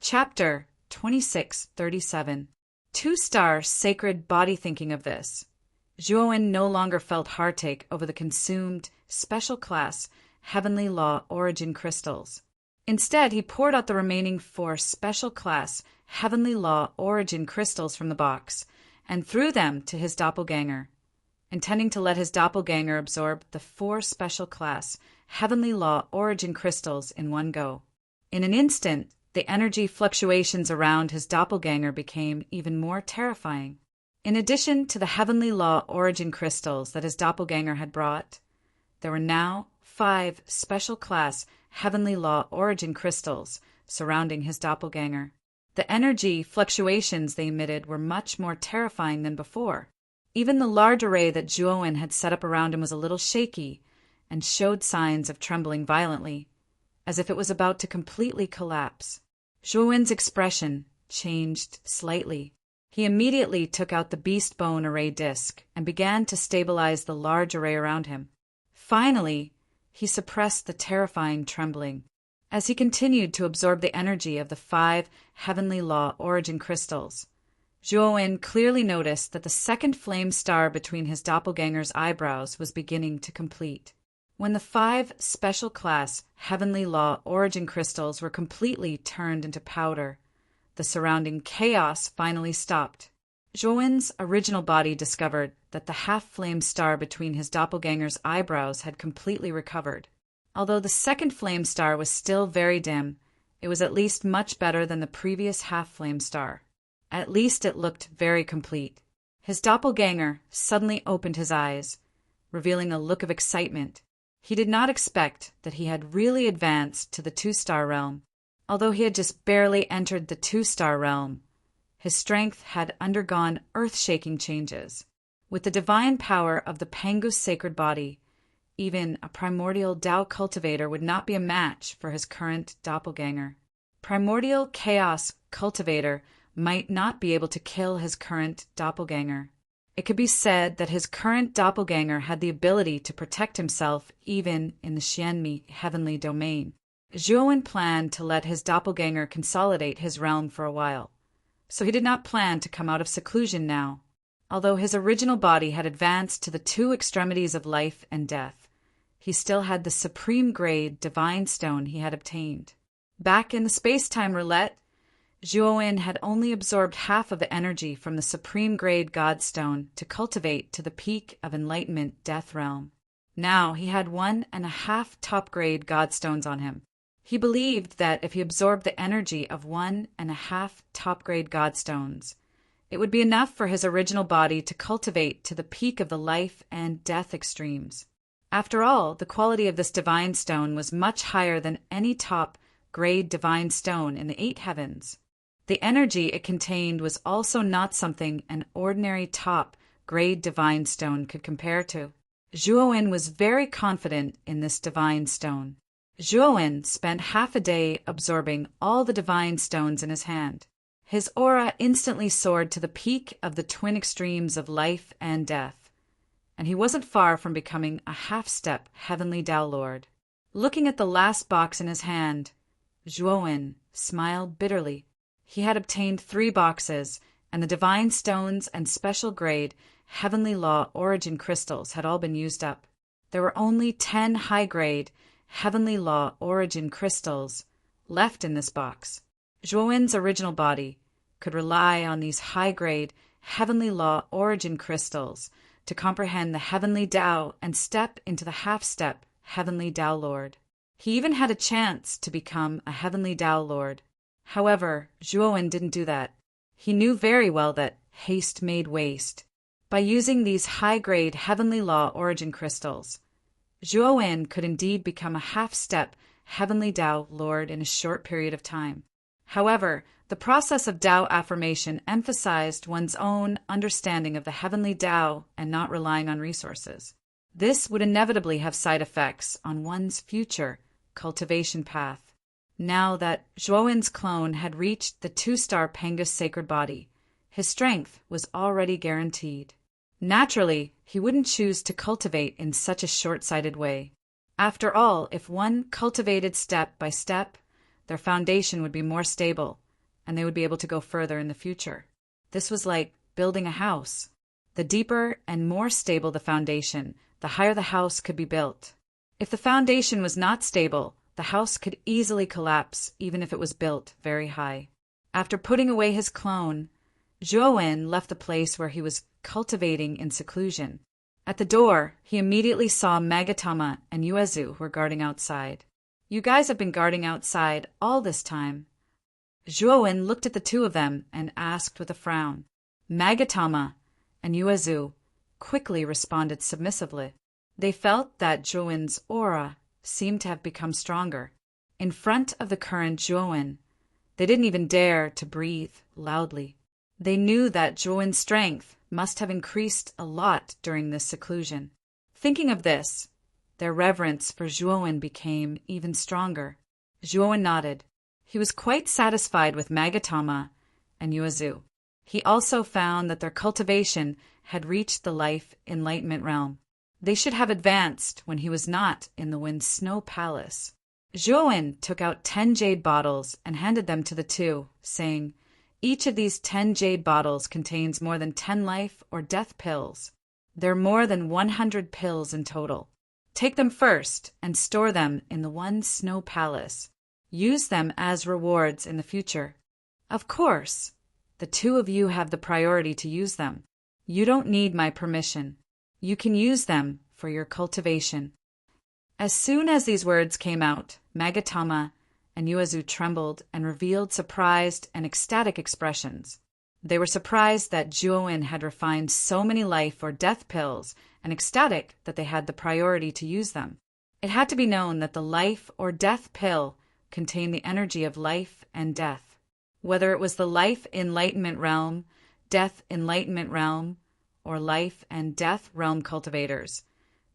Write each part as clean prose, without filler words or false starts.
Chapter 2637. Two-star sacred body. Thinking of this, Zhuowen no longer felt heartache over the consumed, special class, heavenly law origin crystals. Instead, he poured out the remaining 4 special class, heavenly law origin crystals from the box, and threw them to his doppelganger, intending to let his doppelganger absorb the 4 special class, heavenly law origin crystals in one go. In an instant, the energy fluctuations around his doppelganger became even more terrifying. In addition to the heavenly law origin crystals that his doppelganger had brought, there were now 5 special class heavenly law origin crystals surrounding his doppelganger. The energy fluctuations they emitted were much more terrifying than before. Even the large array that Zhuowen had set up around him was a little shaky and showed signs of trembling violently, as if it was about to completely collapse. Zhuowen's expression changed slightly. He immediately took out the beast bone array disc and began to stabilize the large array around him. Finally, he suppressed the terrifying trembling. As he continued to absorb the energy of the 5 heavenly law origin crystals, Zhuowen clearly noticed that the second flame star between his doppelganger's eyebrows was beginning to complete. When the 5 special class heavenly law origin crystals were completely turned into powder, the surrounding chaos finally stopped. Zhuowen's original body discovered that the half-flame star between his doppelganger's eyebrows had completely recovered. Although the second flame star was still very dim, it was at least much better than the previous half-flame star. At least it looked very complete. His doppelganger suddenly opened his eyes, revealing a look of excitement. He did not expect that he had really advanced to the 2-star realm. Although he had just barely entered the 2-star realm, his strength had undergone earth-shaking changes. With the divine power of the Pangu's sacred body, even a primordial Tao cultivator would not be a match for his current doppelganger. Primordial chaos cultivator might not be able to kill his current doppelganger. It could be said that his current doppelganger had the ability to protect himself even in the Xianmi heavenly domain. Zhuowen planned to let his doppelganger consolidate his realm for a while, so he did not plan to come out of seclusion now. Although his original body had advanced to the 2 extremities of life and death, he still had the supreme grade divine stone he had obtained. Back in the space-time roulette, Zhuowen had only absorbed half of the energy from the supreme grade godstone to cultivate to the peak of enlightenment death realm. Now he had 1.5 top-grade godstones on him. He believed that if he absorbed the energy of 1.5 top-grade godstones, it would be enough for his original body to cultivate to the peak of the life and death extremes. After all, the quality of this divine stone was much higher than any top-grade divine stone in the 8 heavens. The energy it contained was also not something an ordinary top-grade divine stone could compare to. Zhuowen was very confident in this divine stone. Zhuowen spent half a day absorbing all the divine stones in his hand. His aura instantly soared to the peak of the twin extremes of life and death, and he wasn't far from becoming a half-step heavenly Tao Lord. Looking at the last box in his hand, Zhuowen smiled bitterly. He had obtained 3 boxes, and the divine stones and special grade heavenly law origin crystals had all been used up. There were only 10 high-grade heavenly law origin crystals left in this box. Zhuowen's original body could rely on these high-grade heavenly law origin crystals to comprehend the heavenly Tao and step into the half-step heavenly Tao Lord. He even had a chance to become a heavenly Tao Lord. However, Zhuowen didn't do that. He knew very well that haste made waste. By using these high-grade heavenly law origin crystals, Zhuowen could indeed become a half-step heavenly Tao Lord in a short period of time. However, the process of Tao affirmation emphasized one's own understanding of the heavenly Tao and not relying on resources. This would inevitably have side effects on one's future cultivation path. Now that Zhuowen's clone had reached the 2-star Pangus sacred body, his strength was already guaranteed. Naturally, he wouldn't choose to cultivate in such a short-sighted way. After all, if one cultivated step by step, their foundation would be more stable, and they would be able to go further in the future. This was like building a house. The deeper and more stable the foundation, the higher the house could be built. If the foundation was not stable, the house could easily collapse even if it was built very high. After putting away his clone, Zhuo left the place where he was cultivating in seclusion. At the door, he immediately saw Magatama and Yuezu who were guarding outside. "You guys have been guarding outside all this time." Zhuo looked at the two of them and asked with a frown. Magatama and Yuezu quickly responded submissively. They felt that Zhuo's aura seemed to have become stronger. In front of the current Zhuo, they didn't even dare to breathe loudly. They knew that Zhuo's strength must have increased a lot during this seclusion. Thinking of this, their reverence for Zhuo became even stronger. Zhuo nodded. He was quite satisfied with Magatama and Yuezu. He also found that their cultivation had reached the life enlightenment realm. They should have advanced when he was not in the Wind Snow Palace. Zhuo took out 10 jade bottles and handed them to the two, saying, "Each of these 10 jade bottles contains more than 10 life or death pills. There are more than 100 pills in total. Take them first and store them in the One Snow Palace. Use them as rewards in the future. Of course, the two of you have the priority to use them. You don't need my permission. You can use them for your cultivation." As soon as these words came out, Magatama and Yuezu trembled and revealed surprised and ecstatic expressions. They were surprised that Zhuo had refined so many life or death pills, and ecstatic that they had the priority to use them. It had to be known that the life or death pill contained the energy of life and death. Whether it was the life enlightenment realm, death enlightenment realm, or life and death realm cultivators,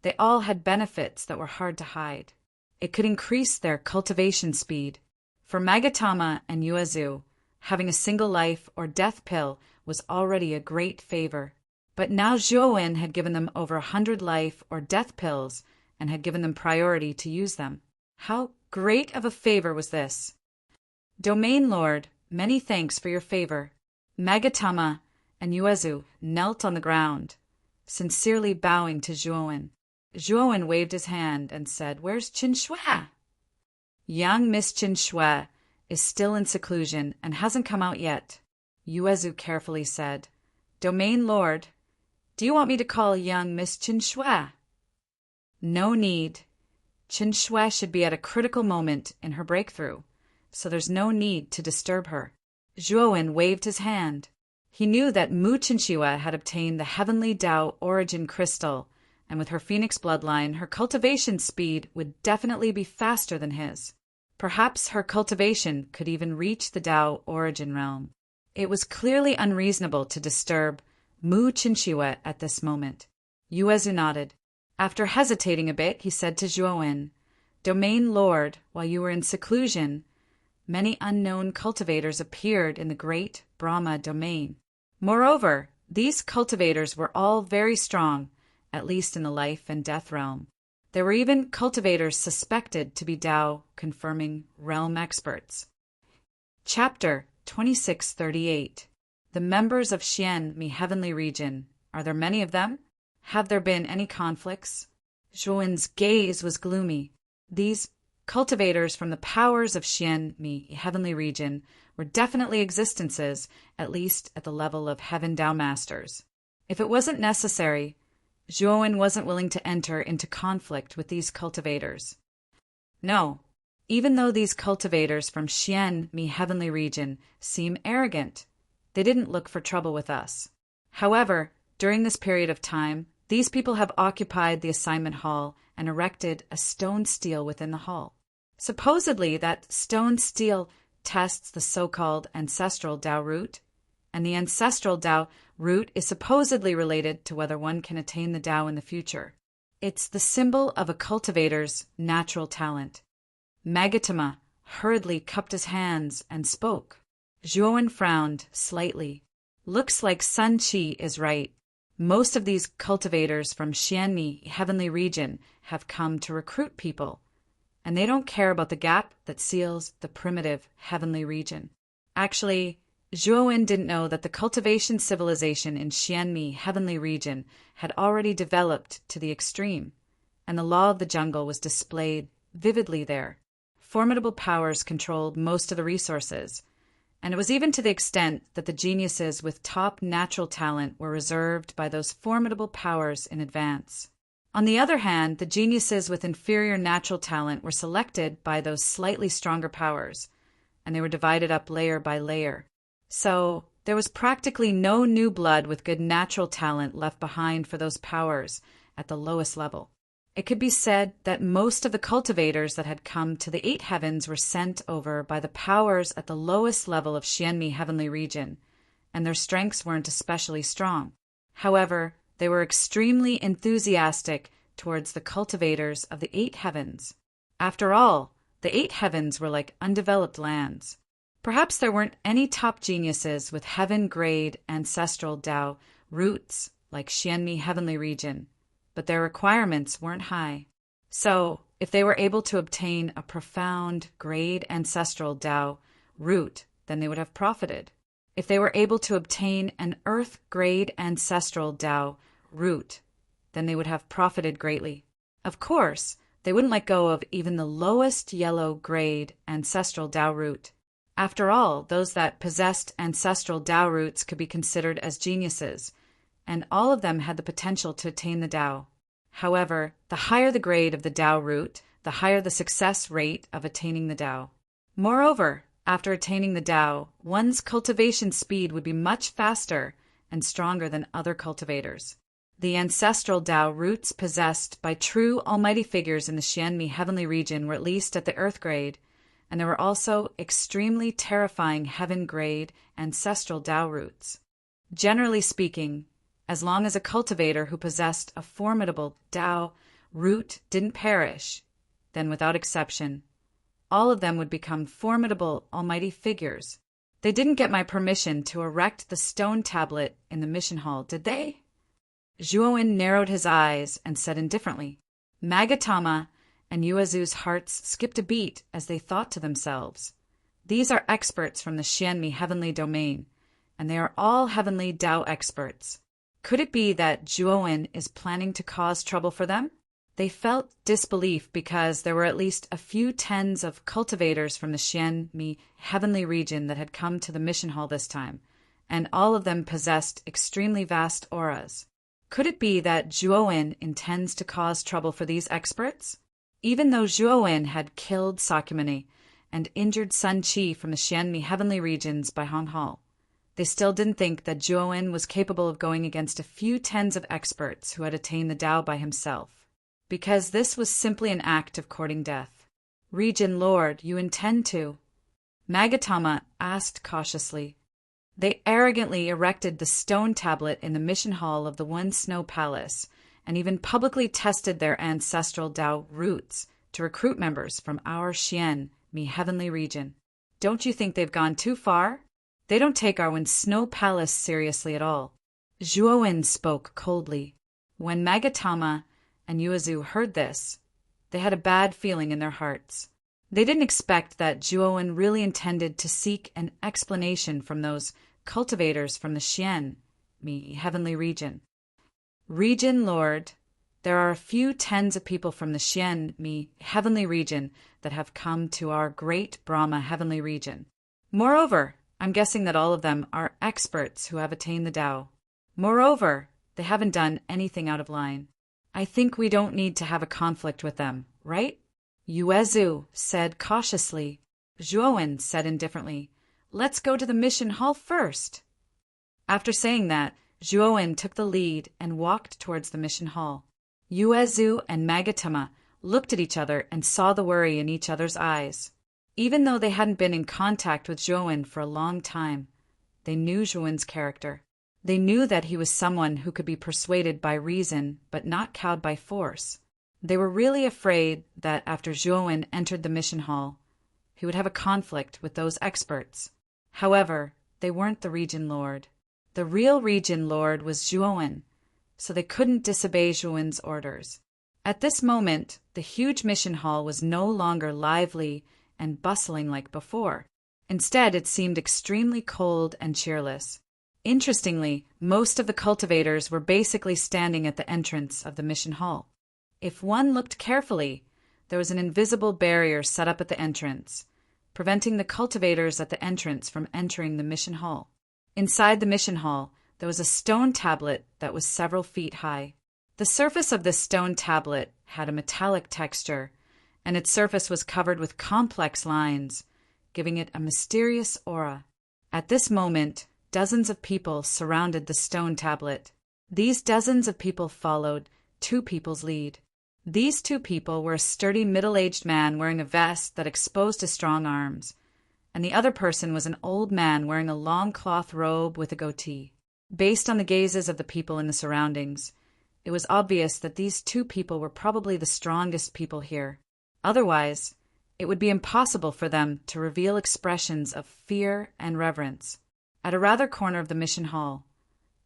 they all had benefits that were hard to hide. It could increase their cultivation speed. For Magatama and Yuezu, having a single life or death pill was already a great favor. But now Zhuo had given them over 100 life or death pills and had given them priority to use them. How great of a favor was this! "Domain Lord, many thanks for your favor." Magatama and Yuezu knelt on the ground, sincerely bowing to Zhuo. Zhuo waved his hand and said, "Where's Qin Shui?" "Young Miss Qin Shui is still in seclusion and hasn't come out yet," Yuezu carefully said. "Domain Lord, do you want me to call young Miss Qin Shui?" "No need. Qin Shui should be at a critical moment in her breakthrough, so there's no need to disturb her." Zhuo waved his hand. He knew that Mu Qinshiwa had obtained the Heavenly Tao Origin Crystal, and with her Phoenix bloodline, her cultivation speed would definitely be faster than his. Perhaps her cultivation could even reach the Tao Origin realm. It was clearly unreasonable to disturb Mu Qinshiwa at this moment. Yuezu nodded. After hesitating a bit, he said to Zhuo, "Domain Lord, while you were in seclusion, many unknown cultivators appeared in the great Brahma domain. Moreover, these cultivators were all very strong, at least in the life and death realm. There were even cultivators suspected to be Tao-confirming realm experts." Chapter 2638. The members of Xianmi Heavenly Region. Are there many of them? Have there been any conflicts? Zhuo's gaze was gloomy. These cultivators from the powers of Xianmi Heavenly Region were definitely existences, at least at the level of Heaven Tao Masters. If it wasn't necessary, Zhuo wasn't willing to enter into conflict with these cultivators. No, even though these cultivators from Xianmi Heavenly Region seem arrogant, they didn't look for trouble with us. However, during this period of time, these people have occupied the assignment hall and erected a stone stele within the hall. Supposedly, that stone stele tests the so-called ancestral Tao root, and the ancestral Tao root is supposedly related to whether one can attain the Tao in the future. It's the symbol of a cultivator's natural talent. Magatama hurriedly cupped his hands and spoke. Zhuo frowned slightly. Looks like Sun Qi is right. Most of these cultivators from Xianmi Heavenly Region have come to recruit people, and they don't care about the gap that seals the primitive Heavenly Region. Actually, Zhuowen didn't know that the cultivation civilization in Xianmi heavenly region had already developed to the extreme, and the law of the jungle was displayed vividly there. Formidable powers controlled most of the resources, and it was even to the extent that the geniuses with top natural talent were reserved by those formidable powers in advance. On the other hand, the geniuses with inferior natural talent were selected by those slightly stronger powers, and they were divided up layer by layer. So there was practically no new blood with good natural talent left behind for those powers at the lowest level. It could be said that most of the cultivators that had come to the eight heavens were sent over by the powers at the lowest level of Xianmi heavenly region, and their strengths weren't especially strong. However, they were extremely enthusiastic towards the cultivators of the eight heavens. After all, the eight heavens were like undeveloped lands. Perhaps there weren't any top geniuses with heaven-grade ancestral Tao roots like Xianmi heavenly region, but their requirements weren't high. So, if they were able to obtain a profound grade ancestral Tao root, then they would have profited. If they were able to obtain an earth grade ancestral Tao root, then they would have profited greatly. Of course, they wouldn't let go of even the lowest yellow grade ancestral Tao root. After all, those that possessed ancestral Tao roots could be considered as geniuses, and all of them had the potential to attain the Tao. However, the higher the grade of the Tao root, the higher the success rate of attaining the Tao. Moreover, after attaining the Tao, one's cultivation speed would be much faster and stronger than other cultivators. The ancestral Tao roots possessed by true almighty figures in the Xianmi heavenly region were at least at the earth grade, and there were also extremely terrifying heaven-grade ancestral Tao roots. Generally speaking, as long as a cultivator who possessed a formidable Tao root didn't perish, then without exception, all of them would become formidable almighty figures. They didn't get my permission to erect the stone tablet in the mission hall, did they? Zhuowen narrowed his eyes and said indifferently. Magatama and Yuazu's hearts skipped a beat as they thought to themselves, "These are experts from the Xianmi heavenly domain, and they are all heavenly Tao experts. Could it be that Zhuowen is planning to cause trouble for them?" They felt disbelief because there were at least a few tens of cultivators from the Xianmi heavenly region that had come to the mission hall this time, and all of them possessed extremely vast auras. Could it be that Zhuowen intends to cause trouble for these experts? Even though Zhuowen had killed Sakyamuni and injured Sun Qi from the Xianmi heavenly regions by Hong Hall, they still didn't think that Zhuowen was capable of going against a few tens of experts who had attained the Tao by himself, because this was simply an act of courting death. "Region Lord, you intend to?" Magatama asked cautiously. They arrogantly erected the stone tablet in the mission hall of the One Snow Palace, and even publicly tested their ancestral Tao roots to recruit members from our Xianmi heavenly region. Don't you think they've gone too far? They don't take our One Snow Palace seriously at all. Zhuowen spoke coldly. When Magatama and Yuazu heard this, they had a bad feeling in their hearts. They didn't expect that Zhuowen really intended to seek an explanation from those cultivators from the Xianmi heavenly region. "Region Lord, there are a few tens of people from the Xianmi heavenly region that have come to our great Brahma heavenly region. Moreover, I'm guessing that all of them are experts who have attained the Tao. Moreover, they haven't done anything out of line. I think we don't need to have a conflict with them, right?" Yuezu said cautiously. Zhuowen said indifferently, "Let's go to the mission hall first." After saying that, Zhuowen took the lead and walked towards the mission hall. Yuezu and Magatama looked at each other and saw the worry in each other's eyes. Even though they hadn't been in contact with Zhuowen for a long time, they knew Zhuowen's character. They knew that he was someone who could be persuaded by reason but not cowed by force. They were really afraid that after Zhuowen entered the mission hall, he would have a conflict with those experts. However, they weren't the region lord. The real region lord was Zhuowen, so they couldn't disobey Zhuowen's orders. At this moment, the huge mission hall was no longer lively and bustling like before. Instead, it seemed extremely cold and cheerless. Interestingly, most of the cultivators were basically standing at the entrance of the mission hall. If one looked carefully, there was an invisible barrier set up at the entrance, preventing the cultivators at the entrance from entering the mission hall. Inside the mission hall, there was a stone tablet that was several feet high. The surface of this stone tablet had a metallic texture, and its surface was covered with complex lines, giving it a mysterious aura. At this moment, dozens of people surrounded the stone tablet. These dozens of people followed two people's lead. These two people were a sturdy middle-aged man wearing a vest that exposed his strong arms, and the other person was an old man wearing a long cloth robe with a goatee. Based on the gazes of the people in the surroundings, it was obvious that these two people were probably the strongest people here. Otherwise, it would be impossible for them to reveal expressions of fear and reverence. At a rather corner of the mission hall,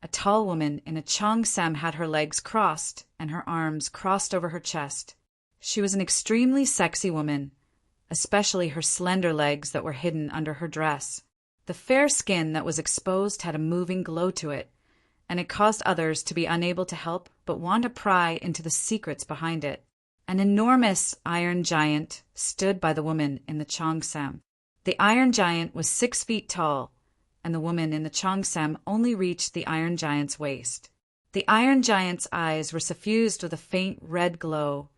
a tall woman in a cheongsam had her legs crossed and her arms crossed over her chest. She was an extremely sexy woman, especially her slender legs that were hidden under her dress. The fair skin that was exposed had a moving glow to it, and it caused others to be unable to help but want to pry into the secrets behind it. An enormous iron giant stood by the woman in the cheongsam. The iron giant was 6 feet tall, and the woman in the cheongsam only reached the iron giant's waist. The iron giant's eyes were suffused with a faint red glow,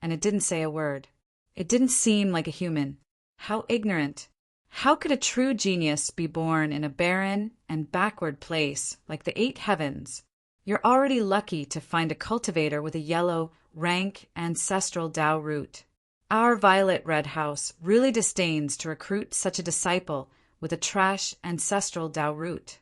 and it didn't say a word. It didn't seem like a human. How ignorant! How could a true genius be born in a barren and backward place like the 8 heavens? You're already lucky to find a cultivator with a yellow, rank, ancestral Tao root. Our violet red house really disdains to recruit such a disciple with a trash ancestral Tao root.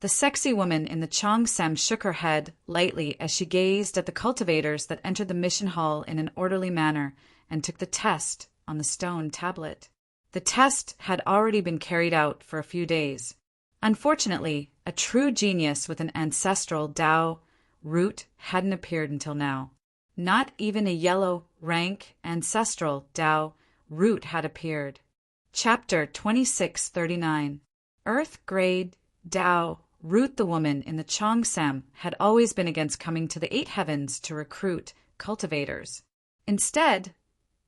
The sexy woman in the cheongsam shook her head lightly as she gazed at the cultivators that entered the mission hall in an orderly manner and took the test on the stone tablet. The test had already been carried out for a few days. Unfortunately, a true genius with an ancestral Tao root hadn't appeared until now. Not even a yellow, rank, ancestral Tao root had appeared. Chapter 2639. Earth Grade Tao root. The woman in the cheongsam had always been against coming to the 8 heavens to recruit cultivators. Instead,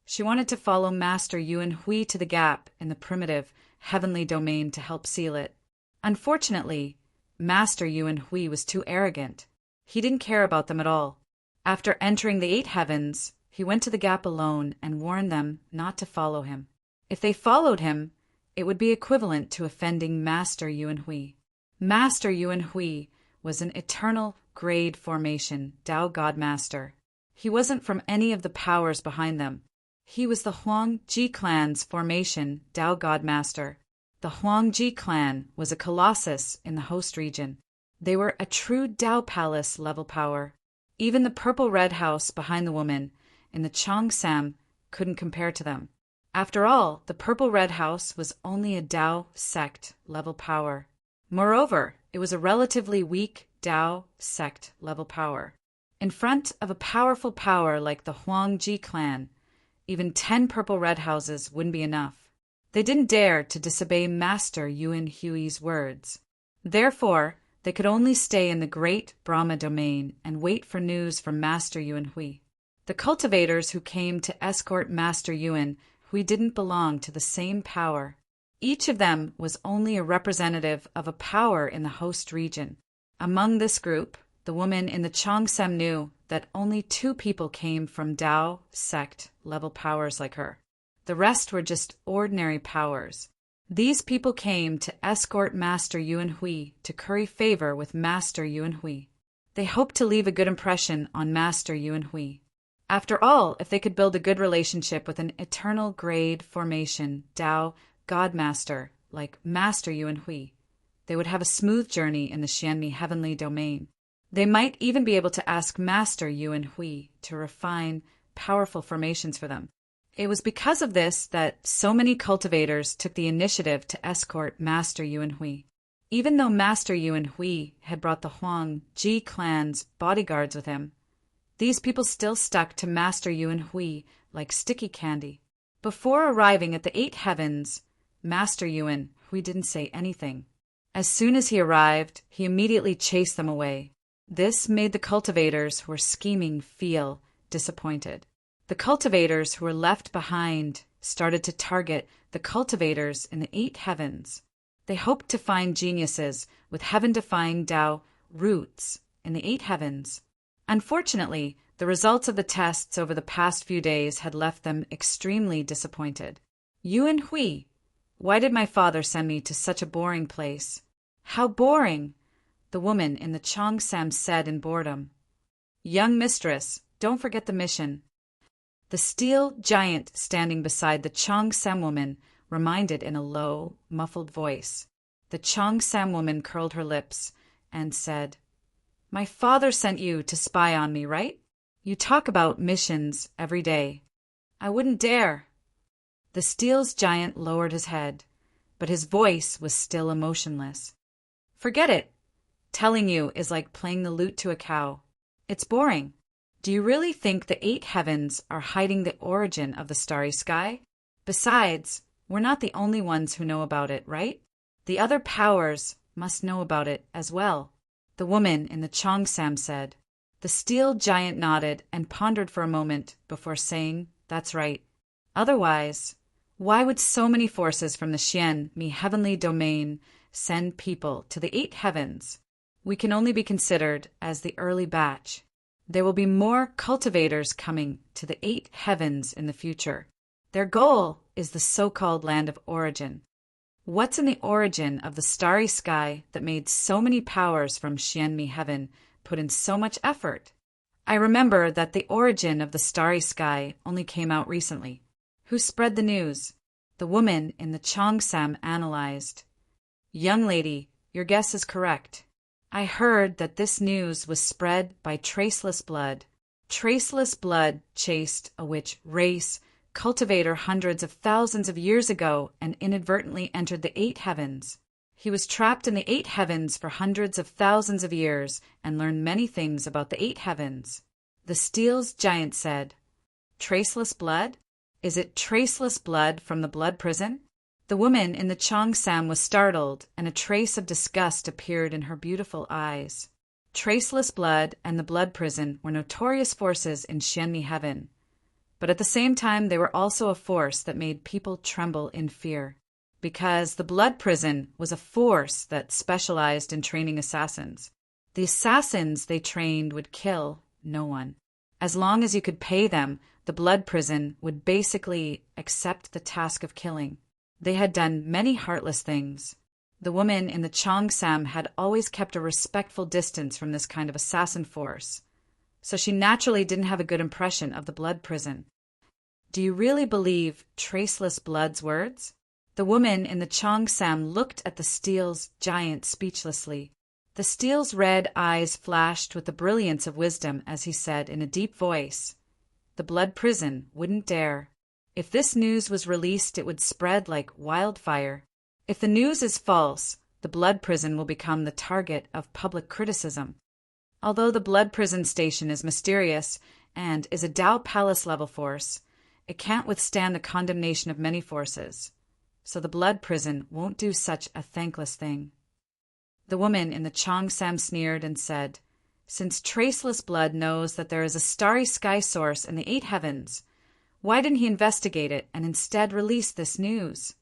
she wanted to follow Master Yuan Hui to the gap in the primitive, heavenly domain to help seal it. Unfortunately, Master Yuan Hui was too arrogant. He didn't care about them at all. After entering the 8 heavens, he went to the gap alone and warned them not to follow him. If they followed him, it would be equivalent to offending Master Yuan Hui. Master Yuan Hui was an eternal grade formation Tao God Master. He wasn't from any of the powers behind them. He was the Huangji clan's formation Tao God Master. The Huangji clan was a colossus in the host region. They were a true Tao Palace level power. Even the purple red house behind the woman in the cheongsam couldn't compare to them. After all, the purple red house was only a Tao sect level power. Moreover, it was a relatively weak Tao sect level power. In front of a powerful power like the Huangji clan, even 10 purple red houses wouldn't be enough. They didn't dare to disobey Master Yuan Hui's words. Therefore, they could only stay in the great Brahma domain and wait for news from Master Yuan Hui. The cultivators who came to escort Master Yuan Hui didn't belong to the same power. Each of them was only a representative of a power in the host region. Among this group, the woman in the cheongsam knew that only 2 people came from Tao sect level powers like her. The rest were just ordinary powers. These people came to escort Master Yuan Hui to curry favor with Master Yuan Hui. They hoped to leave a good impression on Master Yuan Hui. After all, if they could build a good relationship with an eternal grade formation Tao God Master like Master Yuan Hui, they would have a smooth journey in the Xianmi heavenly domain. They might even be able to ask Master Yuan Hui to refine powerful formations for them. It was because of this that so many cultivators took the initiative to escort Master Yuan Hui. Even though Master Yuan Hui had brought the Huangji clan's bodyguards with him, these people still stuck to Master Yuan Hui like sticky candy. Before arriving at the 8 heavens, Master Yuan, Hui didn't say anything. As soon as he arrived, he immediately chased them away. This made the cultivators who were scheming feel disappointed. The cultivators who were left behind started to target the cultivators in the 8 heavens. They hoped to find geniuses with heaven-defying Tao roots in the 8 heavens. Unfortunately, the results of the tests over the past few days had left them extremely disappointed. Yuan Hui, why did my father send me to such a boring place? How boring! The woman in the Cheongsam said in boredom. Young mistress, don't forget the mission. The steel giant standing beside the Cheongsam woman reminded in a low, muffled voice. The Cheongsam woman curled her lips and said, My father sent you to spy on me, right? You talk about missions every day. I wouldn't dare. The steel's giant lowered his head, but his voice was still emotionless. Forget it. Telling you is like playing the lute to a cow. It's boring. Do you really think the 8 heavens are hiding the origin of the starry sky? Besides, we're not the only ones who know about it, right? The other powers must know about it as well. The woman in the Cheongsam said. The steel giant nodded and pondered for a moment before saying, That's right. Otherwise, why would so many forces from the Xian Mi heavenly domain send people to the 8 heavens? We can only be considered as the early batch. There will be more cultivators coming to the 8 heavens in the future. Their goal is the so-called land of origin. What's in the origin of the starry sky that made so many powers from Xianmi heaven put in so much effort? I remember that the origin of the starry sky only came out recently. Who spread the news? The woman in the Cheongsam analyzed. Young lady, your guess is correct. I heard that this news was spread by traceless blood. Traceless blood chased a witch race cultivator hundreds of thousands of years ago and inadvertently entered the 8 heavens. He was trapped in the 8 heavens for hundreds of thousands of years and learned many things about the 8 heavens. The steel's giant said, Traceless blood? Is it traceless blood from the blood prison? The woman in the Cheongsam was startled, and a trace of disgust appeared in her beautiful eyes. Traceless blood and the blood prison were notorious forces in Xianmi heaven, but at the same time they were also a force that made people tremble in fear, because the blood prison was a force that specialized in training assassins. The assassins they trained would kill no one. As long as you could pay them, the blood prison would basically accept the task of killing. They had done many heartless things. The woman in the Cheongsam had always kept a respectful distance from this kind of assassin force, so she naturally didn't have a good impression of the blood prison. Do you really believe Traceless Blood's words? The woman in the Cheongsam looked at the steel's giant speechlessly. The steel's red eyes flashed with the brilliance of wisdom as he said in a deep voice, The blood prison wouldn't dare. If this news was released, it would spread like wildfire. If the news is false, the blood prison will become the target of public criticism. Although the blood prison station is mysterious and is a Tao Palace level force, it can't withstand the condemnation of many forces. So the blood prison won't do such a thankless thing. The woman in the Cheongsam sneered and said, Since Traceless Blood knows that there is a starry sky source in the 8 heavens, why didn't he investigate it and instead release this news?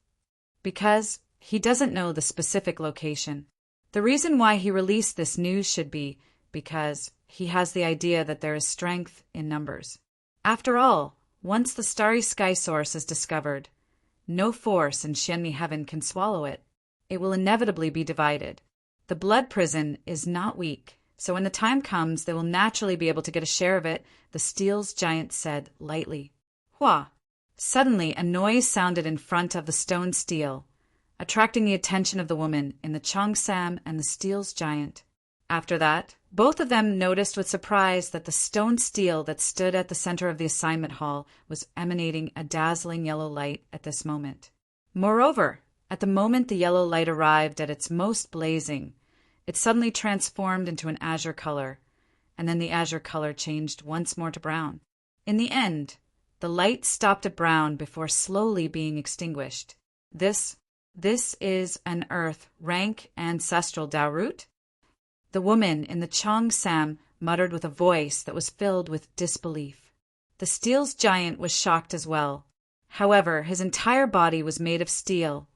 Because he doesn't know the specific location. The reason why he released this news should be because he has the idea that there is strength in numbers. After all, once the starry sky source is discovered, no force in Xianmi heaven can swallow it. It will inevitably be divided. The blood prison is not weak, so when the time comes, they will naturally be able to get a share of it, the steel's giant said lightly. Hua! Suddenly, a noise sounded in front of the stone steel, attracting the attention of the woman in the Cheongsam and the steel's giant. After that, both of them noticed with surprise that the stone steel that stood at the center of the assignment hall was emanating a dazzling yellow light at this moment. Moreover, at the moment the yellow light arrived at its most blazing, it suddenly transformed into an azure color, and then the azure color changed once more to brown. In the end, the light stopped at brown before slowly being extinguished. This This is an earth, rank, ancestral Tao root? The woman in the Chong Sam muttered with a voice that was filled with disbelief. The steel's giant was shocked as well. However, his entire body was made of steel,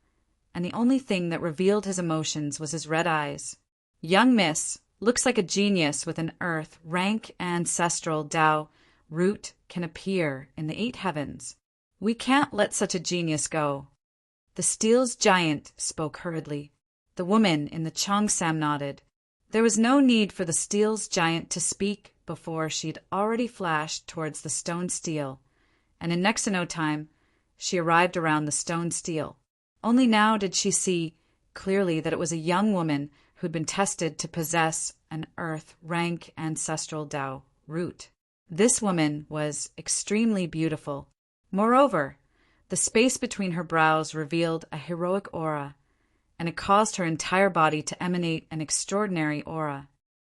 and the only thing that revealed his emotions was his red eyes. Young miss, looks like a genius with an earth, rank, ancestral Tao root can appear in the 8 heavens. We can't let such a genius go. The steel's giant spoke hurriedly. The woman in the Cheongsam nodded. There was no need for the steel's giant to speak before she'd already flashed towards the stone steel, and in next to no time, she arrived around the stone steel. Only now did she see clearly that it was a young woman who'd been tested to possess an earth, rank, ancestral Tao root. This woman was extremely beautiful. Moreover, the space between her brows revealed a heroic aura, and it caused her entire body to emanate an extraordinary aura.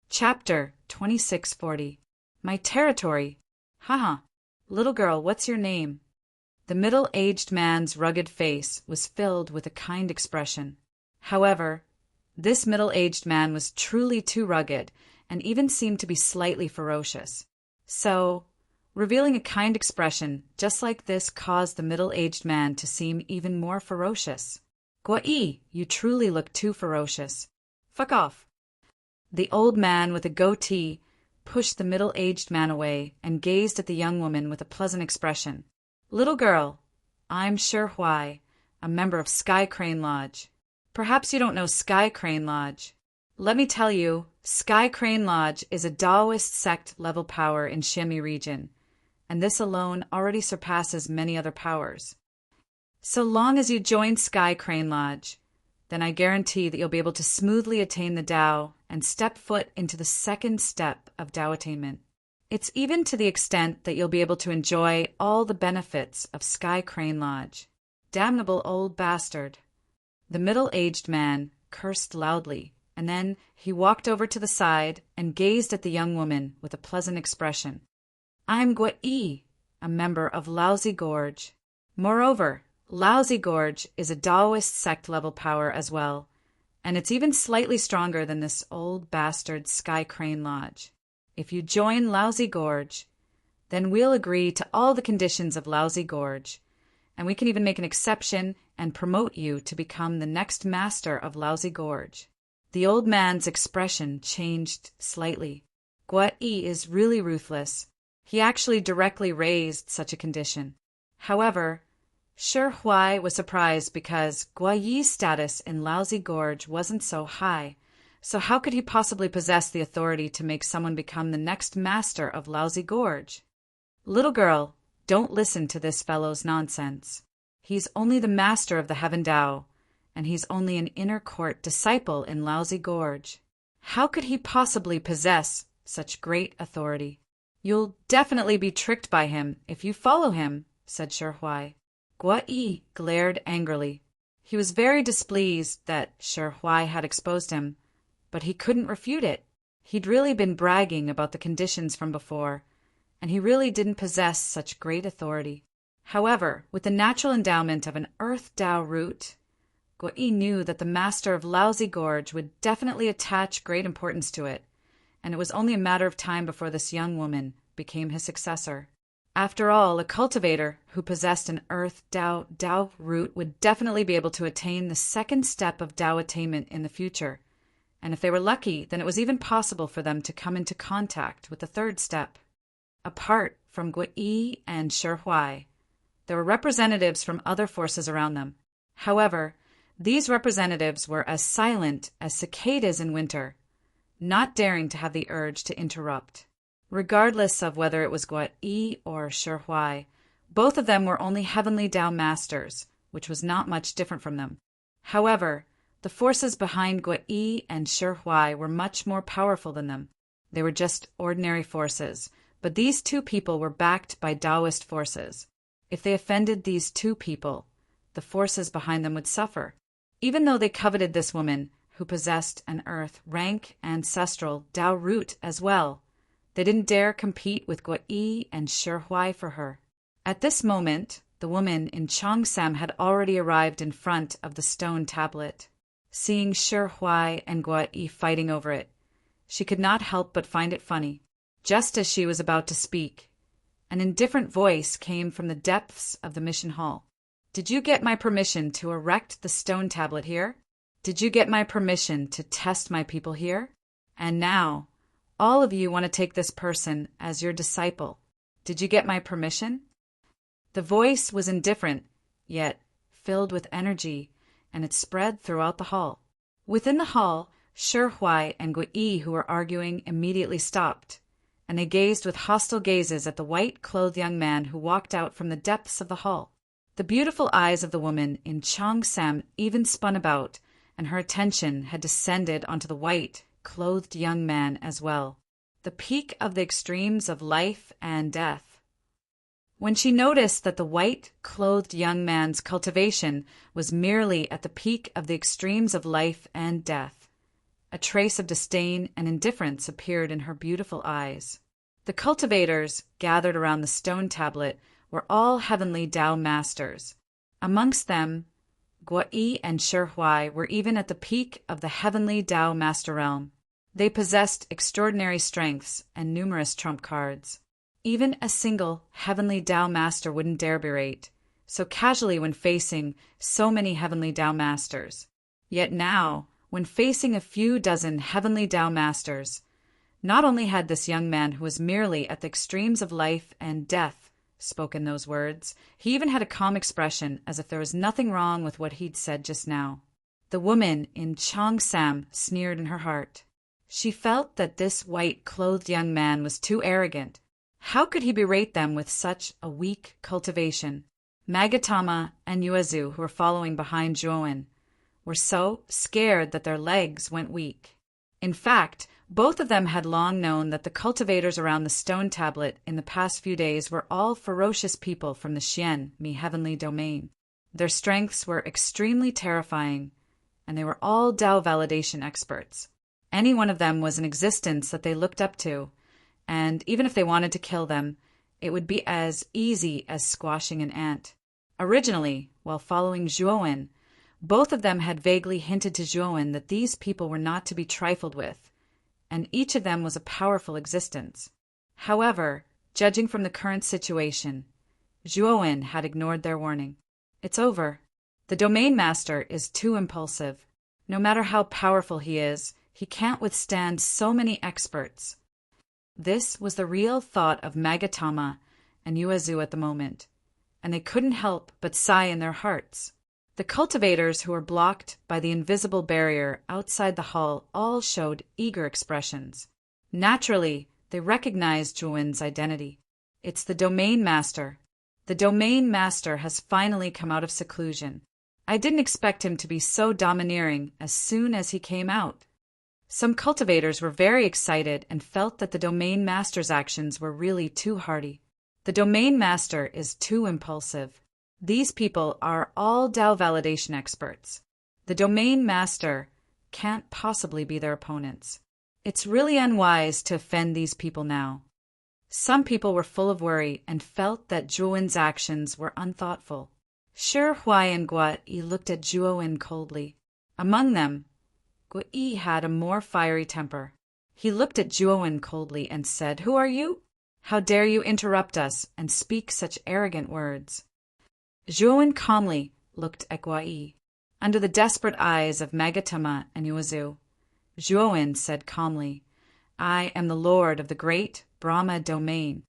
Chapter 2640. My territory. Haha. Little girl, what's your name? The middle-aged man's rugged face was filled with a kind expression. However, this middle-aged man was truly too rugged and even seemed to be slightly ferocious. So, revealing a kind expression just like this caused the middle-aged man to seem even more ferocious. Guai, you truly look too ferocious. Fuck off. The old man with a goatee pushed the middle-aged man away and gazed at the young woman with a pleasant expression. Little girl, I'm Sher Huai, a member of Sky Crane Lodge. Perhaps you don't know Sky Crane Lodge. Let me tell you, Sky Crane Lodge is a Taoist sect level power in Xianmi region, and this alone already surpasses many other powers. So long as you join Sky Crane Lodge, then I guarantee that you'll be able to smoothly attain the Tao and step foot into the second step of Tao attainment. It's even to the extent that you'll be able to enjoy all the benefits of Sky Crane Lodge. Damnable old bastard. The middle-aged man cursed loudly, and then he walked over to the side and gazed at the young woman with a pleasant expression. I'm Guai, a member of Lousy Gorge. Moreover, Lousy Gorge is a Taoist sect-level power as well, and it's even slightly stronger than this old bastard Sky Crane Lodge. If you join Lousy Gorge, then we'll agree to all the conditions of Lousy Gorge, and we can even make an exception and promote you to become the next master of Lousy Gorge. The old man's expression changed slightly. Guai is really ruthless. He actually directly raised such a condition. However, Sher Huai was surprised because Guai's status in Lousy Gorge wasn't so high, so how could he possibly possess the authority to make someone become the next master of Lousy Gorge? Little girl, don't listen to this fellow's nonsense. He's only the master of the Heaven Tao, and he's only an inner court disciple in Lousy Gorge. How could he possibly possess such great authority? You'll definitely be tricked by him if you follow him, said Sher Huai. Guai glared angrily. He was very displeased that Sher Huai had exposed him, but he couldn't refute it. He'd really been bragging about the conditions from before, and he really didn't possess such great authority. However, with the natural endowment of an Earth Tao root, Guai knew that the master of Lousy Gorge would definitely attach great importance to it, and it was only a matter of time before this young woman became his successor. After all, a cultivator who possessed an Earth Tao root would definitely be able to attain the second step of Tao attainment in the future, and if they were lucky, then it was even possible for them to come into contact with the third step. Apart from Guai and Sher Huai, there were representatives from other forces around them. However, these representatives were as silent as cicadas in winter, not daring to have the urge to interrupt. Regardless of whether it was Guai or Sher Huai, both of them were only heavenly Tao masters, which was not much different from them. However, the forces behind Guai and Sher Huai were much more powerful than them. They were just ordinary forces, but these two people were backed by Taoist forces. If they offended these two people, the forces behind them would suffer. Even though they coveted this woman, who possessed an Earth, rank, ancestral Tao root as well, they didn't dare compete with Guai and Sher Huai for her. At this moment, The woman in Cheongsam had already arrived in front of the stone tablet. Seeing Shi Huai and Guo Yi fighting over it, she could not help but find it funny. Just as she was about to speak, an indifferent voice came from the depths of the mission hall. "Did you get my permission to erect the stone tablet here? Did you get my permission to test my people here? And now, all of you want to take this person as your disciple. Did you get my permission?" The voice was indifferent, yet filled with energy, and it spread throughout the hall. Within the hall, Shi Huai and Guo Yi, who were arguing, immediately stopped, and they gazed with hostile gazes at the white-clothed young man who walked out from the depths of the hall. The beautiful eyes of the woman in Cheongsam even spun about, and her attention had descended onto the white-clothed young man as well, the peak of the extremes of life and death. When she noticed that the white-clothed young man's cultivation was merely at the peak of the extremes of life and death, a trace of disdain and indifference appeared in her beautiful eyes. The cultivators gathered around the stone tablet were all heavenly Tao masters. Amongst them, Guo Yi and Shi Huai were even at the peak of the heavenly Tao master realm. They possessed extraordinary strengths and numerous trump cards. Even a single heavenly Tao master wouldn't dare berate so casually when facing so many heavenly Tao masters. Yet now, when facing a few dozen heavenly Tao masters, not only had this young man who was merely at the extremes of life and death spoken those words, he even had a calm expression as if there was nothing wrong with what he'd said just now. The woman in Cheongsam sneered in her heart. She felt that this white-clothed young man was too arrogant. How could he berate them with such a weak cultivation? Magatama and Yuezu, who were following behind Zhuowen, were so scared that their legs went weak. In fact, both of them had long known that the cultivators around the stone tablet in the past few days were all ferocious people from the Xian, heavenly domain. Their strengths were extremely terrifying, and they were all Tao validation experts. Any one of them was an existence that they looked up to, and even if they wanted to kill them, it would be as easy as squashing an ant. Originally, while following Zhuowen, both of them had vaguely hinted to Zhuowen that these people were not to be trifled with, and each of them was a powerful existence. However, judging from the current situation, Zhuowen had ignored their warning. It's over. The domain master is too impulsive. No matter how powerful he is, he can't withstand so many experts. This was the real thought of Magatama and Yuezu at the moment, and they couldn't help but sigh in their hearts. The cultivators who were blocked by the invisible barrier outside the hall all showed eager expressions. Naturally, they recognized Zhuowen's identity. It's the domain master. The domain master has finally come out of seclusion. I didn't expect him to be so domineering as soon as he came out. Some cultivators were very excited and felt that the domain master's actions were really too hardy. The domain master is too impulsive. These people are all Tao validation experts. The domain master can't possibly be their opponents. It's really unwise to offend these people now. Some people were full of worry and felt that Zhuowen's actions were unthoughtful. Shi Huai and Guo Yi looked at Zhuowen coldly. Among them, Guo Yi had a more fiery temper. He looked at Zhuowen coldly and said, "Who are you? How dare you interrupt us and speak such arrogant words?" Zhuowen calmly looked at Guo Yi. Under the desperate eyes of Magatama and Yuezu, Zhuowen said calmly, "I am the lord of the great Brahma domain.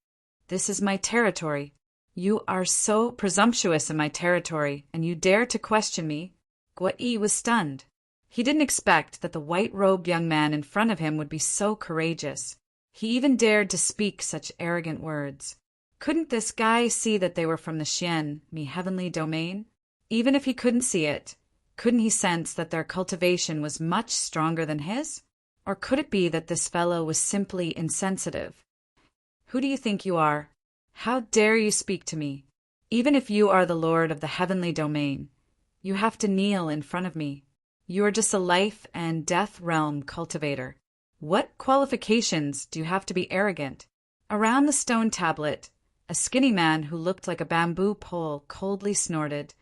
This is my territory. You are so presumptuous in my territory, and you dare to question me?" Guo Yi was stunned. He didn't expect that the white-robed young man in front of him would be so courageous. He even dared to speak such arrogant words. Couldn't this guy see that they were from the Xian, heavenly domain? Even if he couldn't see it, couldn't he sense that their cultivation was much stronger than his? Or could it be that this fellow was simply insensitive? "Who do you think you are? How dare you speak to me? Even if you are the lord of the heavenly domain, you have to kneel in front of me. You are just a life and death realm cultivator. What qualifications do you have to be arrogant?" Around the stone tablet, A skinny man who looked like a bamboo pole coldly snorted,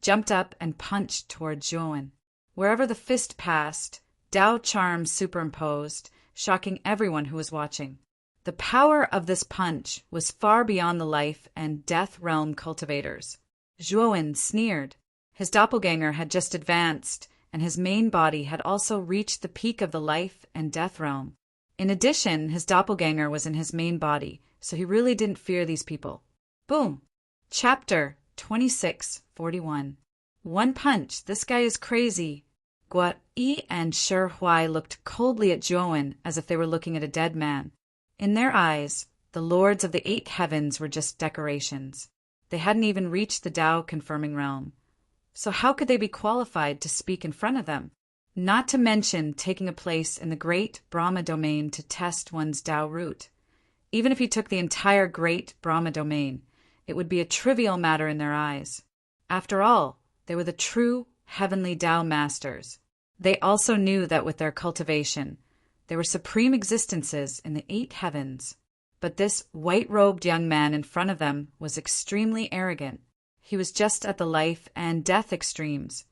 jumped up and punched toward Zhuowen. Wherever the fist passed, Dao charm superimposed, shocking everyone who was watching. The power of this punch was far beyond the life and death realm cultivators. Zhuowen sneered. His doppelganger had just advanced, and his main body had also reached the peak of the life and death realm. In addition, his doppelganger was in his main body, so he really didn't fear these people. Boom! Chapter 2641. One punch, this guy is crazy. Guo Yi and Shi Huai looked coldly at Zhuowen as if they were looking at a dead man. In their eyes, the lords of the 8 heavens were just decorations. They hadn't even reached the Tao-confirming realm. So how could they be qualified to speak in front of them? Not to mention taking a place in the great Brahma domain to test one's Tao root. Even if he took the entire great Brahma domain, it would be a trivial matter in their eyes. After all, they were the true heavenly Tao masters. They also knew that with their cultivation, they were supreme existences in the 8 heavens. But this white-robed young man in front of them was extremely arrogant. He was just at the life and death extremes,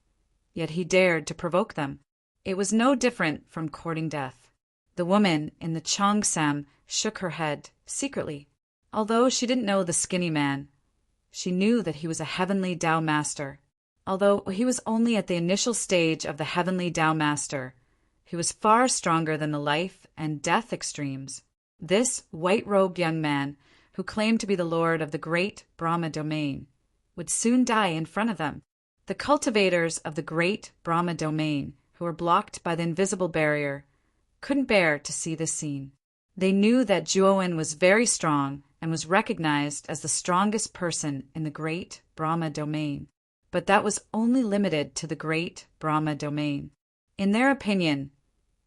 yet he dared to provoke them. It was no different from courting death. The woman in the Cheongsam shook her head, secretly. Although she didn't know the skinny man, she knew that he was a heavenly Tao master. Although he was only at the initial stage of the heavenly Tao master, he was far stronger than the life and death extremes. This white-robed young man, who claimed to be the lord of the great Brahma domain, would soon die in front of them. The cultivators of the great Brahma domain, who were blocked by the invisible barrier, couldn't bear to see this scene. They knew that Zhuowen was very strong and was recognized as the strongest person in the great Brahma domain. But that was only limited to the great Brahma domain. In their opinion,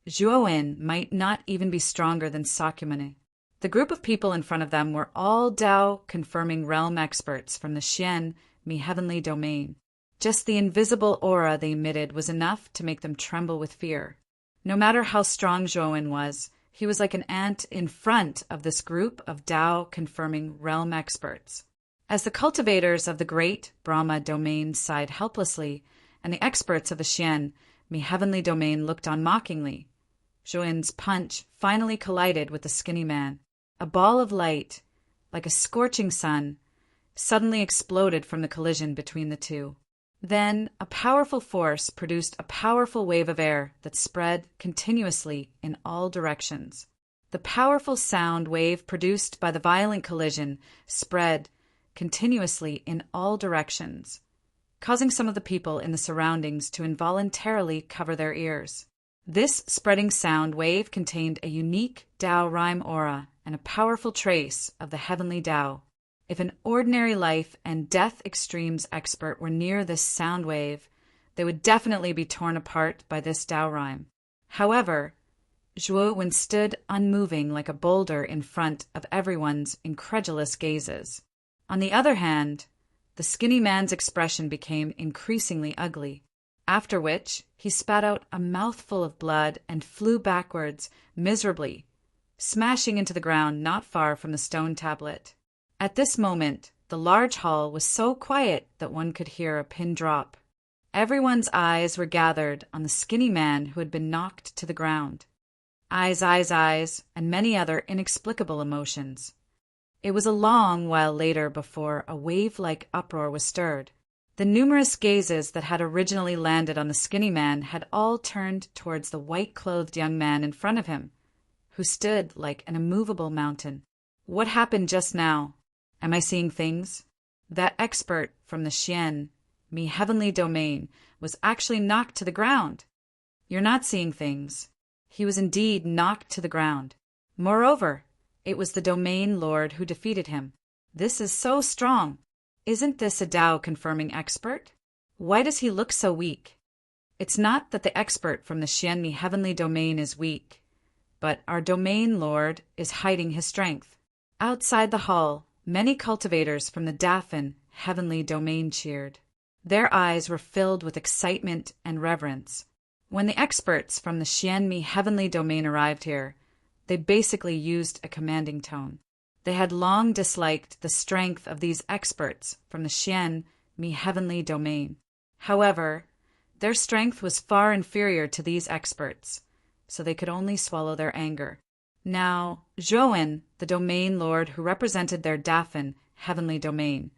Zhuowen might not even be stronger than Sakyamuni. The group of people in front of them were all Tao-confirming realm experts from the Xian, heavenly domain. Just the invisible aura they emitted was enough to make them tremble with fear. No matter how strong Zhuowen was, he was like an ant in front of this group of Tao-confirming realm experts. As the cultivators of the great Brahma domain sighed helplessly, and the experts of the Xian, heavenly domain looked on mockingly, Zhuowen's punch finally collided with the skinny man. A ball of light, like a scorching sun, suddenly exploded from the collision between the two. Then a powerful force produced a powerful wave of air that spread continuously in all directions. The powerful sound wave produced by the violent collision spread continuously in all directions, causing some of the people in the surroundings to involuntarily cover their ears. This spreading sound wave contained a unique Tao rhyme aura and a powerful trace of the heavenly Tao. If an ordinary life and death extremes expert were near this sound wave, they would definitely be torn apart by this Tao rhyme. However, Zhuowen stood unmoving like a boulder in front of everyone's incredulous gazes. On the other hand, the skinny man's expression became increasingly ugly, after which he spat out a mouthful of blood and flew backwards miserably, smashing into the ground not far from the stone tablet. At this moment, the large hall was so quiet that one could hear a pin drop. Everyone's eyes were gathered on the skinny man who had been knocked to the ground. Eyes, and many other inexplicable emotions. It was a long while later before a wave-like uproar was stirred. The numerous gazes that had originally landed on the skinny man had all turned towards the white-clothed young man in front of him, who stood like an immovable mountain. What happened just now? Am I seeing things? That expert from the Xian, heavenly domain, was actually knocked to the ground. You're not seeing things. He was indeed knocked to the ground. Moreover, it was the domain lord who defeated him. This is so strong. Isn't this a Tao-confirming expert? Why does he look so weak? It's not that the expert from the Xian heavenly domain is weak, but our domain lord is hiding his strength. Outside the hall, many cultivators from the Dafan heavenly domain cheered. Their eyes were filled with excitement and reverence. When the experts from the Xian heavenly domain arrived here, they basically used a commanding tone. They had long disliked the strength of these experts from the Xian Mi heavenly domain. However, their strength was far inferior to these experts, so they could only swallow their anger. Now, Zhuowen, the domain lord who represented their Dafan heavenly domain,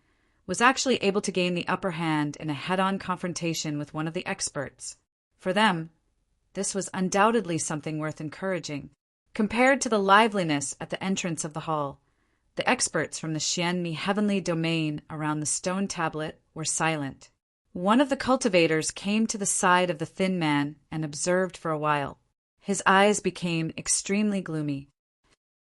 was actually able to gain the upper hand in a head-on confrontation with one of the experts. For them, this was undoubtedly something worth encouraging. Compared to the liveliness at the entrance of the hall, the experts from the Xian Mi heavenly domain around the stone tablet were silent. One of the cultivators came to the side of the thin man and observed for a while. His eyes became extremely gloomy.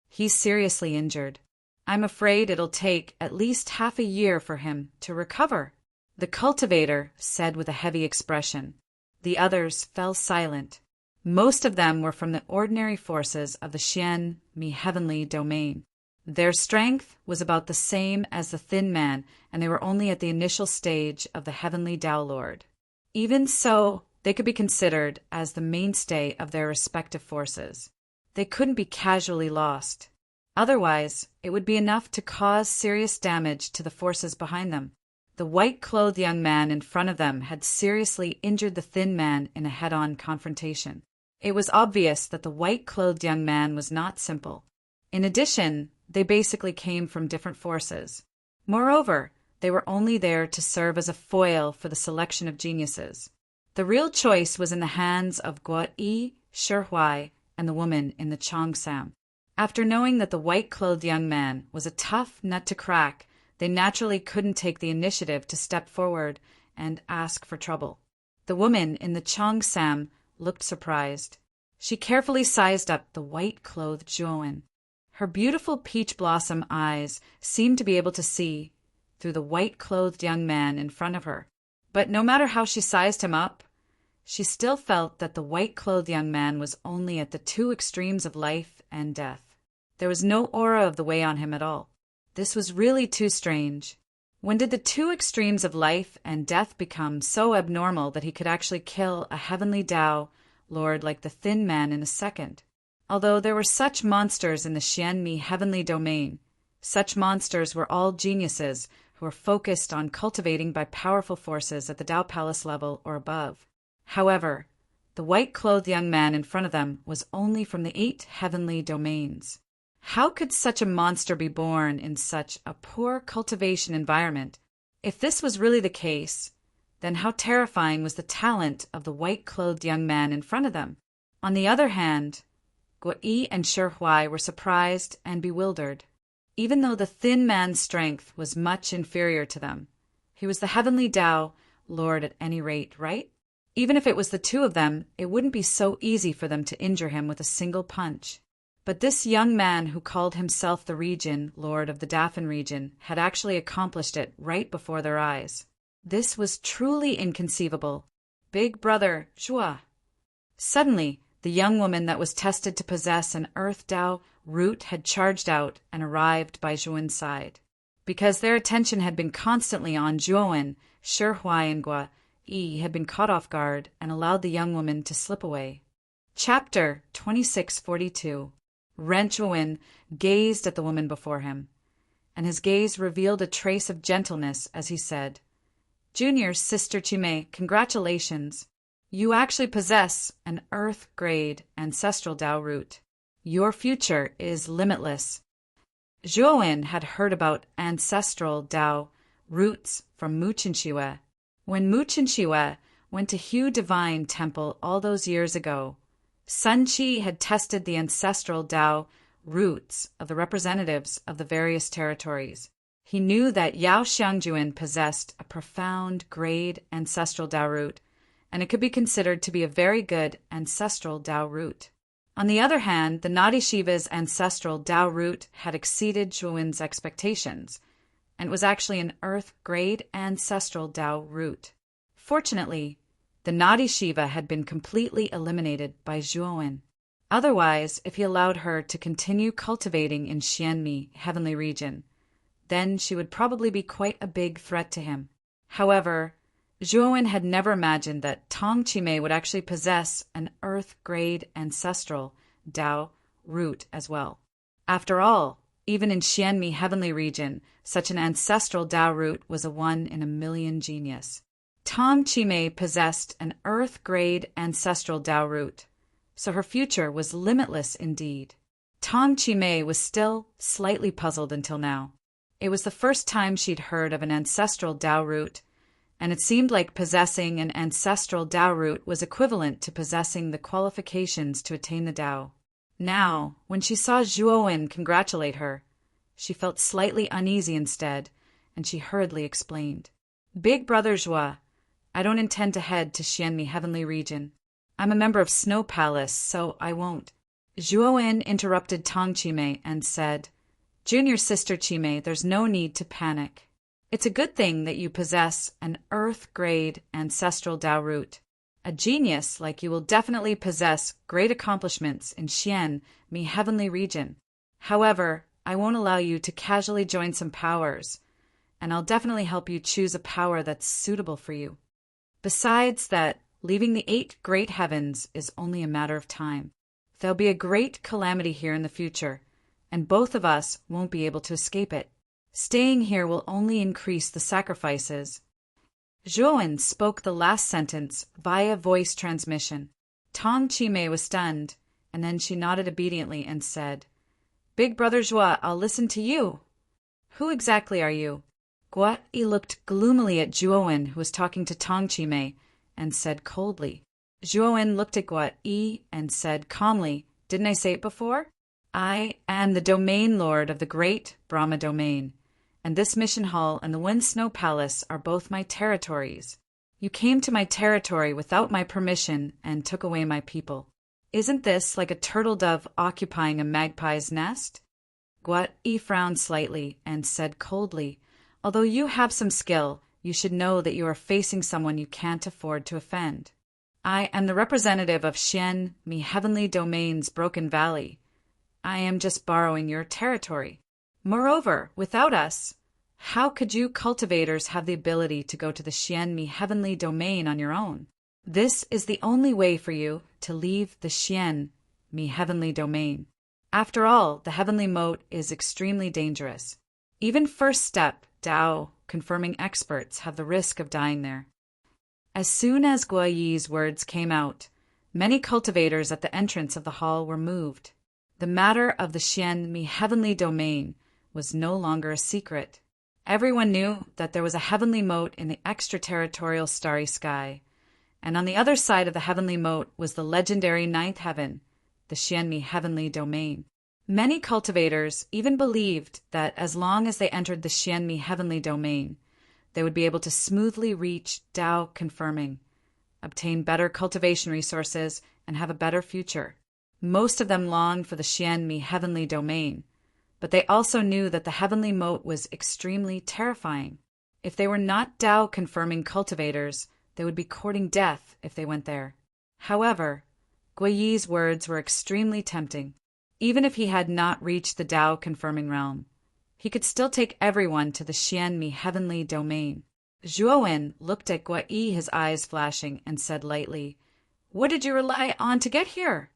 "He's seriously injured. I'm afraid it'll take at least half a year for him to recover," the cultivator said with a heavy expression. The others fell silent. Most of them were from the ordinary forces of the Xian Mi heavenly domain. Their strength was about the same as the thin man, and they were only at the initial stage of the heavenly Tao Lord. Even so, they could be considered as the mainstay of their respective forces. They couldn't be casually lost. Otherwise, it would be enough to cause serious damage to the forces behind them. The white-clothed young man in front of them had seriously injured the thin man in a head-on confrontation. It was obvious that the white-clothed young man was not simple. In addition, they basically came from different forces. Moreover, they were only there to serve as a foil for the selection of geniuses. The real choice was in the hands of Guo Yi, Shi Huai, and the woman in the Cheongsam. After knowing that the white-clothed young man was a tough nut to crack, they naturally couldn't take the initiative to step forward and ask for trouble. The woman in the Cheongsam looked surprised. She carefully sized up the white-clothed Zhuowen. Her beautiful peach blossom eyes seemed to be able to see through the white-clothed young man in front of her. But no matter how she sized him up, she still felt that the white-clothed young man was only at the two extremes of life and death. There was no aura of the way on him at all. This was really too strange. When did the two extremes of life and death become so abnormal that he could actually kill a heavenly Tao Lord like the thin man in a second? Although there were such monsters in the Xian Mi heavenly domain, such monsters were all geniuses who were focused on cultivating by powerful forces at the Tao Palace level or above. However, the white-clothed young man in front of them was only from the 8 heavenly domains. How could such a monster be born in such a poor cultivation environment? If this was really the case, then how terrifying was the talent of the white-clothed young man in front of them? On the other hand, Guo Yi and Shi Huai were surprised and bewildered. Even though the thin man's strength was much inferior to them, he was the heavenly Tao Lord at any rate, right? Even if it was the two of them, it wouldn't be so easy for them to injure him with a single punch. But this young man who called himself the Region Lord of the Dafan region had actually accomplished it right before their eyes. This was truly inconceivable. Big brother, Zhua. Suddenly, the young woman that was tested to possess an Earth Tao root had charged out and arrived by Zhuowen's side. Because their attention had been constantly on Zhuowen, Shi Huai and Guo Yi had been caught off guard and allowed the young woman to slip away. Chapter 2642. Ren Zhuowen gazed at the woman before him, and his gaze revealed a trace of gentleness as he said, "Junior Sister Chimei, congratulations. You actually possess an Earth-grade ancestral Tao root. Your future is limitless." Zhuowen had heard about ancestral Tao roots from Mu Qinshiwe. When Mu Qinshiwe went to Hu Divine Temple all those years ago, Sun Qi had tested the ancestral Tao roots of the representatives of the various territories. He knew that Yao Xiangjuan possessed a profound grade ancestral Tao root, and it could be considered to be a very good ancestral Tao root. On the other hand, the Nadi Shiva's ancestral Tao root had exceeded Zhuowen's expectations, and was actually an Earth-grade ancestral Tao root. Fortunately, the Nadi Shiva had been completely eliminated by Zhuowen. Otherwise, if he allowed her to continue cultivating in Xianmi, heavenly region, then she would probably be quite a big threat to him. However, Zhuowen had never imagined that Tong Chimei would actually possess an Earth-grade ancestral Tao root as well. After all, Even in Xianmi Heavenly Region, such an ancestral Tao root was a 1 in a million genius. Tang Qimei possessed an Earth-grade ancestral Tao root, so her future was limitless indeed. Tang Qimei was still slightly puzzled until now. It was the first time she'd heard of an ancestral Tao root, and it seemed like possessing an ancestral Tao root was equivalent to possessing the qualifications to attain the Tao. Now, when she saw Zhuowen congratulate her, she felt slightly uneasy instead, and she hurriedly explained. Big Brother Zhuo, I don't intend to head to Xianmi Heavenly Region. I'm a member of Snow Palace, so I won't. Zhuowen interrupted Tang Qimei and said, Junior sister Qimei, there's no need to panic. It's a good thing that you possess an Earth-grade ancestral Tao root. A genius like you will definitely possess great accomplishments in Xianmi Heavenly Region. However, I won't allow you to casually join some powers, and I'll definitely help you choose a power that's suitable for you. Besides that, leaving the 8 great heavens is only a matter of time. There'll be a great calamity here in the future, and both of us won't be able to escape it. Staying here will only increase the sacrifices. Zhuowen spoke the last sentence via voice transmission. Tang Qimei was stunned, and then she nodded obediently and said, Big Brother Zhuo, I'll listen to you. Who exactly are you? Guo Yi looked gloomily at Zhuowen, who was talking to Tang Qimei, and said coldly. Zhuowen looked at Guo Yi and said calmly, Didn't I say it before? I am the domain lord of the great Brahma domain, and this mission hall and the Wind Snow Palace are both my territories. You came to my territory without my permission and took away my people. Isn't this like a turtle dove occupying a magpie's nest? Guo Yi frowned slightly and said coldly, Although you have some skill, you should know that you are facing someone you can't afford to offend. I am the representative of Xianmi Heavenly Domain's Broken Valley. I am just borrowing your territory. Moreover, without us, how could you cultivators have the ability to go to the Xianmi Heavenly Domain on your own? This is the only way for you to leave the Xianmi Heavenly Domain. After all, the Heavenly Moat is extremely dangerous. Even first step, Tao, confirming experts have the risk of dying there. As soon as Guo Yi's words came out, many cultivators at the entrance of the hall were moved. The matter of the Xianmi Heavenly Domain was no longer a secret. Everyone knew that there was a heavenly moat in the extraterritorial starry sky, and on the other side of the heavenly moat was the legendary 9th heaven, the Xianmi Heavenly Domain. Many cultivators even believed that as long as they entered the Xianmi Heavenly Domain, they would be able to smoothly reach Tao confirming, obtain better cultivation resources, and have a better future. Most of them longed for the Xianmi Heavenly Domain, but they also knew that the heavenly moat was extremely terrifying. If they were not Tao confirming cultivators, they would be courting death if they went there. However, Guo Yi's words were extremely tempting. Even if he had not reached the Tao confirming realm, he could still take everyone to the Xianmi Heavenly Domain. Zhuowen looked at Guo Yi, his eyes flashing, and said lightly, What did you rely on to get here?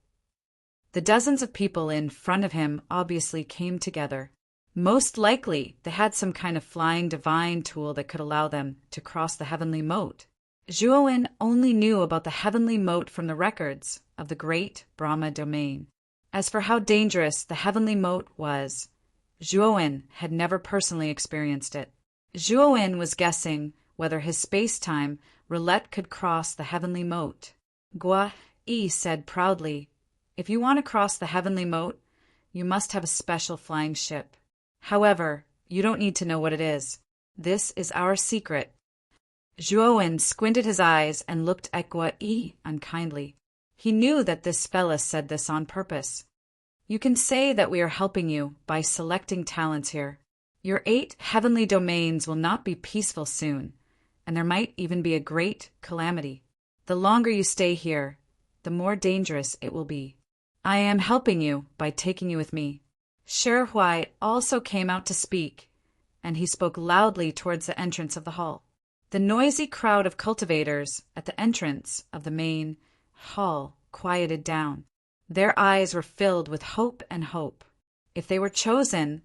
The dozens of people in front of him obviously came together. Most likely, they had some kind of flying divine tool that could allow them to cross the heavenly moat. Zhuowen only knew about the heavenly moat from the records of the great Brahma domain. As for how dangerous the heavenly moat was, Zhuowen had never personally experienced it. Zhuowen was guessing whether his space-time roulette could cross the heavenly moat. Guo Yi said proudly, If you want to cross the heavenly moat, you must have a special flying ship. However, you don't need to know what it is. This is our secret. Zhuowen squinted his eyes and looked at Guo Yi unkindly. He knew that this fella said this on purpose. You can say that we are helping you by selecting talents here. Your 8 heavenly domains will not be peaceful soon, and there might even be a great calamity. The longer you stay here, the more dangerous it will be. I am helping you by taking you with me. Shi Huai also came out to speak, and he spoke loudly towards the entrance of the hall. The noisy crowd of cultivators at the entrance of the main hall quieted down. Their eyes were filled with hope and hope. If they were chosen,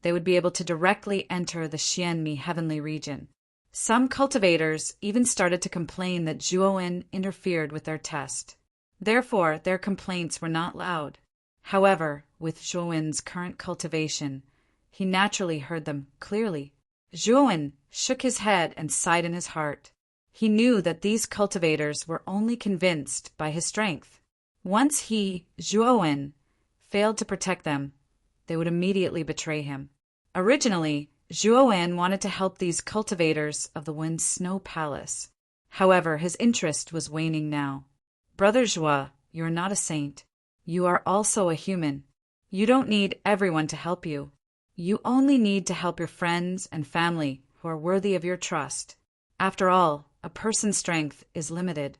they would be able to directly enter the Xianmi heavenly region. Some cultivators even started to complain that Zhuowen interfered with their test. Therefore, their complaints were not loud. However, with Zhuowen's current cultivation, he naturally heard them clearly. Zhuowen shook his head and sighed in his heart. He knew that these cultivators were only convinced by his strength. Once he, Zhuowen, failed to protect them, they would immediately betray him. Originally, Zhuowen wanted to help these cultivators of the Wind Snow Palace. However, his interest was waning now. Brother Zhuo, you are not a saint. You are also a human. You don't need everyone to help you. You only need to help your friends and family who are worthy of your trust. After all, a person's strength is limited.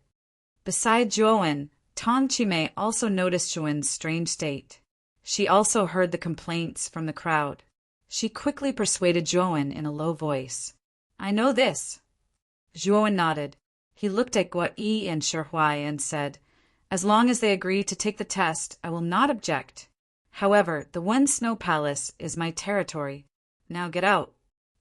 Beside Zhuowen, Tang Qimei also noticed Zhuowen's strange state. She also heard the complaints from the crowd. She quickly persuaded Zhuowen in a low voice. I know this. Zhuowen nodded. He looked at Guo Yi and Shi Huai and said, as long as they agree to take the test, I will not object. However, the Wind Snow Palace is my territory. Now get out.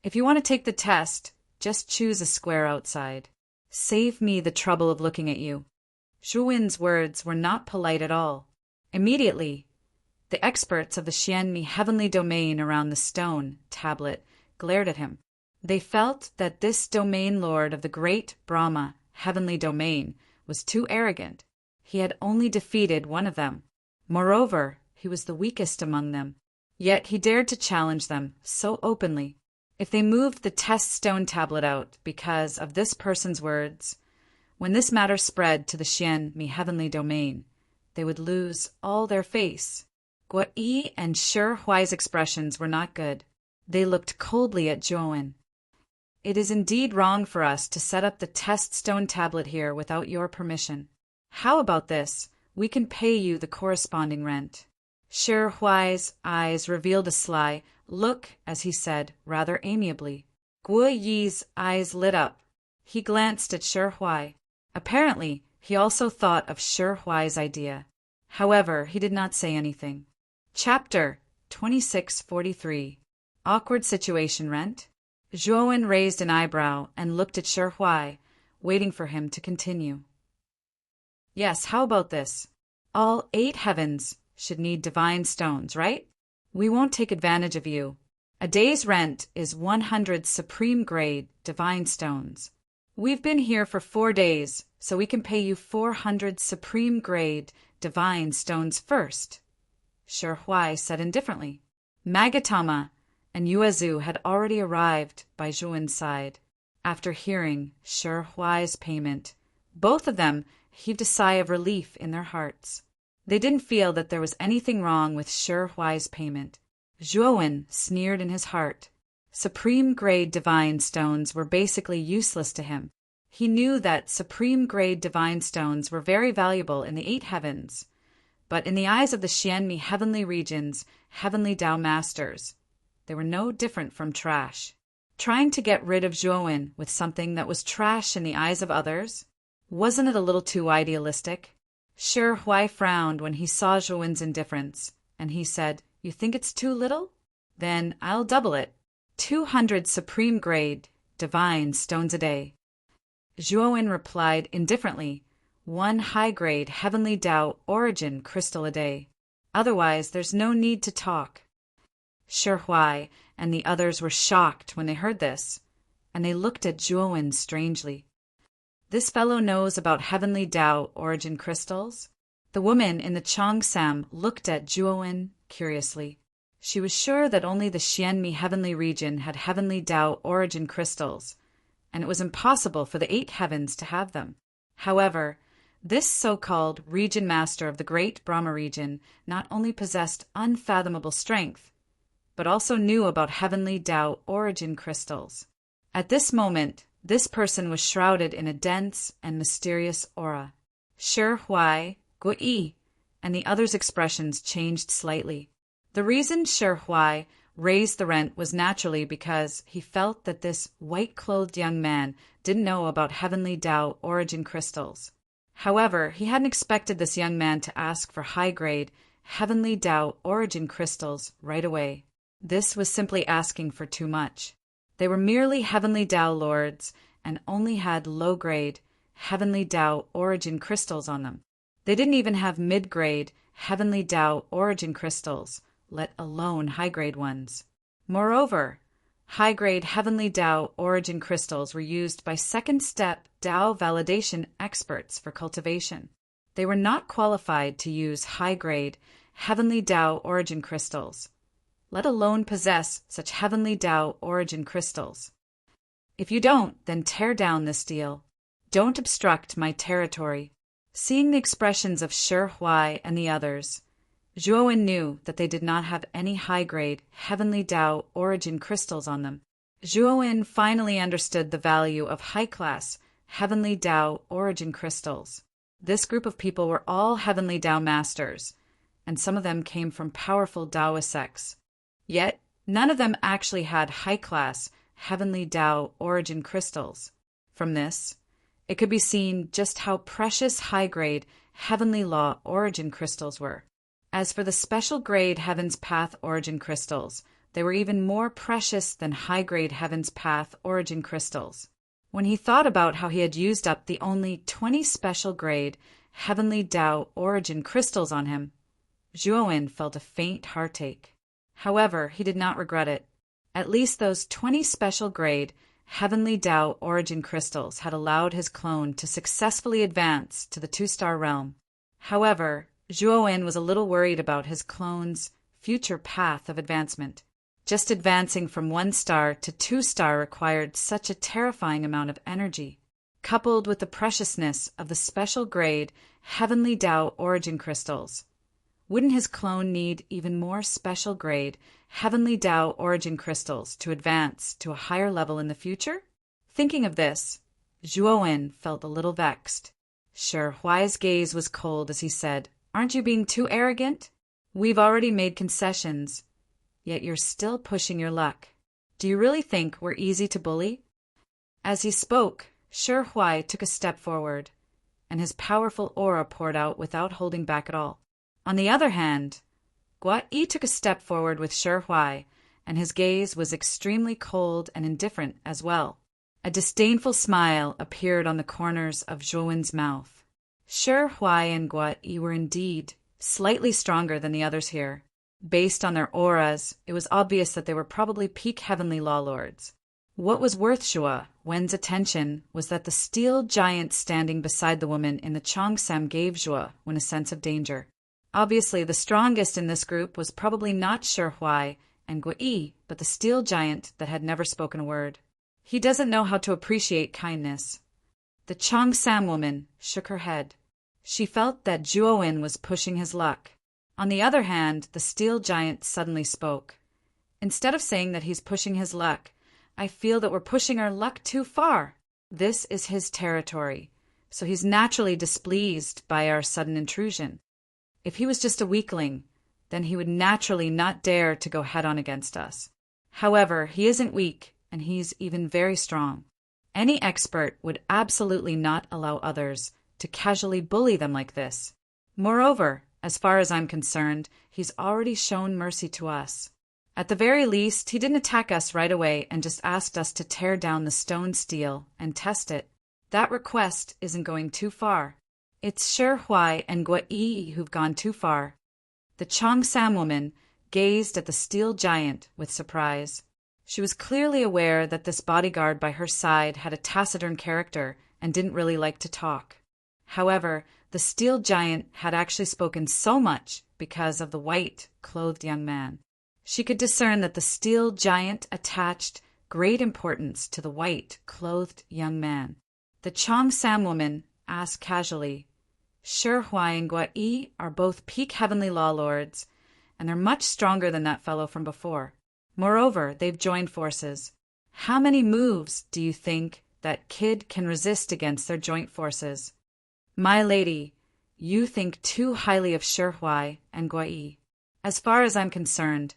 If you want to take the test, just choose a square outside. Save me the trouble of looking at you. Zhuowen's words were not polite at all. Immediately, the experts of the Xianmi heavenly domain around the stone tablet glared at him. They felt that this domain lord of the great Brahma heavenly domain was too arrogant. He had only defeated one of them. Moreover, he was the weakest among them. Yet he dared to challenge them so openly. If they moved the test stone tablet out because of this person's words, when this matter spread to the Xianmi heavenly domain, they would lose all their face. Guo Yi and Shi Huai's expressions were not good. They looked coldly at Zhuowen. It is indeed wrong for us to set up the test stone tablet here without your permission. How about this? We can pay you the corresponding rent. Shi Huai's eyes revealed a sly look as he said, rather amiably. Guo Yi's eyes lit up. He glanced at Shi Huai. Apparently, he also thought of Shi Huai's idea. However, he did not say anything. Chapter 2643. Awkward Situation Rent. Zhuowen raised an eyebrow and looked at Shi Huai, waiting for him to continue. Yes, how about this? All 8 heavens should need divine stones, right? We won't take advantage of you. A day's rent is 100 supreme grade divine stones. We've been here for 4 days, so we can pay you 400 supreme grade divine stones first. Shi Huai said indifferently. Magatama and Yuezhu had already arrived by Zhuowen's side. After hearing Shi Huai's payment, both of them heaved a sigh of relief in their hearts. They didn't feel that there was anything wrong with Shi Huai's payment. Zhuowen sneered in his heart. Supreme grade divine stones were basically useless to him. He knew that supreme grade divine stones were very valuable in the 8 heavens, but in the eyes of the Xianmi heavenly region's heavenly Tao masters, they were no different from trash. Trying to get rid of Zhuowen with something that was trash in the eyes of others, wasn't it a little too idealistic? Shi Huai frowned when he saw Zhuowen's indifference, and he said, You think it's too little? Then I'll double it. 200 supreme grade divine stones a day. Zhuowen replied indifferently, 1 high grade heavenly Tao origin crystal a day. Otherwise, there's no need to talk. Shi Huai and the others were shocked when they heard this, and they looked at Zhuowen strangely. This fellow knows about heavenly Tao origin crystals? The woman in the Cheongsam looked at Zhuowen curiously. She was sure that only the Xianmi heavenly region had heavenly Tao origin crystals, and it was impossible for the 8 heavens to have them. However, this so-called region master of the great Brahma region not only possessed unfathomable strength, but also knew about heavenly Tao origin crystals. At this moment, this person was shrouded in a dense and mysterious aura. Shi Huai, Guo Yi, and the others' expressions changed slightly. The reason Shi Huai raised the rent was naturally because he felt that this white-clothed young man didn't know about heavenly Tao origin crystals. However, he hadn't expected this young man to ask for high-grade heavenly Tao origin crystals right away. This was simply asking for too much. They were merely heavenly Tao lords and only had low-grade, heavenly Tao origin crystals on them. They didn't even have mid-grade, heavenly Tao origin crystals, let alone high-grade ones. Moreover, high-grade heavenly Tao origin crystals were used by second-step Tao validation experts for cultivation. They were not qualified to use high-grade heavenly Tao origin crystals, let alone possess such heavenly Tao origin crystals. If you don't, then tear down this deal. Don't obstruct my territory. Seeing the expressions of Shi Huai and the others, Zhuowen knew that they did not have any high-grade heavenly Tao origin crystals on them. Zhuowen finally understood the value of high-class heavenly Tao origin crystals. This group of people were all heavenly Tao masters, and some of them came from powerful Taoist sects. Yet, none of them actually had high-class heavenly Tao origin crystals. From this, it could be seen just how precious high-grade heavenly law origin crystals were. As for the special grade Heaven's Path origin crystals, they were even more precious than high-grade Heaven's Path origin crystals. When he thought about how he had used up the only 20 special grade heavenly Tao origin crystals on him, Zhuowen felt a faint heartache. However, he did not regret it. At least those 20 special grade heavenly Tao origin crystals had allowed his clone to successfully advance to the 2-star realm. However, Zhuowen was a little worried about his clone's future path of advancement. Just advancing from 1-star to 2-star required such a terrifying amount of energy. Coupled with the preciousness of the special grade heavenly Tao origin crystals, wouldn't his clone need even more special grade heavenly Tao origin crystals to advance to a higher level in the future? Thinking of this, Zhuowen felt a little vexed. Shi Huai's gaze was cold as he said, "Aren't you being too arrogant? We've already made concessions, yet you're still pushing your luck. Do you really think we're easy to bully?" As he spoke, Shi Huai took a step forward, and his powerful aura poured out without holding back at all. On the other hand, Gua Yi took a step forward with Shi Huai, and his gaze was extremely cold and indifferent as well. A disdainful smile appeared on the corners of Zhuowen's mouth. Shi Huai and Gua Yi were indeed slightly stronger than the others here. Based on their auras, it was obvious that they were probably peak heavenly law lords. What was worth Zhuowen's attention was that the steel giant standing beside the woman in the Cheongsam gave Zhuowen a sense of danger. Obviously, the strongest in this group was probably not Shi Huai and Gua Yi, but the steel giant that had never spoken a word. He doesn't know how to appreciate kindness. The Cheongsam woman shook her head. She felt that Zhuowen was pushing his luck. On the other hand, the steel giant suddenly spoke. Instead of saying that he's pushing his luck, I feel that we're pushing our luck too far. This is his territory, so he's naturally displeased by our sudden intrusion. If he was just a weakling, then he would naturally not dare to go head-on against us. However, he isn't weak, and he's even very strong. Any expert would absolutely not allow others to casually bully them like this. Moreover, as far as I'm concerned, he's already shown mercy to us. At the very least, he didn't attack us right away and just asked us to tear down the stone steel and test it. That request isn't going too far. It's Shi Huai and Gua Yi who've gone too far. The Cheongsam woman gazed at the steel giant with surprise. She was clearly aware that this bodyguard by her side had a taciturn character and didn't really like to talk. However, the steel giant had actually spoken so much because of the white-clothed young man. She could discern that the steel giant attached great importance to the white-clothed young man. The Cheongsam woman asked casually, Shi Huai and Gua Yi are both peak heavenly law lords, and they're much stronger than that fellow from before. Moreover, they've joined forces. How many moves do you think that kid can resist against their joint forces? My lady, you think too highly of Shi Huai and Gua Yi. As far as I'm concerned,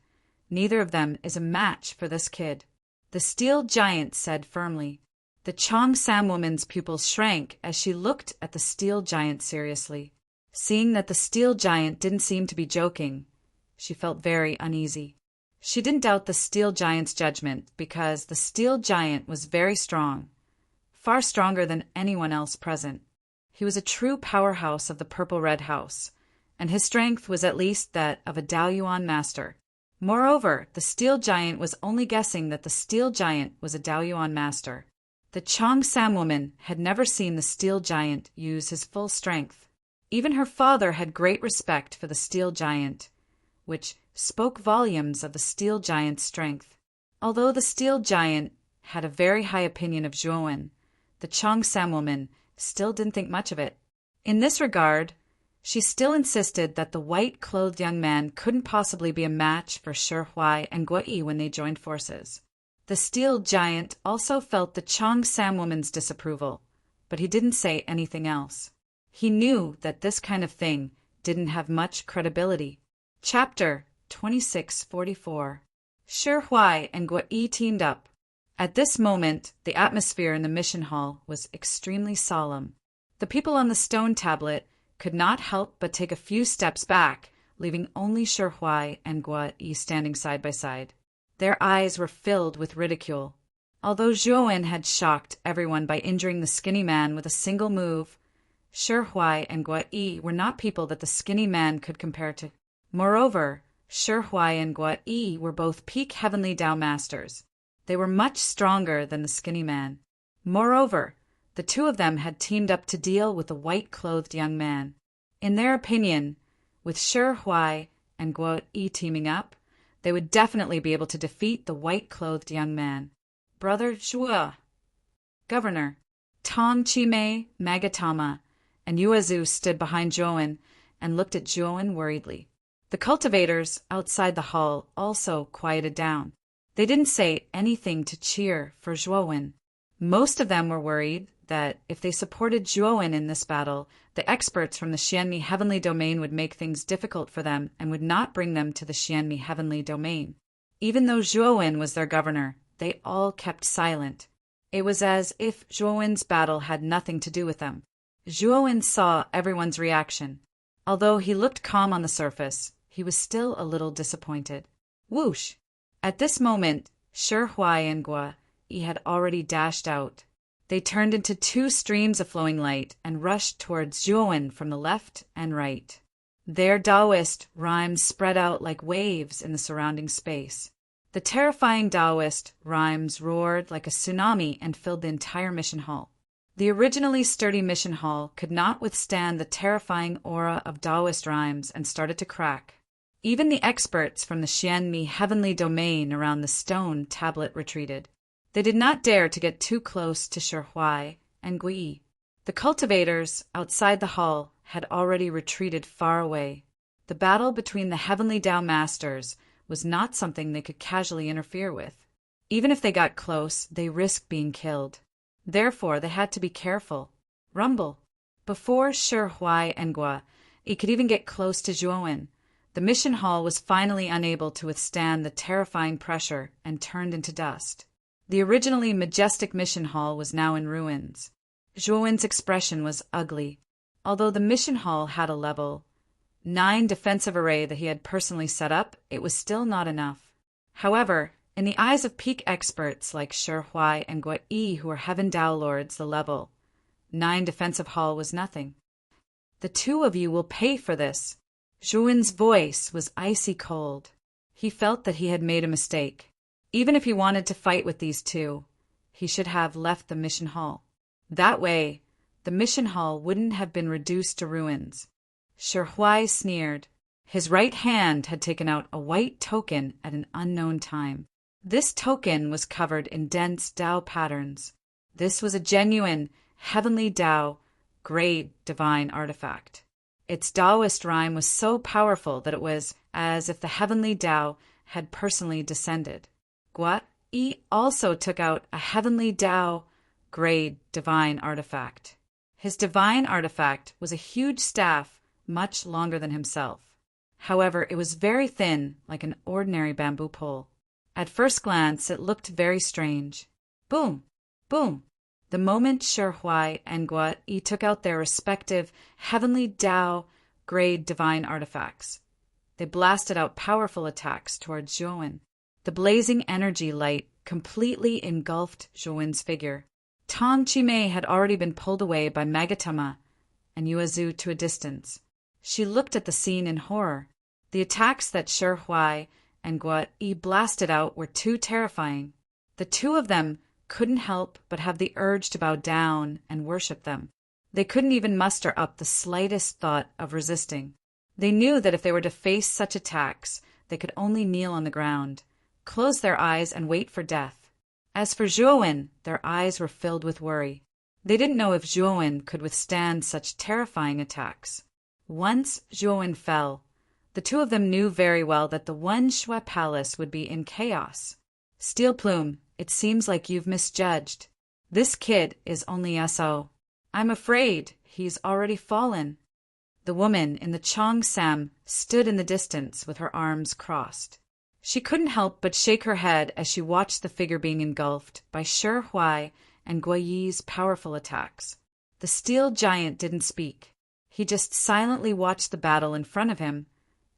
neither of them is a match for this kid. The steel giant said firmly. The Cheongsam woman's pupils shrank as she looked at the steel giant seriously. Seeing that the steel giant didn't seem to be joking, she felt very uneasy. She didn't doubt the steel giant's judgment because the steel giant was very strong, far stronger than anyone else present. He was a true powerhouse of the Purple-Red House, and his strength was at least that of a Daoyuan master. Moreover, the steel giant was only guessing that the steel giant was a Daoyuan master. The Cheongsam woman had never seen the steel giant use his full strength. Even her father had great respect for the steel giant, which spoke volumes of the steel giant's strength. Although the steel giant had a very high opinion of Zhuowen, the Cheongsam woman still didn't think much of it. In this regard, she still insisted that the white-clothed young man couldn't possibly be a match for Shi Huai and Guo Yi when they joined forces. The steel giant also felt the Cheongsam woman's disapproval, but he didn't say anything else. He knew that this kind of thing didn't have much credibility. Chapter 2644. Shi Huai and Guo Yi teamed up. At this moment, the atmosphere in the mission hall was extremely solemn. The people on the stone tablet could not help but take a few steps back, leaving only Shi Huai and Guo Yi standing side by side. Their eyes were filled with ridicule. Although Zhuowen had shocked everyone by injuring the skinny man with a single move, Shi Huai and Guo Yi were not people that the skinny man could compare to. Moreover, Shi Huai and Guo Yi were both peak heavenly Dao masters. They were much stronger than the skinny man. Moreover, the two of them had teamed up to deal with the white-clothed young man. In their opinion, with Shi Huai and Guo Yi teaming up, they would definitely be able to defeat the white-clothed young man. Brother Zhuo, Governor, Tong Chimei, Magatama, and Yuezu stood behind Zhuowen and looked at Zhuowen worriedly. The cultivators outside the hall also quieted down. They didn't say anything to cheer for Zhuowen. Most of them were worried that if they supported Zhuowen in this battle, the experts from the Xianmi Heavenly Domain would make things difficult for them and would not bring them to the Xianmi Heavenly Domain. Even though Zhuowen was their governor, they all kept silent. It was as if Zhuowen's battle had nothing to do with them. Zhuowen saw everyone's reaction. Although he looked calm on the surface, he was still a little disappointed. Whoosh! At this moment, Shi Huai and Guo Yi had already dashed out. They turned into two streams of flowing light and rushed towards Zhuowen from the left and right. Their Taoist rhymes spread out like waves in the surrounding space. The terrifying Taoist rhymes roared like a tsunami and filled the entire mission hall. The originally sturdy mission hall could not withstand the terrifying aura of Taoist rhymes and started to crack. Even the experts from the Xianmi Heavenly Domain around the stone tablet retreated. They did not dare to get too close to Shi Huai and Guo Yi. The cultivators outside the hall had already retreated far away. The battle between the Heavenly Dao Masters was not something they could casually interfere with. Even if they got close, they risked being killed. Therefore, they had to be careful. Rumble. Before Shi Huai and Guo Yi could even get close to Zhuowen, the mission hall was finally unable to withstand the terrifying pressure and turned into dust. The originally majestic mission hall was now in ruins. Zhuowen's expression was ugly. Although the mission hall had a level 9 defensive array that he had personally set up, it was still not enough. However, in the eyes of peak experts like Shi Huai and Guo Yi, who were Heaven Dao Lords, the level 9 defensive hall was nothing. The two of you will pay for this. Zhuowen's voice was icy cold. He felt that he had made a mistake. Even if he wanted to fight with these two, he should have left the mission hall. That way, the mission hall wouldn't have been reduced to ruins. Shi Huai sneered. His right hand had taken out a white token at an unknown time. This token was covered in dense Dao patterns. This was a genuine, heavenly Dao, grade divine artifact. Its Taoist rhyme was so powerful that it was as if the heavenly Dao had personally descended. Guo Yi also took out a heavenly Dao, grade divine artifact. His divine artifact was a huge staff, much longer than himself. However, it was very thin, like an ordinary bamboo pole. At first glance, it looked very strange. Boom! Boom! The moment Shi Huai and Guo Yi took out their respective heavenly Dao grade divine artifacts, they blasted out powerful attacks towards Zhuowen. The blazing energy light completely engulfed Zhuowen's figure. Tang Chimei had already been pulled away by Magatama and Yuazu to a distance. She looked at the scene in horror. The attacks that Shi Huai and Guo Yi blasted out were too terrifying. The two of them couldn't help but have the urge to bow down and worship them. They couldn't even muster up the slightest thought of resisting. They knew that if they were to face such attacks, they could only kneel on the ground, close their eyes and wait for death. As for Zhuowen, their eyes were filled with worry. They didn't know if Zhuowen could withstand such terrifying attacks. Once Zhuowen fell, the two of them knew very well that the One Shui Palace would be in chaos. Steel Plume, it seems like you've misjudged. This kid is only SO. I'm afraid he's already fallen. The woman in the Cheongsam stood in the distance with her arms crossed. She couldn't help but shake her head as she watched the figure being engulfed by Shi Huai and Guo Yi's powerful attacks. The steel giant didn't speak. He just silently watched the battle in front of him,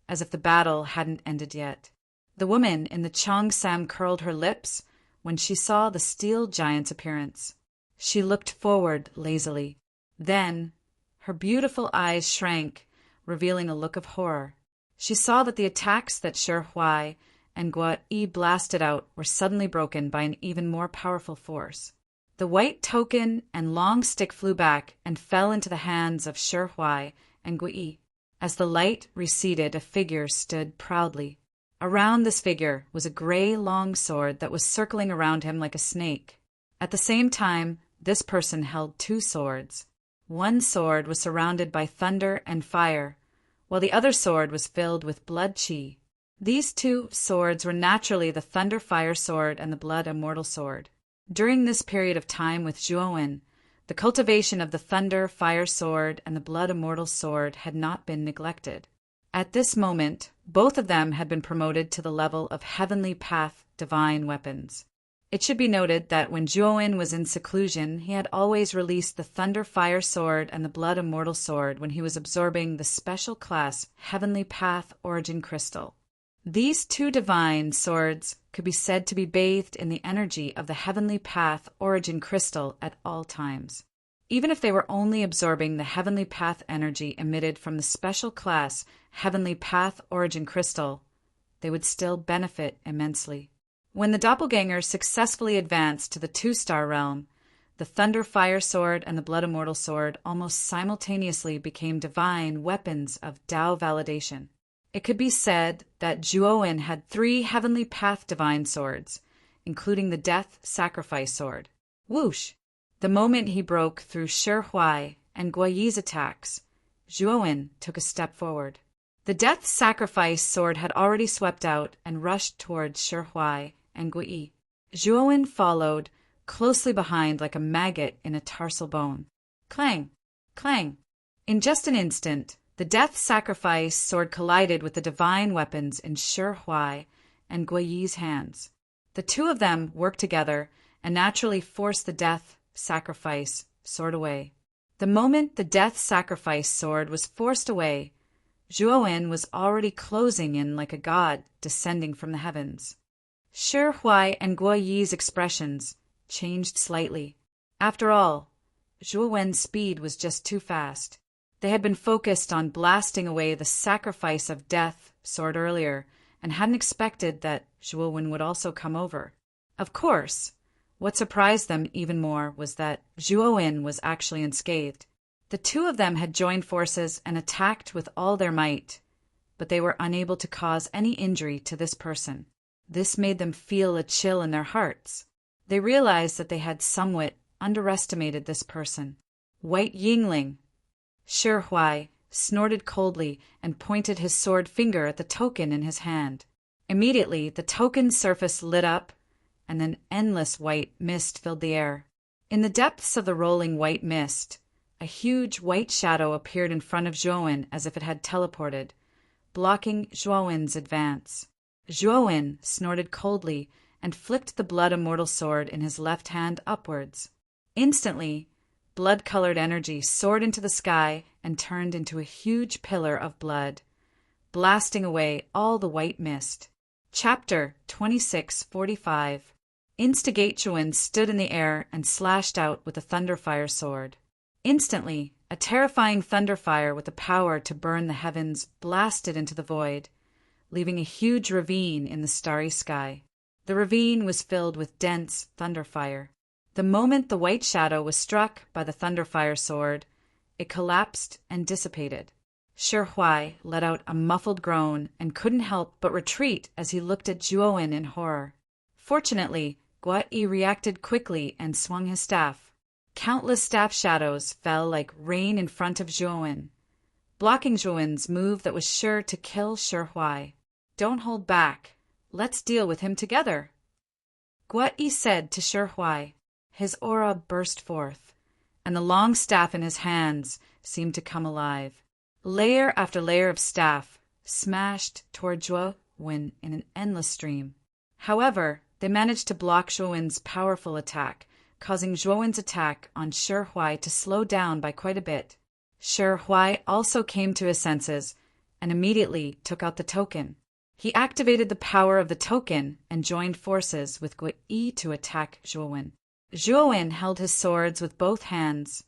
as if the battle hadn't ended yet. The woman in the Cheongsam curled her lips when she saw the steel giant's appearance. She looked forward lazily. Then her beautiful eyes shrank, revealing a look of horror. She saw that the attacks that Shi Huai and Guo Yi blasted out were suddenly broken by an even more powerful force. The white token and long stick flew back and fell into the hands of Shi Huai and Guo Yi. As the light receded, a figure stood proudly. Around this figure was a gray long sword that was circling around him like a snake. At the same time, this person held two swords. One sword was surrounded by thunder and fire, while the other sword was filled with blood qi. These two swords were naturally the Thunder Fire Sword and the Blood Immortal Sword. During this period of time with Zhuowen, the cultivation of the Thunder Fire Sword and the Blood Immortal Sword had not been neglected. At this moment, both of them had been promoted to the level of Heavenly Path Divine Weapons. It should be noted that when Zhuowen was in seclusion, he had always released the Thunder Fire Sword and the Blood Immortal Sword when he was absorbing the special class Heavenly Path Origin Crystal. These two divine swords could be said to be bathed in the energy of the Heavenly Path Origin Crystal at all times. Even if they were only absorbing the Heavenly Path energy emitted from the special class Heavenly Path Origin Crystal, they would still benefit immensely. When the doppelgangers successfully advanced to the 2-star realm, the Thunder Fire Sword and the Blood Immortal Sword almost simultaneously became divine weapons of Tao validation. It could be said that Zhuowen had 3 Heavenly Path divine swords, including the Death Sacrifice Sword. Whoosh! The moment he broke through Shi Huai and Guo Yi's attacks, Zhuowen took a step forward. The Death Sacrifice Sword had already swept out and rushed towards Shi Huai and Guo Yi. Zhuowen followed closely behind like a maggot in a tarsal bone. Clang! Clang! In just an instant, the Death Sacrifice Sword collided with the divine weapons in Shi Huai and Guo Yi's hands. The two of them worked together and naturally forced the Death Sacrifice Sword away. The moment the Death Sacrifice Sword was forced away, Zhuowen was already closing in like a god descending from the heavens. Shi Huai and Guo Yi's expressions changed slightly. After all, Zhuowen's speed was just too fast. They had been focused on blasting away the Sacrifice of Death sword earlier and hadn't expected that Zhuowen would also come over. Of course, what surprised them even more was that Zhuowen was actually unscathed. The two of them had joined forces and attacked with all their might, but they were unable to cause any injury to this person. This made them feel a chill in their hearts. They realized that they had somewhat underestimated this person. White Yingling! Shi Huai snorted coldly and pointed his sword finger at the token in his hand. Immediately, the token's surface lit up, and an endless white mist filled the air. In the depths of the rolling white mist, a huge white shadow appeared in front of Zhuowen as if it had teleported, blocking Zhuowen's advance. Zhuowen snorted coldly and flicked the Blood Immortal Sword in his left hand upwards. Instantly, blood-colored energy soared into the sky and turned into a huge pillar of blood, blasting away all the white mist. Chapter 2645. Instigate Zhuan stood in the air and slashed out with a thunderfire sword. Instantly, a terrifying thunderfire with the power to burn the heavens blasted into the void, leaving a huge ravine in the starry sky. The ravine was filled with dense thunderfire. The moment the white shadow was struck by the thunderfire sword, it collapsed and dissipated. Shi Huai let out a muffled groan and couldn't help but retreat as he looked at Zhuowen in horror. Fortunately, Guo Yi reacted quickly and swung his staff. Countless staff shadows fell like rain in front of Zhuowen, blocking Zhuowen's move that was sure to kill Shi Huai. "Don't hold back. Let's deal with him together," Guo Yi said to Shi Huai. His aura burst forth, and the long staff in his hands seemed to come alive. Layer after layer of staff smashed toward Zhuowen in an endless stream. However, they managed to block Zhuowen's powerful attack, causing Zhuowen's attack on Shi Huai to slow down by quite a bit. Shi Huai also came to his senses and immediately took out the token. He activated the power of the token and joined forces with Guo Yi to attack Zhuowen. Zhuowen held his swords with both hands,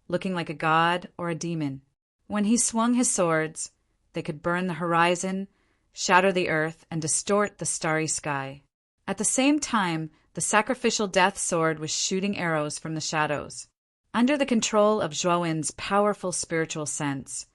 looking like a god or a demon. When he swung his swords, they could burn the horizon, shatter the earth, and distort the starry sky. At the same time, the sacrificial death sword was shooting arrows from the shadows. Under the control of Zhuowen's powerful spiritual sense,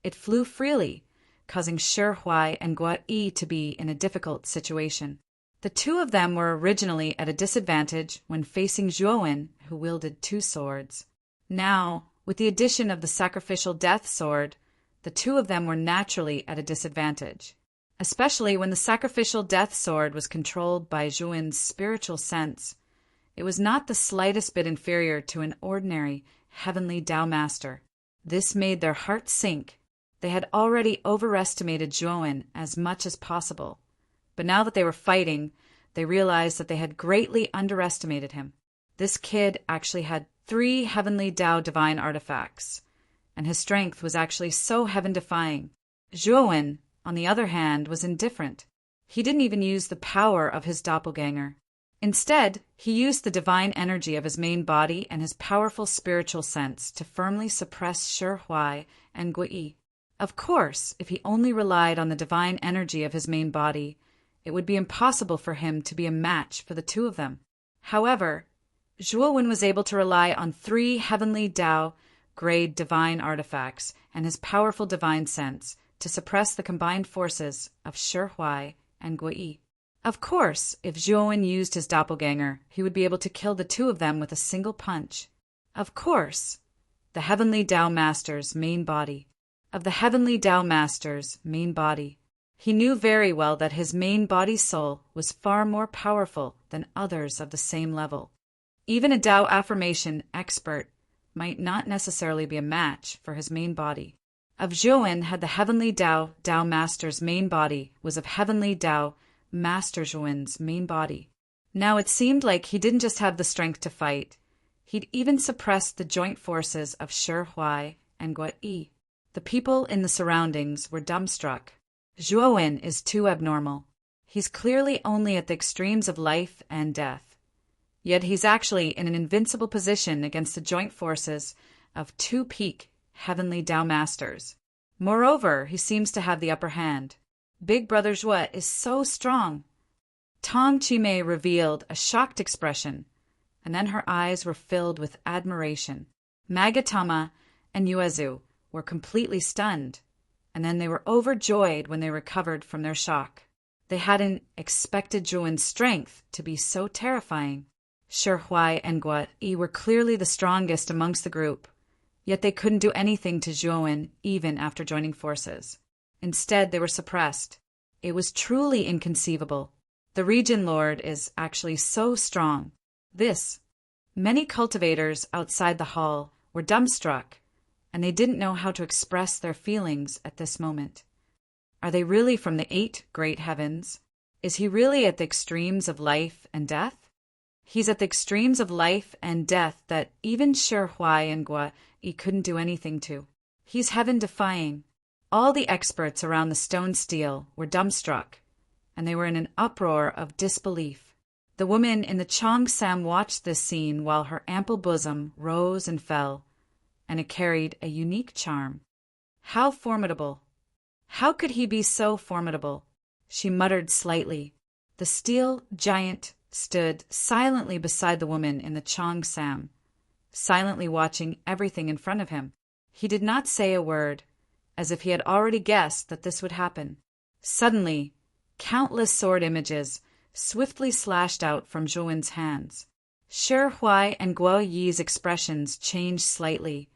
it flew freely, causing Shi Huai and Guo Yi to be in a difficult situation. The two of them were originally at a disadvantage when facing Zhuowen, who wielded two swords. Now, with the addition of the sacrificial death sword, the two of them were naturally at a disadvantage, especially when the sacrificial death sword was controlled by Zhuowen's spiritual sense. It was not the slightest bit inferior to an ordinary heavenly Tao master. This made their hearts sink. They had already overestimated Zhuowen as much as possible, but now that they were fighting, they realized that they had greatly underestimated him. This kid actually had 3 heavenly Tao divine artifacts, and his strength was actually so heaven-defying. Zhuowen, on the other hand, was indifferent. He didn't even use the power of his doppelganger. Instead, he used the divine energy of his main body and his powerful spiritual sense to firmly suppress Shi Huai and Guo Yi. Of course, if he only relied on the divine energy of his main body, it would be impossible for him to be a match for the two of them. However, Zhuowen was able to rely on 3 heavenly Tao grade divine artifacts and his powerful divine sense to suppress the combined forces of Shi Huai and Guo Yi. Of course, if Zhuowen used his doppelganger, he would be able to kill the two of them with a single punch. Of course, the heavenly Tao master's main body. He knew very well that his main body soul was far more powerful than others of the same level. Even a Tao affirmation expert might not necessarily be a match for his main body. If Zhuowen had the heavenly Tao master's main body was of heavenly Tao master Zhuowen's main body. Now it seemed like he didn't just have the strength to fight, he'd even suppressed the joint forces of Shi Huai and Guo Yi. The people in the surroundings were dumbstruck. Zhuowen is too abnormal. He's clearly only at the extremes of life and death. Yet he's actually in an invincible position against the joint forces of 2 peak heavenly Tao masters. Moreover, he seems to have the upper hand. Big Brother Zhuo is so strong. Tang Qimei revealed a shocked expression, and then her eyes were filled with admiration. Magatama and Yuezu were completely stunned, and then they were overjoyed when they recovered from their shock. They hadn't expected Zhuowen's strength to be so terrifying. Shi Huai and Guo Yi were clearly the strongest amongst the group, yet they couldn't do anything to Zhuowen even after joining forces. Instead, they were suppressed. It was truly inconceivable. The Region Lord is actually so strong. Many cultivators outside the hall were dumbstruck, and they didn't know how to express their feelings at this moment. Are they really from the 8 great heavens? Is he really at the extremes of life and death? He's at the extremes of life and death that even Shi Huai and Guo Yi couldn't do anything to. He's heaven-defying. All the experts around the stone steel were dumbstruck, and they were in an uproar of disbelief. The woman in the cheongsam watched this scene while her ample bosom rose and fell, and it carried a unique charm. How formidable! How could he be so formidable? She muttered slightly. The steel giant stood silently beside the woman in the cheongsam, silently watching everything in front of him. He did not say a word, as if he had already guessed that this would happen. Suddenly, countless sword images swiftly slashed out from Zhuowen's hands. Shi Huai and Guo Yi's expressions changed slightly,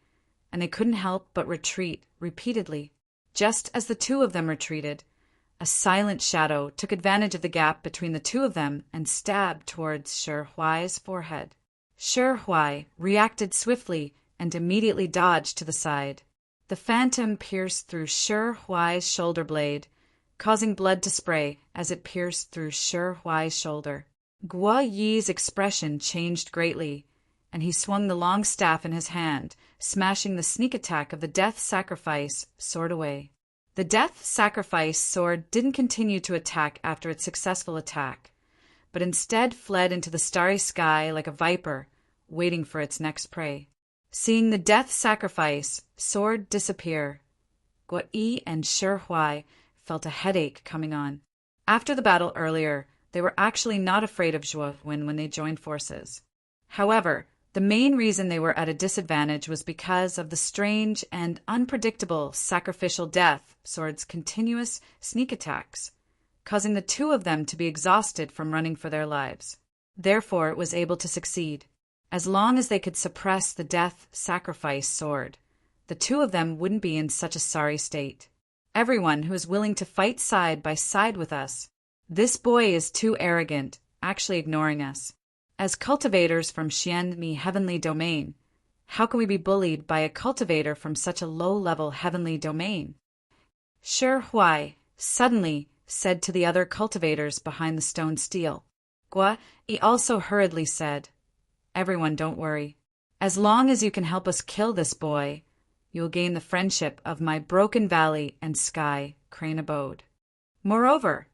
and they couldn't help but retreat repeatedly. Just as the two of them retreated, a silent shadow took advantage of the gap between the two of them and stabbed towards Shi Huai's forehead. Shi Huai reacted swiftly and immediately dodged to the side. The phantom pierced through Shi Huai's shoulder blade, causing blood to spray as it pierced through Shi Huai's shoulder. Guo Yi's expression changed greatly, and he swung the long staff in his hand, smashing the sneak attack of the Death Sacrifice sword away. The Death Sacrifice sword didn't continue to attack after its successful attack, but instead fled into the starry sky like a viper, waiting for its next prey. Seeing the Death Sacrifice sword disappear, Guo Yi and Shi Huai felt a headache coming on. After the battle earlier, they were actually not afraid of Zhuowen when they joined forces. However, the main reason they were at a disadvantage was because of the strange and unpredictable sacrificial death sword's continuous sneak attacks, causing the two of them to be exhausted from running for their lives. Therefore, it was able to succeed. As long as they could suppress the Death Sacrifice sword, the two of them wouldn't be in such a sorry state. Everyone who is willing to fight side by side with us. This boy is too arrogant, actually ignoring us. As cultivators from Xianmi Heavenly Domain, how can we be bullied by a cultivator from such a low-level heavenly domain? Shi Huai suddenly said to the other cultivators behind the stone stele. Guo Yi also hurriedly said, "Everyone, don't worry. As long as you can help us kill this boy, you will gain the friendship of my Broken Valley and Sky Crane Abode. Moreover,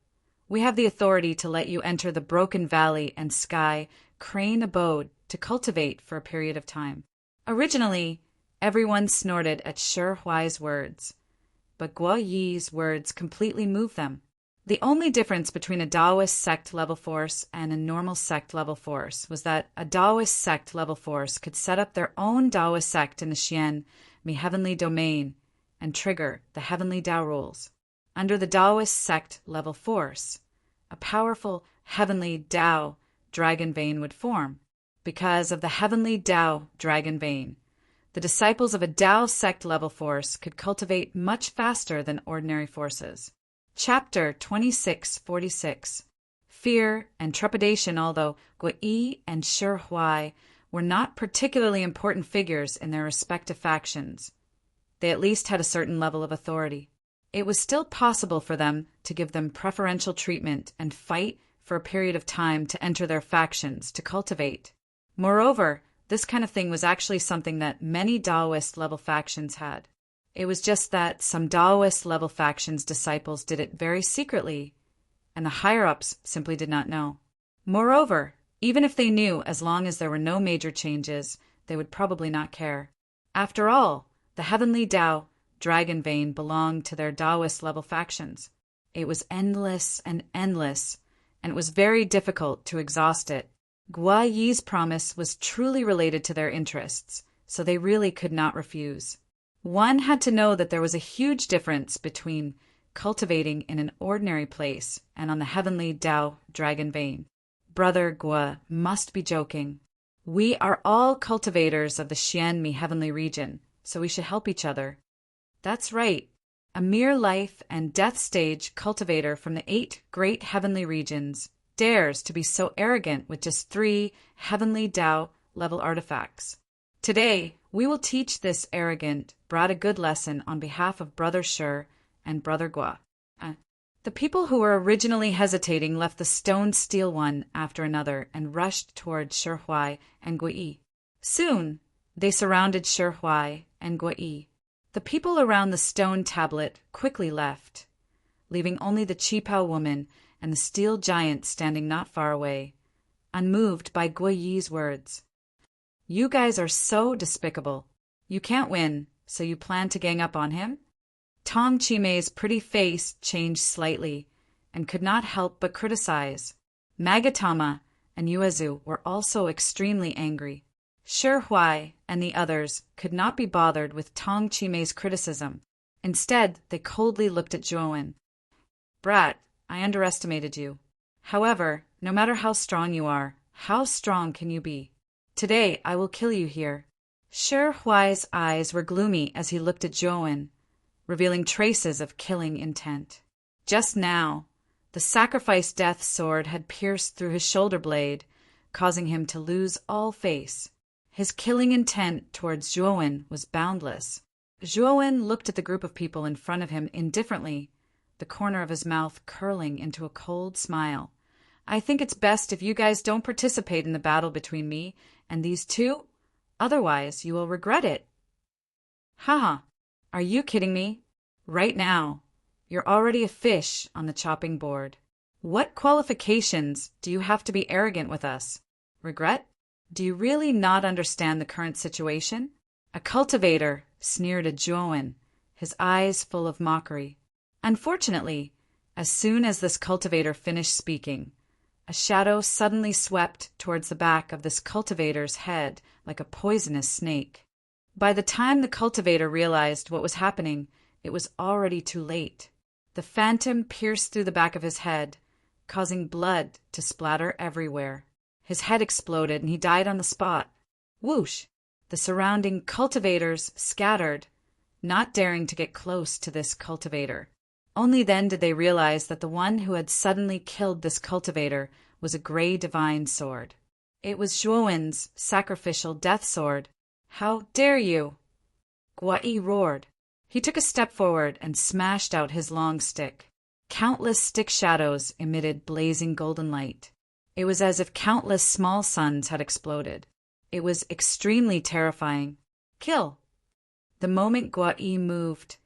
we have the authority to let you enter the Broken Valley and Sky Crane Abode to cultivate for a period of time." Originally, everyone snorted at Shi Huai's words, but Guo Yi's words completely moved them. The only difference between a Taoist sect level force and a normal sect level force was that a Taoist sect level force could set up their own Taoist sect in the Xianmi Heavenly Domain and trigger the Heavenly Tao rules. Under the Taoist sect level force, a powerful Heavenly Tao dragon vein would form. Because of the Heavenly Tao dragon vein, the disciples of a Tao sect level force could cultivate much faster than ordinary forces. Chapter 2646. Fear and trepidation. Although Guo Yi and Shi Huai were not particularly important figures in their respective factions, they at least had a certain level of authority. It was still possible for them to give them preferential treatment and fight for a period of time to enter their factions to cultivate. Moreover, this kind of thing was actually something that many Taoist-level factions had. It was just that some Taoist-level factions' disciples did it very secretly, and the higher-ups simply did not know. Moreover, even if they knew, as long as there were no major changes, they would probably not care. After all, the Heavenly Tao dragon vein belonged to their Taoist-level factions. It was endless, and it was very difficult to exhaust it. Guo Yi's promise was truly related to their interests, so they really could not refuse. One had to know that there was a huge difference between cultivating in an ordinary place and on the Heavenly Tao dragon vein. Brother Guo must be joking. We are all cultivators of the Xianmi Heavenly region, so we should help each other. That's right. A mere life and death stage cultivator from the 8 great heavenly regions dares to be so arrogant with just 3 Heavenly Tao level artifacts. Today, we will teach this arrogant brat a good lesson on behalf of Brother Shi and Brother Guo. The people who were originally hesitating left the stone steel one after another and rushed towards Shi Huai and Guo Yi. Soon, they surrounded Shi Huai and Guo Yi. The people around the stone tablet quickly left, leaving only the Qipao woman and the steel giant standing not far away, unmoved by Guo Yi's words. "You guys are so despicable. You can't win, so you plan to gang up on him?" Tong Chimei's pretty face changed slightly, and could not help but criticize. Magatama and Yuezu were also extremely angry. Shi Huai and the others could not be bothered with Tong Chimei's criticism. Instead, they coldly looked at Zhuowen. "Brat, I underestimated you. However, no matter how strong you are, how strong can you be? Today I will kill you here." Shi Huai's eyes were gloomy as he looked at Zhuowen, revealing traces of killing intent. Just now, the sacrifice death sword had pierced through his shoulder blade, causing him to lose all face. His killing intent towards Zhuowen was boundless. Zhuowen looked at the group of people in front of him indifferently, the corner of his mouth curling into a cold smile. "I think it's best if you guys don't participate in the battle between me and these two. Otherwise, you will regret it." "Haha, are you kidding me? Right now, you're already a fish on the chopping board. What qualifications do you have to be arrogant with us? Regret? Do you really not understand the current situation?" A cultivator sneered at Zhuowen, his eyes full of mockery. Unfortunately, as soon as this cultivator finished speaking, a shadow suddenly swept towards the back of this cultivator's head like a poisonous snake. By the time the cultivator realized what was happening, it was already too late. The phantom pierced through the back of his head, causing blood to splatter everywhere. His head exploded and he died on the spot. Whoosh! The surrounding cultivators scattered, not daring to get close to this cultivator. Only then did they realize that the one who had suddenly killed this cultivator was a gray divine sword. It was Zhuowen's sacrificial death sword. "How dare you!" Guo Yi roared. He took a step forward and smashed out his long stick. Countless stick shadows emitted blazing golden light. It was as if countless small suns had exploded. It was extremely terrifying. "Kill!" The moment Guo Yi moved,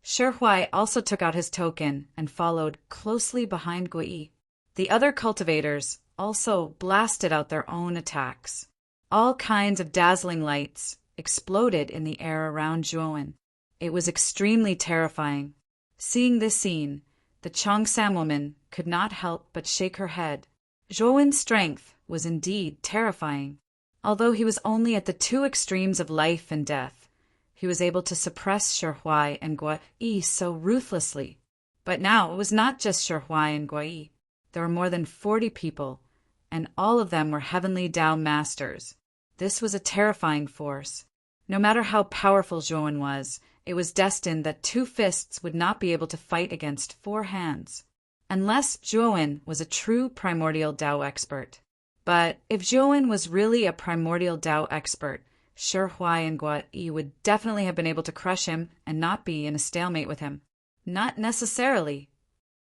Shi Huai also took out his token and followed closely behind Guo Yi. The other cultivators also blasted out their own attacks. All kinds of dazzling lights exploded in the air around Zhuowen. It was extremely terrifying. Seeing this scene, the Cheongsam woman could not help but shake her head. Zhuowen's strength was indeed terrifying. Although he was only at the two extremes of life and death, he was able to suppress Shi Huai and Guo Yi so ruthlessly. But now it was not just Shi Huai and Guo Yi. There were more than 40 people, and all of them were heavenly Tao masters. This was a terrifying force. No matter how powerful Zhuowen was, it was destined that 2 fists would not be able to fight against 4 hands. Unless Zhuowen was a true primordial Tao expert. But if Zhuowen was really a primordial Tao expert, Shi Huai and Guo Yi would definitely have been able to crush him and not be in a stalemate with him. Not necessarily.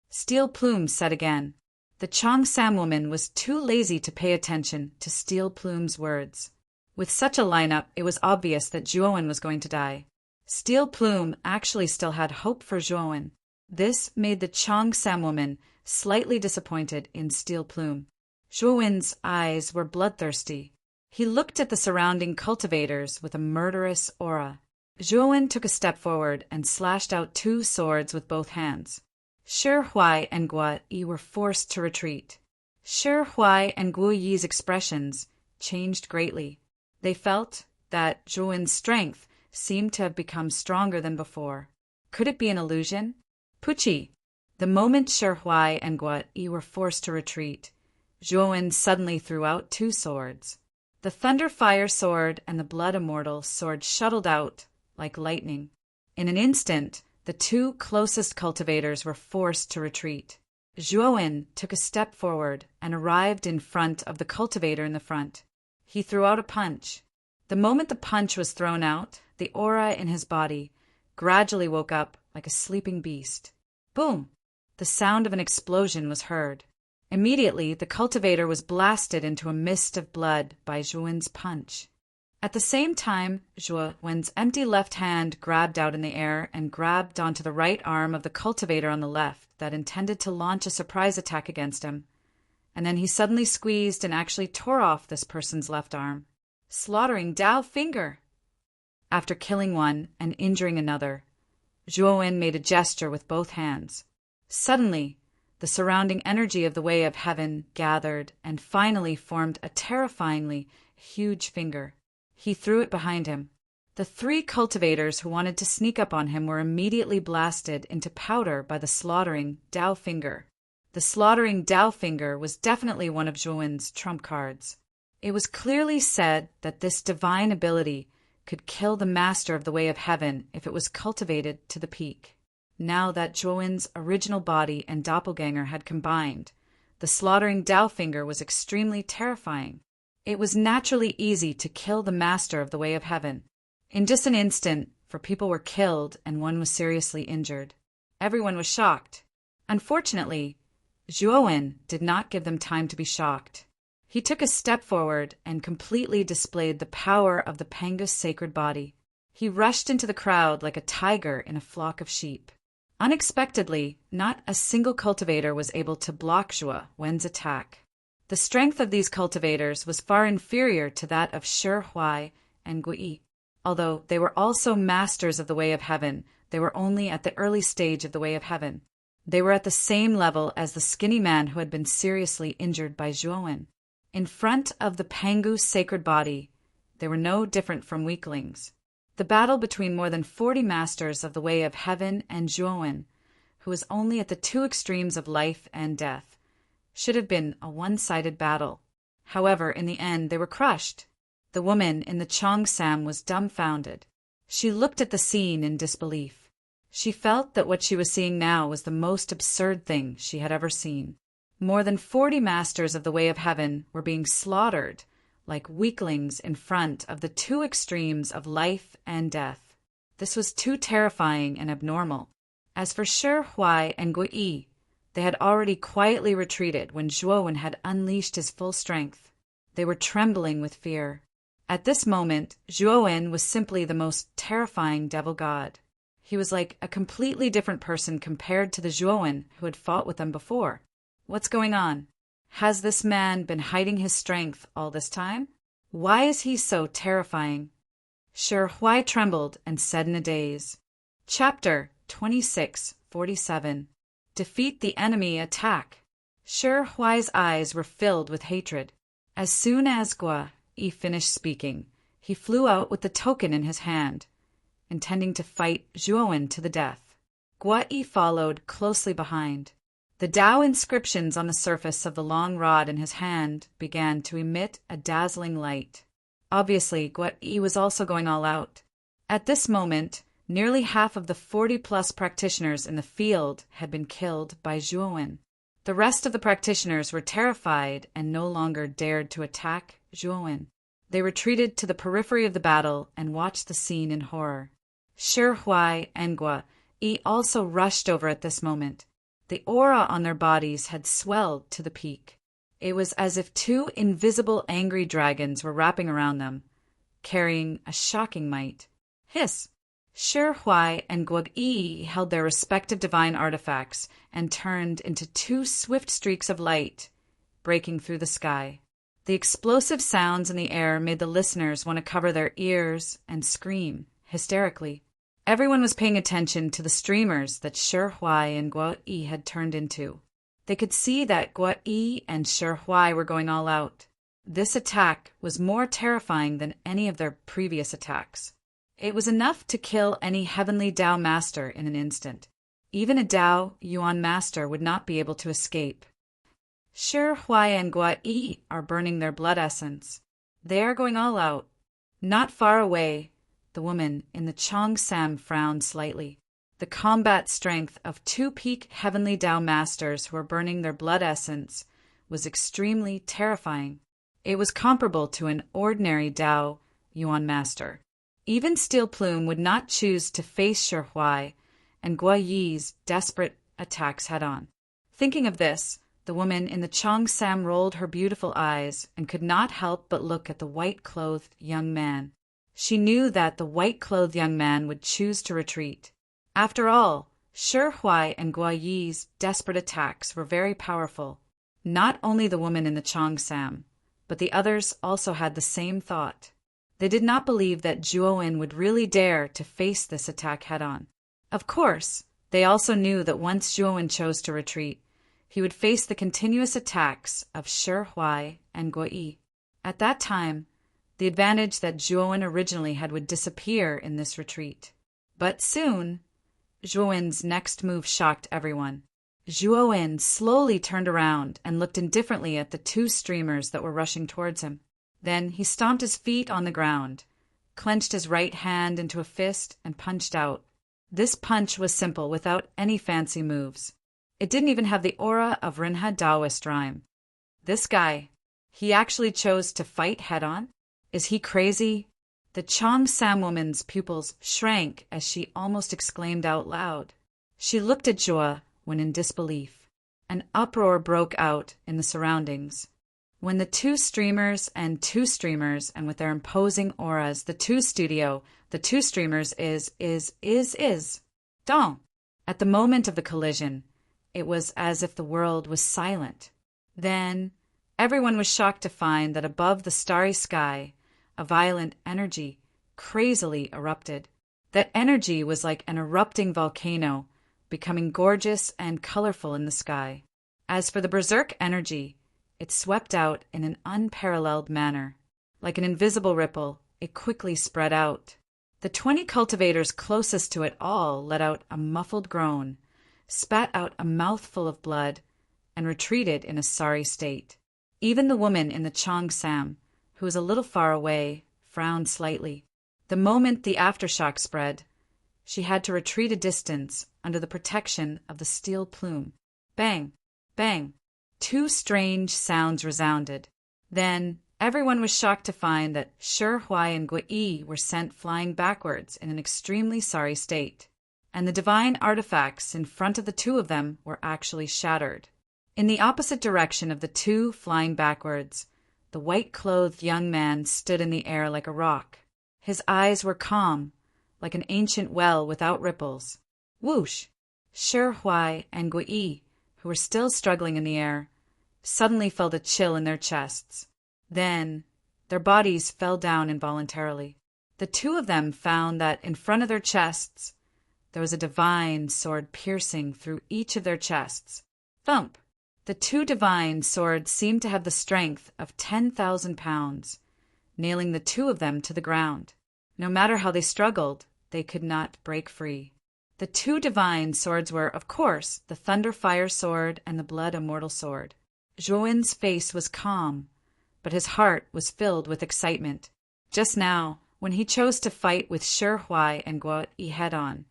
Steel Plume said again. The Cheongsam woman was too lazy to pay attention to Steel Plume's words. With such a lineup, it was obvious that Zhuowen was going to die. Steel Plume actually still had hope for Zhuowen. This made the Cheongsam woman slightly disappointed in Steel Plume. Zhuowen's eyes were bloodthirsty. He looked at the surrounding cultivators with a murderous aura. Zhuowen took a step forward and slashed out 2 swords with both hands. Shi Huai and Guo Yi were forced to retreat. Shi Huai and Guo Yi's expressions changed greatly. They felt that Zhuowen's strength seemed to have become stronger than before. Could it be an illusion? Puchi! The moment Shi Huai and Guo Yi were forced to retreat, Zhuowen suddenly threw out 2 swords. The Thunder Fire Sword and the Blood Immortal Sword shuttled out like lightning. In an instant, the 2 closest cultivators were forced to retreat. Zhuowen took a step forward and arrived in front of the cultivator in the front. He threw out a punch. The moment the punch was thrown out, the aura in his body gradually woke up like a sleeping beast. Boom! The sound of an explosion was heard. Immediately, the cultivator was blasted into a mist of blood by Zhuowen's punch. At the same time, Zhuo Wen's empty left hand grabbed out in the air and grabbed onto the right arm of the cultivator on the left that intended to launch a surprise attack against him. And then he suddenly squeezed and actually tore off this person's left arm, slaughtering Dao Finger. After killing one and injuring another, Zhuo Wen made a gesture with both hands. Suddenly, the surrounding energy of the Way of Heaven gathered and finally formed a terrifyingly huge finger. He threw it behind him. The 3 cultivators who wanted to sneak up on him were immediately blasted into powder by the slaughtering Dao Finger. The slaughtering Dao Finger was definitely one of Zhuo Wen's trump cards. It was clearly said that this divine ability could kill the master of the Way of Heaven if it was cultivated to the peak. Now that Zhuo Wen's original body and doppelganger had combined, the slaughtering Dao Finger was extremely terrifying. It was naturally easy to kill the master of the Way of Heaven. In just an instant, for people were killed and one was seriously injured. Everyone was shocked. Unfortunately, Zhuo Wen did not give them time to be shocked. He took a step forward and completely displayed the power of the Pangu's sacred body. He rushed into the crowd like a tiger in a flock of sheep. Unexpectedly, not a single cultivator was able to block Zhuo Wen's attack. The strength of these cultivators was far inferior to that of Shi Huai and Gui. Although they were also masters of the Way of Heaven, they were only at the early stage of the Way of Heaven. They were at the same level as the skinny man who had been seriously injured by Zhuo Wen. In front of the Pangu's sacred body, they were no different from weaklings. The battle between more than 40 masters of the Way of Heaven and Zhuo Wen, who was only at the 2 extremes of life and death, should have been a one-sided battle. However, in the end, they were crushed. The woman in the Cheongsam was dumbfounded. She looked at the scene in disbelief. She felt that what she was seeing now was the most absurd thing she had ever seen. More than 40 masters of the Way of Heaven were being slaughtered like weaklings in front of the 2 extremes of life and death. This was too terrifying and abnormal. As for Shi Huai and Gui, they had already quietly retreated when Zhuo Wen had unleashed his full strength. They were trembling with fear. At this moment, Zhuo Wen was simply the most terrifying devil god. He was like a completely different person compared to the Zhuo Wen who had fought with them before. What's going on? Has this man been hiding his strength all this time? Why is he so terrifying? Shi Huai trembled and said in a daze. Chapter 26:47. Defeat the enemy attack. Shi Huai's eyes were filled with hatred. As soon as Gui finished speaking, he flew out with the token in his hand, intending to fight Zhuo Wen to the death. Gui followed closely behind. The Tao inscriptions on the surface of the long rod in his hand began to emit a dazzling light. Obviously, Gui was also going all out. At this moment, nearly half of the 40-plus practitioners in the field had been killed by Zhuo Wen. The rest of the practitioners were terrified and no longer dared to attack Zhuo Wen. They retreated to the periphery of the battle and watched the scene in horror. Shi Huai and Gui also rushed over at this moment. The aura on their bodies had swelled to the peak. It was as if 2 invisible angry dragons were wrapping around them, carrying a shocking might. Hiss! Shi Huai and Gui held their respective divine artifacts and turned into 2 swift streaks of light, breaking through the sky. The explosive sounds in the air made the listeners want to cover their ears and scream hysterically. Everyone was paying attention to the streamers that Shi Huai and Gui had turned into. They could see that Gui and Shi Huai were going all out. This attack was more terrifying than any of their previous attacks. It was enough to kill any heavenly Tao master in an instant. Even a Tao Yuan master would not be able to escape. Shi Huai and Gui are burning their blood essence. They are going all out. Not far away, the woman in the Cheongsam frowned slightly. The combat strength of 2 peak heavenly Tao masters who were burning their blood essence was extremely terrifying. It was comparable to an ordinary Tao Yuan master. Even Steel Plume would not choose to face Shi Huai and Gui's desperate attacks head-on. Thinking of this, The woman in the cheongsam rolled her beautiful eyes and could not help but look at the white-clothed young man. She knew that the white-clothed young man would choose to retreat. After all, Shi Huai and Guo Yi's desperate attacks were very powerful. Not only the woman in the cheongsam, but the others also had the same thought. They did not believe that Zhuo-wen would really dare to face this attack head-on. Of course, they also knew that once Zhuo-wen chose to retreat, he would face the continuous attacks of Shi Huai and Guo Yi. At that time, the advantage that Zhuo-wen originally had would disappear in this retreat. But soon, Zhuo-wen's next move shocked everyone. Zhuo-wen slowly turned around and looked indifferently at the two streamers that were rushing towards him. Then he stomped his feet on the ground, clenched his right hand into a fist, and punched out. This punch was simple, without any fancy moves. It didn't even have the aura of Rinha Taoist rhyme. This guy, he actually chose to fight head-on? Is he crazy? The cheongsam woman's pupils shrank as she almost exclaimed out loud. She looked at Zhuo when in disbelief. An uproar broke out in the surroundings. When the two streamers and with their imposing auras, the two streamers Dong. At the moment of the collision, it was as if the world was silent. Then, everyone was shocked to find that above the starry sky, a violent energy crazily erupted. That energy was like an erupting volcano, becoming gorgeous and colorful in the sky. As for the berserk energy, it swept out in an unparalleled manner. Like an invisible ripple, it quickly spread out. The 20 cultivators closest to it all let out a muffled groan, spat out a mouthful of blood, and retreated in a sorry state. Even the woman in the cheongsam, who was a little far away, frowned slightly. The moment the aftershock spread, she had to retreat a distance under the protection of the steel plume. Bang! Bang! 2 strange sounds resounded. Then everyone was shocked to find that Shi Huai and Guo Yi were sent flying backwards in an extremely sorry state, and the divine artifacts in front of the two of them were actually shattered. In the opposite direction of the two flying backwards, the white-clothed young man stood in the air like a rock. His eyes were calm, like an ancient well without ripples. Whoosh! Shi Huai and Guo Yi, who were still struggling in the air, suddenly felt a chill in their chests. Then, their bodies fell down involuntarily. The two of them found that in front of their chests, there was a divine sword piercing through each of their chests. Thump! The 2 divine swords seemed to have the strength of 10,000 pounds, nailing the 2 of them to the ground. No matter how they struggled, they could not break free. The 2 divine swords were, of course, the Thunder Fire Sword and the Blood Immortal Sword. Zhuo-wen's face was calm, but his heart was filled with excitement. Just now, when he chose to fight with Shi Huai and Guo Yi head-on,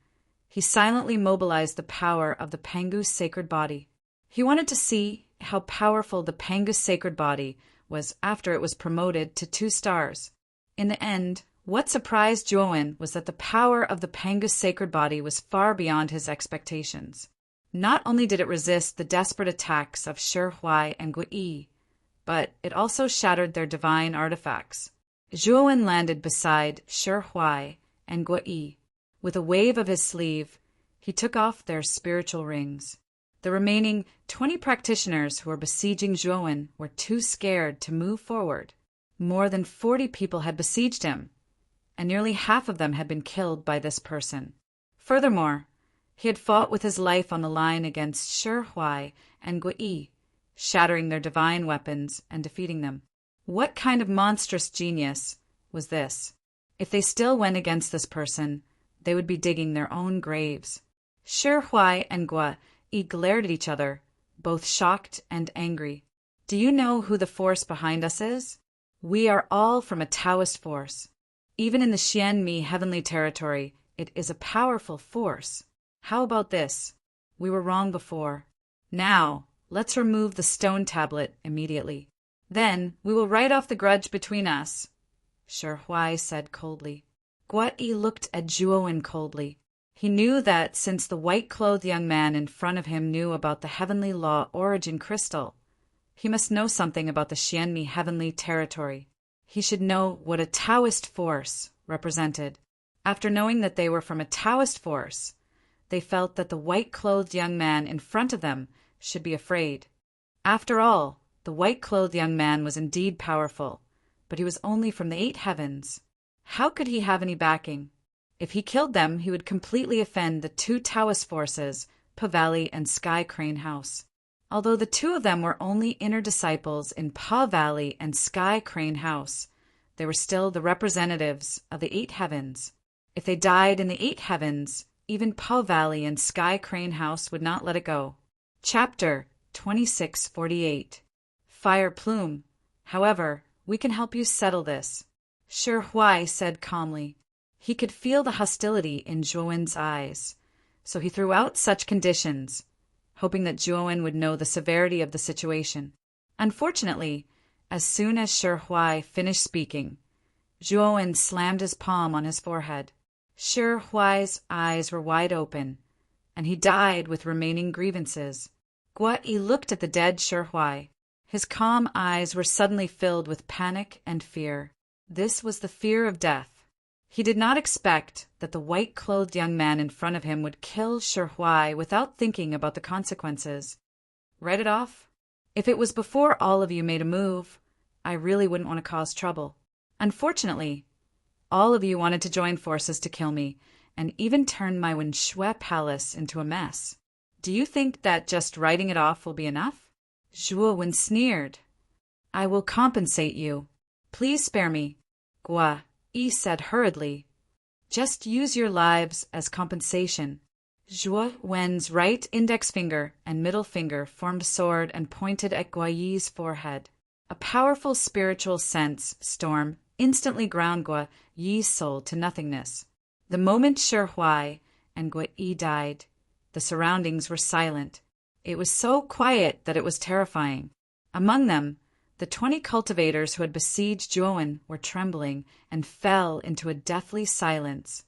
he silently mobilized the power of the Pangu's sacred body. He wanted to see how powerful the Pangu's sacred body was after it was promoted to 2 stars. In the end, what surprised Zhuo-wen was that the power of the Pangu's sacred body was far beyond his expectations. Not only did it resist the desperate attacks of Shi Huai and Guo Yi, but it also shattered their divine artifacts. Zhuo-wen landed beside Shi Huai and Guo Yi. With a wave of his sleeve, he took off their spiritual rings. The remaining 20 practitioners who were besieging Zhuo-wen were too scared to move forward. More than 40 people had besieged him, and nearly half of them had been killed by this person. Furthermore, he had fought with his life on the line against Shi Huai and Guo Yi, shattering their divine weapons and defeating them. What kind of monstrous genius was this? If they still went against this person, they would be digging their own graves. Shi Huai and Guo Yi glared at each other, both shocked and angry. Do you know who the force behind us is? We are all from a Taoist force. Even in the Xianmi heavenly territory, it is a powerful force. How about this? We were wrong before. Now, let's remove the stone tablet immediately. Then we will write off the grudge between us, Shi Huai said coldly. Guo Yi looked at Zhuo-wen coldly. He knew that since the white-clothed young man in front of him knew about the heavenly law origin crystal, he must know something about the Xianmi heavenly territory. He should know what a Taoist force represented. After knowing that they were from a Taoist force, they felt that the white-clothed young man in front of them should be afraid. After all, the white-clothed young man was indeed powerful, but he was only from the 8 heavens. How could he have any backing? If he killed them, he would completely offend the 2 Taoist forces, Pa Valley and Sky Crane House. Although the 2 of them were only inner disciples in Pa Valley and Sky Crane House, they were still the representatives of the 8 heavens. If they died in the 8 heavens, even Pa Valley and Sky Crane House would not let it go. Chapter 2648. Fire Plume. However, we can help you settle this. Shi Huai said calmly. He could feel the hostility in Zhuowen's eyes, so he threw out such conditions, hoping that Zhuowen would know the severity of the situation. Unfortunately, as soon as Shi Huai finished speaking, Zhuowen slammed his palm on his forehead. Shi Huai's eyes were wide open, and he died with remaining grievances. Guo Yi looked at the dead Shi Huai. His calm eyes were suddenly filled with panic and fear. This was the fear of death. He did not expect that the white-clothed young man in front of him would kill Shi Huai without thinking about the consequences. Write it off? If it was before all of you made a move, I really wouldn't want to cause trouble. Unfortunately, all of you wanted to join forces to kill me, and even turn my Wenshui palace into a mess. Do you think that just writing it off will be enough? Zhuowen sneered. I will compensate you. Please spare me, Guo Yi said hurriedly. Just use your lives as compensation. Zhuowen's right index finger and middle finger formed a sword and pointed at Guo Yi's forehead. A powerful spiritual sense storm instantly ground Guo Yi's soul to nothingness. The moment Shi Huai and Guo Yi died, the surroundings were silent. It was so quiet that it was terrifying. Among them, the 20 cultivators who had besieged Zhuowen were trembling and fell into a deathly silence.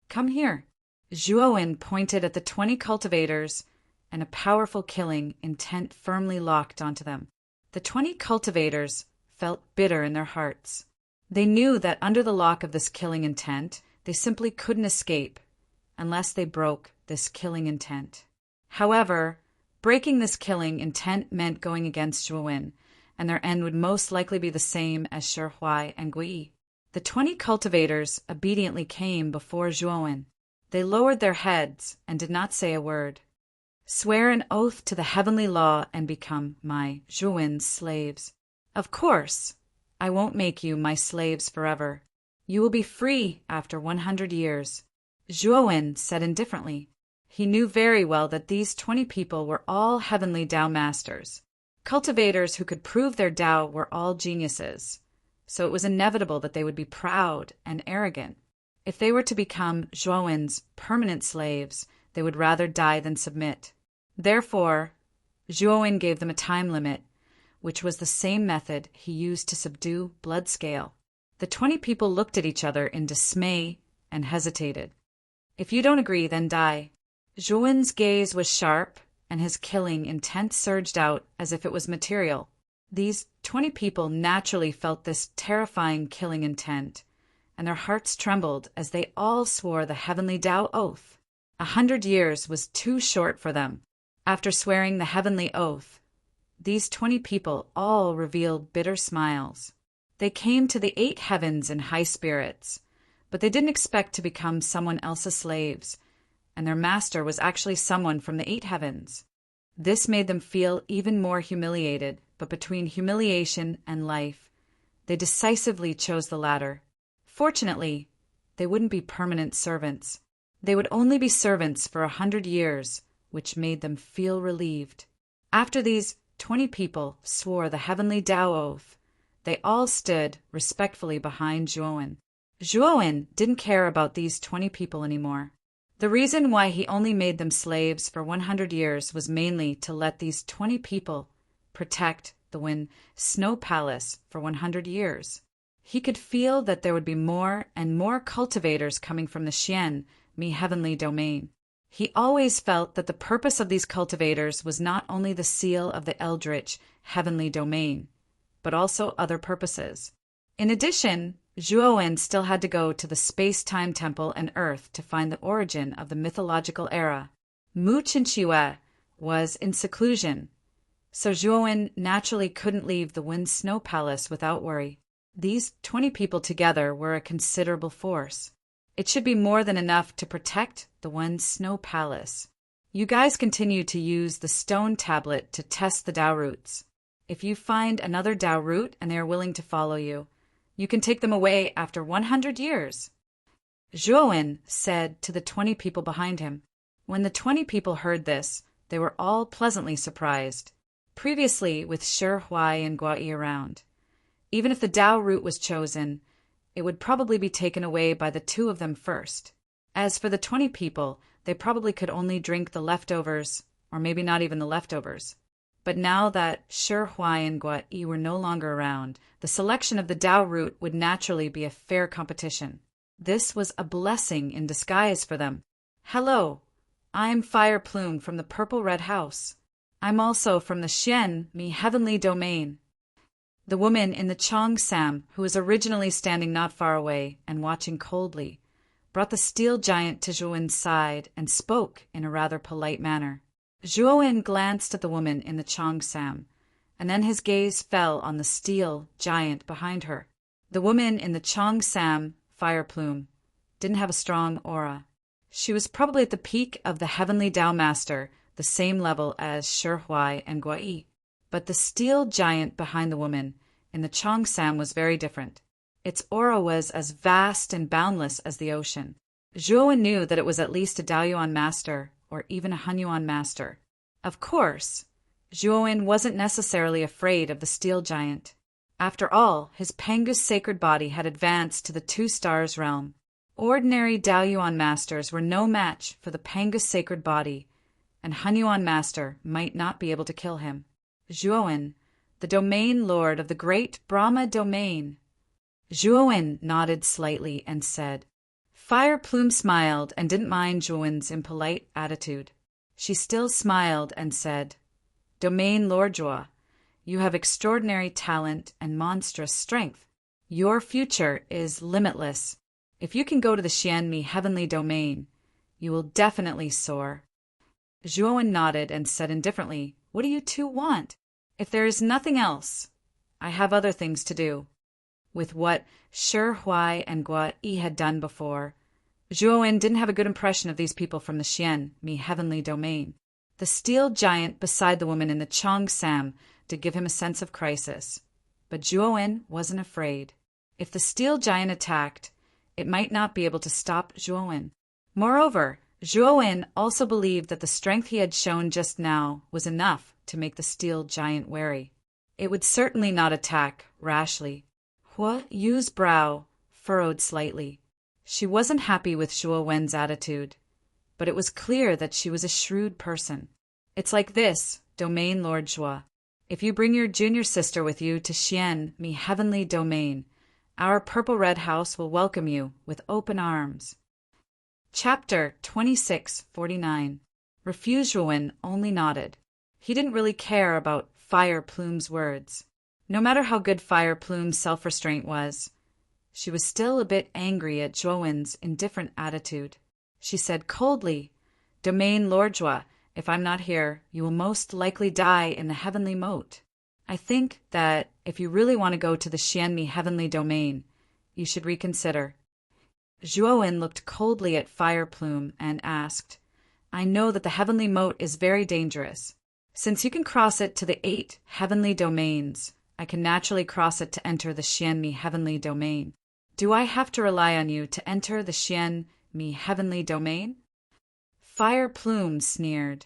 Come here. Zhuowen pointed at the 20 cultivators, and a powerful killing intent firmly locked onto them. The 20 cultivators felt bitter in their hearts. They knew that under the lock of this killing intent, they simply couldn't escape unless they broke this killing intent. However, breaking this killing intent meant going against Zhuowen, and their end would most likely be the same as Shi Huai and Guo Yi. The 20 cultivators obediently came before Zhuowen. They lowered their heads and did not say a word. Swear an oath to the heavenly law and become my Zhuowen's slaves. Of course, I won't make you my slaves forever. You will be free after 100 years. Zhuowen said indifferently. He knew very well that these 20 people were all heavenly Tao masters. Cultivators who could prove their Tao were all geniuses, so it was inevitable that they would be proud and arrogant. If they were to become Zhuowen's permanent slaves, they would rather die than submit. Therefore, Zhuowen gave them a time limit, which was the same method he used to subdue Bloodscale. The 20 people looked at each other in dismay and hesitated. If you don't agree, then die. Zhuowen's gaze was sharp, and his killing intent surged out as if it was material. These 20 people naturally felt this terrifying killing intent, and their hearts trembled as they all swore the heavenly Tao oath. 100 years was too short for them. After swearing the heavenly oath, these 20 people all revealed bitter smiles. They came to the 8 heavens in high spirits, but they didn't expect to become someone else's slaves, and their master was actually someone from the 8 heavens. This made them feel even more humiliated, but between humiliation and life, they decisively chose the latter. Fortunately, they wouldn't be permanent servants. They would only be servants for 100 years, which made them feel relieved. After these 20 people swore the heavenly Tao oath, they all stood respectfully behind Zhuowen. Zhuowen didn't care about these 20 people anymore. The reason why he only made them slaves for 100 years was mainly to let these 20 people protect the Wen Snow Palace for 100 years. He could feel that there would be more and more cultivators coming from the Xian, me heavenly domain. He always felt that the purpose of these cultivators was not only the seal of the eldritch heavenly domain, but also other purposes. In addition, Zhuowen still had to go to the space-time temple and Earth to find the origin of the mythological era. Mu Chinchihua was in seclusion, so Zhuowen naturally couldn't leave the Wind Snow Palace without worry. These 20 people together were a considerable force. It should be more than enough to protect the Wind Snow Palace. You guys continue to use the stone tablet to test the Dao roots. If you find another Dao root and they are willing to follow you, you can take them away after 100 years. Zhuowen said to the 20 people behind him. When the 20 people heard this, they were all pleasantly surprised. Previously, with Shi Huai and Guai around, even if the Dao root was chosen, it would probably be taken away by the two of them first. As for the 20 people, they probably could only drink the leftovers, or maybe not even the leftovers. But now that Shi Huai and Guai were no longer around, the selection of the Dao root would naturally be a fair competition. This was a blessing in disguise for them. Hello, I'm Fire Plume from the Purple Red House. I'm also from the Xian, me heavenly domain. The woman in the Chong Sam, who was originally standing not far away and watching coldly, brought the steel giant to Zhuowen's side and spoke in a rather polite manner. Zhuowen glanced at the woman in the Chong Sam, and then his gaze fell on the steel giant behind her. The woman in the Chong Sam, Fire Plume, didn't have a strong aura. She was probably at the peak of the heavenly Dao Master, the same level as Shi Huai and Guai. But the steel giant behind the woman in the Chong Sam was very different. Its aura was as vast and boundless as the ocean. Zhuowen knew that it was at least a Daoyuan master, or even a Hanyuan master. Of course, Zhuowen wasn't necessarily afraid of the steel giant. After all, his Pangus sacred body had advanced to the Two Stars realm. Ordinary Daoyuan masters were no match for the Pangus sacred body, and Hanyuan master might not be able to kill him. Zhuowen, the domain lord of the great Brahma domain. Zhuowen nodded slightly and said. Fire Plume smiled and didn't mind Zhuowen's impolite attitude. She still smiled and said, Domain Lord Zhuo, you have extraordinary talent and monstrous strength. Your future is limitless. If you can go to the Xianmi heavenly domain, you will definitely soar. Zhuowen nodded and said indifferently, What do you two want? If there is nothing else, I have other things to do. With what Shi Huai and Guai had done before, Zhuowen didn't have a good impression of these people from the Xianmi heavenly domain. The steel giant beside the woman in the Chong Sam did give him a sense of crisis. But Zhuowen wasn't afraid. If the steel giant attacked, it might not be able to stop Zhuowen. Moreover, Zhuowen also believed that the strength he had shown just now was enough to make the steel giant wary. It would certainly not attack rashly. Hua Yu's brow furrowed slightly. She wasn't happy with Zhuowen's attitude, but it was clear that she was a shrewd person. It's like this, Domain Lord Zhuo. If you bring your junior sister with you to Xianmi heavenly domain, our Purple Red House will welcome you with open arms. Chapter 2649. Zhuowen only nodded. He didn't really care about Fire Plume's words. No matter how good Fire Plume's self-restraint was, she was still a bit angry at Zhuowen's indifferent attitude. She said coldly, Domain Lord Zhuo, if I'm not here, you will most likely die in the heavenly moat. I think that if you really want to go to the Xianmi heavenly domain, you should reconsider. Zhuowen looked coldly at Fire Plume and asked, I know that the heavenly moat is very dangerous. Since you can cross it to the 8 heavenly domains, I can naturally cross it to enter the Xianmi heavenly domain. Do I have to rely on you to enter the Xianmi heavenly domain? Fire Plume sneered.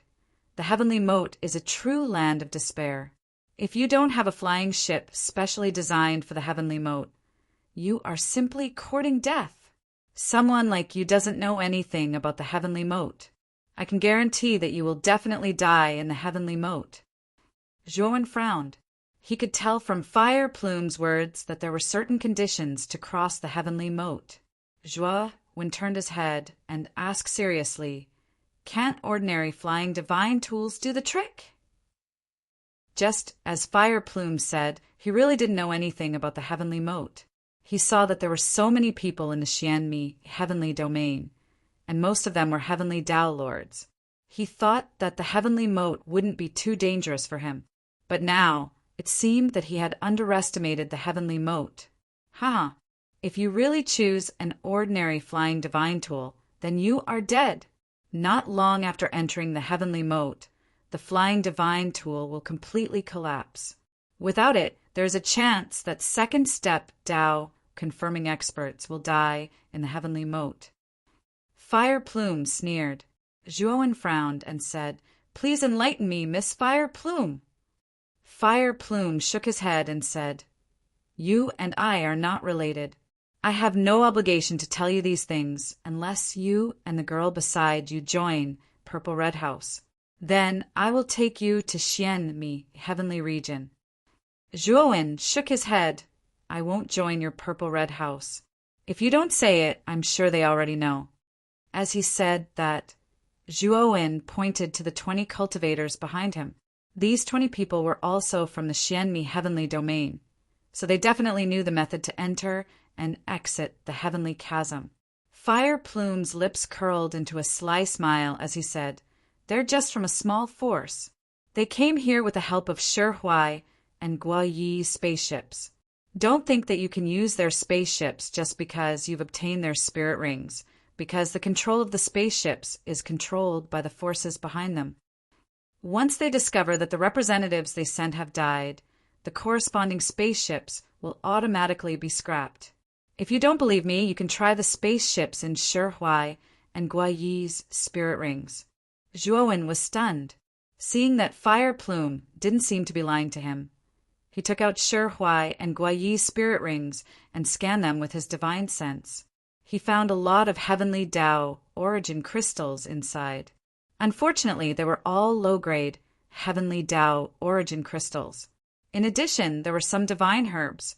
The heavenly moat is a true land of despair. If you don't have a flying ship specially designed for the heavenly moat, you are simply courting death. Someone like you doesn't know anything about the heavenly moat. I can guarantee that you will definitely die in the heavenly moat. Zhuowen frowned. He could tell from Fire Plume's words that there were certain conditions to cross the heavenly moat. Zhuo Zhuowen turned his head and asked seriously, "Can't ordinary flying divine tools do the trick?" Just as Fire Plume said, he really didn't know anything about the heavenly moat. He saw that there were so many people in the Xianmi heavenly domain, and most of them were heavenly Tao lords. He thought that the heavenly moat wouldn't be too dangerous for him, but now it seemed that he had underestimated the heavenly moat. Ha! If you really choose an ordinary flying divine tool, then you are dead. Not long after entering the heavenly moat, the flying divine tool will completely collapse. Without it, there is a chance that second step Tao confirming experts will die in the heavenly moat. Fire Plume sneered. Zhuowen frowned and said, "Please enlighten me, Miss Fire Plume." Fire Plume shook his head and said, "You and I are not related. I have no obligation to tell you these things unless you and the girl beside you join Purple Red House. Then I will take you to Xianmi heavenly region." Zhuowen shook his head. "I won't join your Purple Red House. If you don't say it, I'm sure they already know." As he said that, Zhuowen pointed to the 20 cultivators behind him. These 20 people were also from the Xianmi heavenly domain, so they definitely knew the method to enter and exit the heavenly chasm. Fire Plume's lips curled into a sly smile as he said, "They're just from a small force. They came here with the help of Shi Huai and Guo Yi's spaceships. Don't think that you can use their spaceships just because you've obtained their spirit rings, because the control of the spaceships is controlled by the forces behind them. Once they discover that the representatives they sent have died, the corresponding spaceships will automatically be scrapped. If you don't believe me, you can try the spaceships in Shi Huai and Guo Yi's spirit rings." Zhuowen was stunned, seeing that Fire Plume didn't seem to be lying to him. He took out Shi Huai and Guo Yi's spirit rings and scanned them with his divine sense. He found a lot of heavenly Tao origin crystals inside. Unfortunately, they were all low-grade heavenly Tao origin crystals. In addition, there were some divine herbs,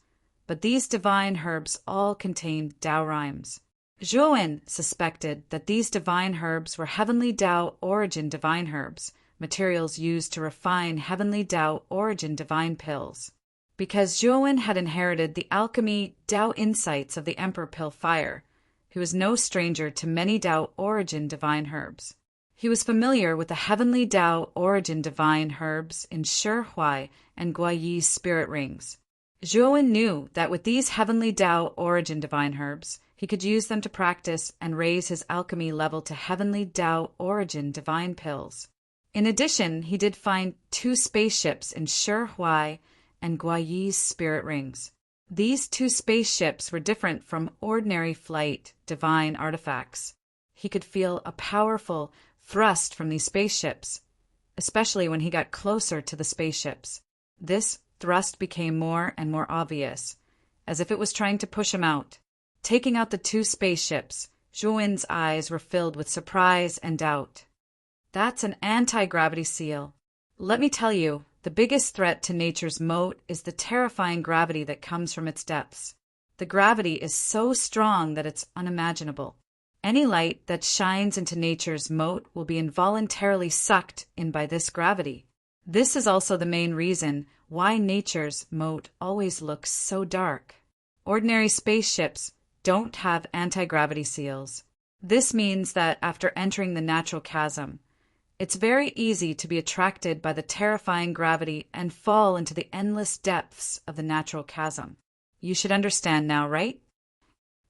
but these divine herbs all contained Tao rhymes. Zhuowen suspected that these divine herbs were heavenly Tao origin divine herbs, materials used to refine heavenly Tao origin divine pills. Because Zhuowen had inherited the alchemy Tao insights of the Emperor Pill Fire, he was no stranger to many Tao origin divine herbs. He was familiar with the heavenly Tao origin divine herbs in Shi Huai and Guo Yi's spirit rings. Zhuowen knew that with these heavenly Tao origin divine herbs, he could use them to practice and raise his alchemy level to heavenly Tao origin divine pills. In addition, he did find 2 spaceships in Shi Huai and Guo Yi's spirit rings. These 2 spaceships were different from ordinary flight divine artifacts. He could feel a powerful thrust from these spaceships, especially when he got closer to the spaceships. This thrust became more and more obvious, as if it was trying to push him out. Taking out the 2 spaceships, Zhuowen's eyes were filled with surprise and doubt. "That's an anti-gravity seal. Let me tell you, the biggest threat to nature's moat is the terrifying gravity that comes from its depths. The gravity is so strong that it's unimaginable. Any light that shines into nature's moat will be involuntarily sucked in by this gravity. This is also the main reason why nature's moat always looks so dark. Ordinary spaceships don't have anti-gravity seals. This means that after entering the natural chasm, it's very easy to be attracted by the terrifying gravity and fall into the endless depths of the natural chasm. You should understand now, right?"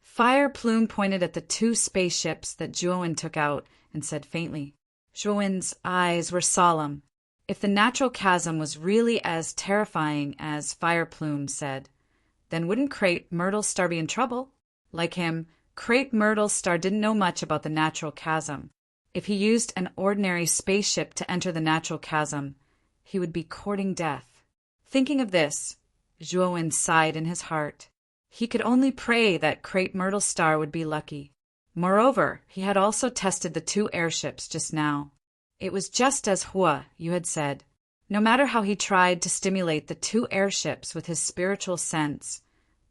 Fire Plume pointed at the 2 spaceships that Zhuowen took out and said faintly. Zhuowen's eyes were solemn. If the natural chasm was really as terrifying as Fire Plume said, then wouldn't Crepe Myrtle Star be in trouble? Like him, Crepe Myrtle Star didn't know much about the natural chasm. If he used an ordinary spaceship to enter the natural chasm, he would be courting death. Thinking of this, Zhuowen sighed in his heart. He could only pray that Crepe Myrtle Star would be lucky. Moreover, he had also tested the 2 airships just now. It was just as Hua, you had said. No matter how he tried to stimulate the 2 airships with his spiritual sense,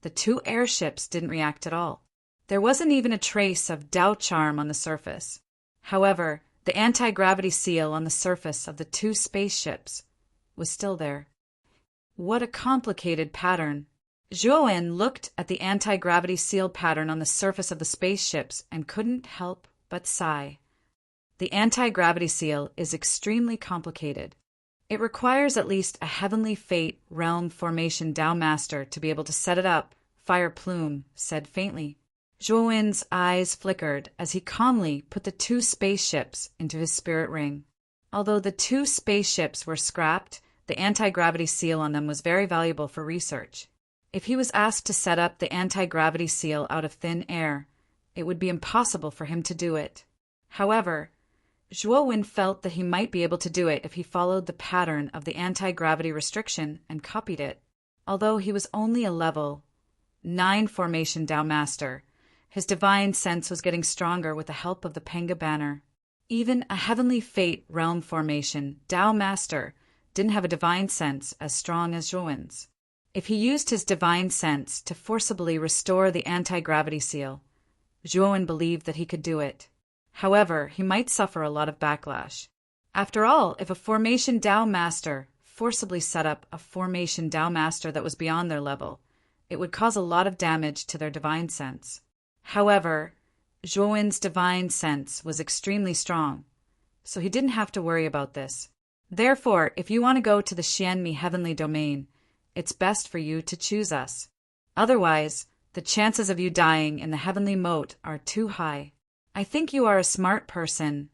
the 2 airships didn't react at all. There wasn't even a trace of Tao charm on the surface. However, the anti-gravity seal on the surface of the two spaceships was still there. What a complicated pattern. Zhuowen looked at the anti-gravity seal pattern on the surface of the spaceships and couldn't help but sigh. The anti-gravity seal is extremely complicated. It requires at least a heavenly fate realm formation Tao master to be able to set it up, Fire Plume said faintly. Zhuowen's eyes flickered as he calmly put the two spaceships into his spirit ring. Although the two spaceships were scrapped, the anti-gravity seal on them was very valuable for research. If he was asked to set up the anti-gravity seal out of thin air, it would be impossible for him to do it. However, Zhuowen felt that he might be able to do it if he followed the pattern of the anti-gravity restriction and copied it. Although he was only a level 9 formation Tao master, his divine sense was getting stronger with the help of the Penga banner. Even a heavenly fate realm formation Tao master didn't have a divine sense as strong as Zhuowen's. If he used his divine sense to forcibly restore the anti-gravity seal, Zhuowen believed that he could do it. However, he might suffer a lot of backlash. After all, if a formation Tao master forcibly set up a formation Tao master that was beyond their level, it would cause a lot of damage to their divine sense. However, Zhuowen's divine sense was extremely strong, so he didn't have to worry about this. Therefore, if you want to go to the Xianmi heavenly domain, it's best for you to choose us. Otherwise, the chances of you dying in the heavenly moat are too high. I think you are a smart person.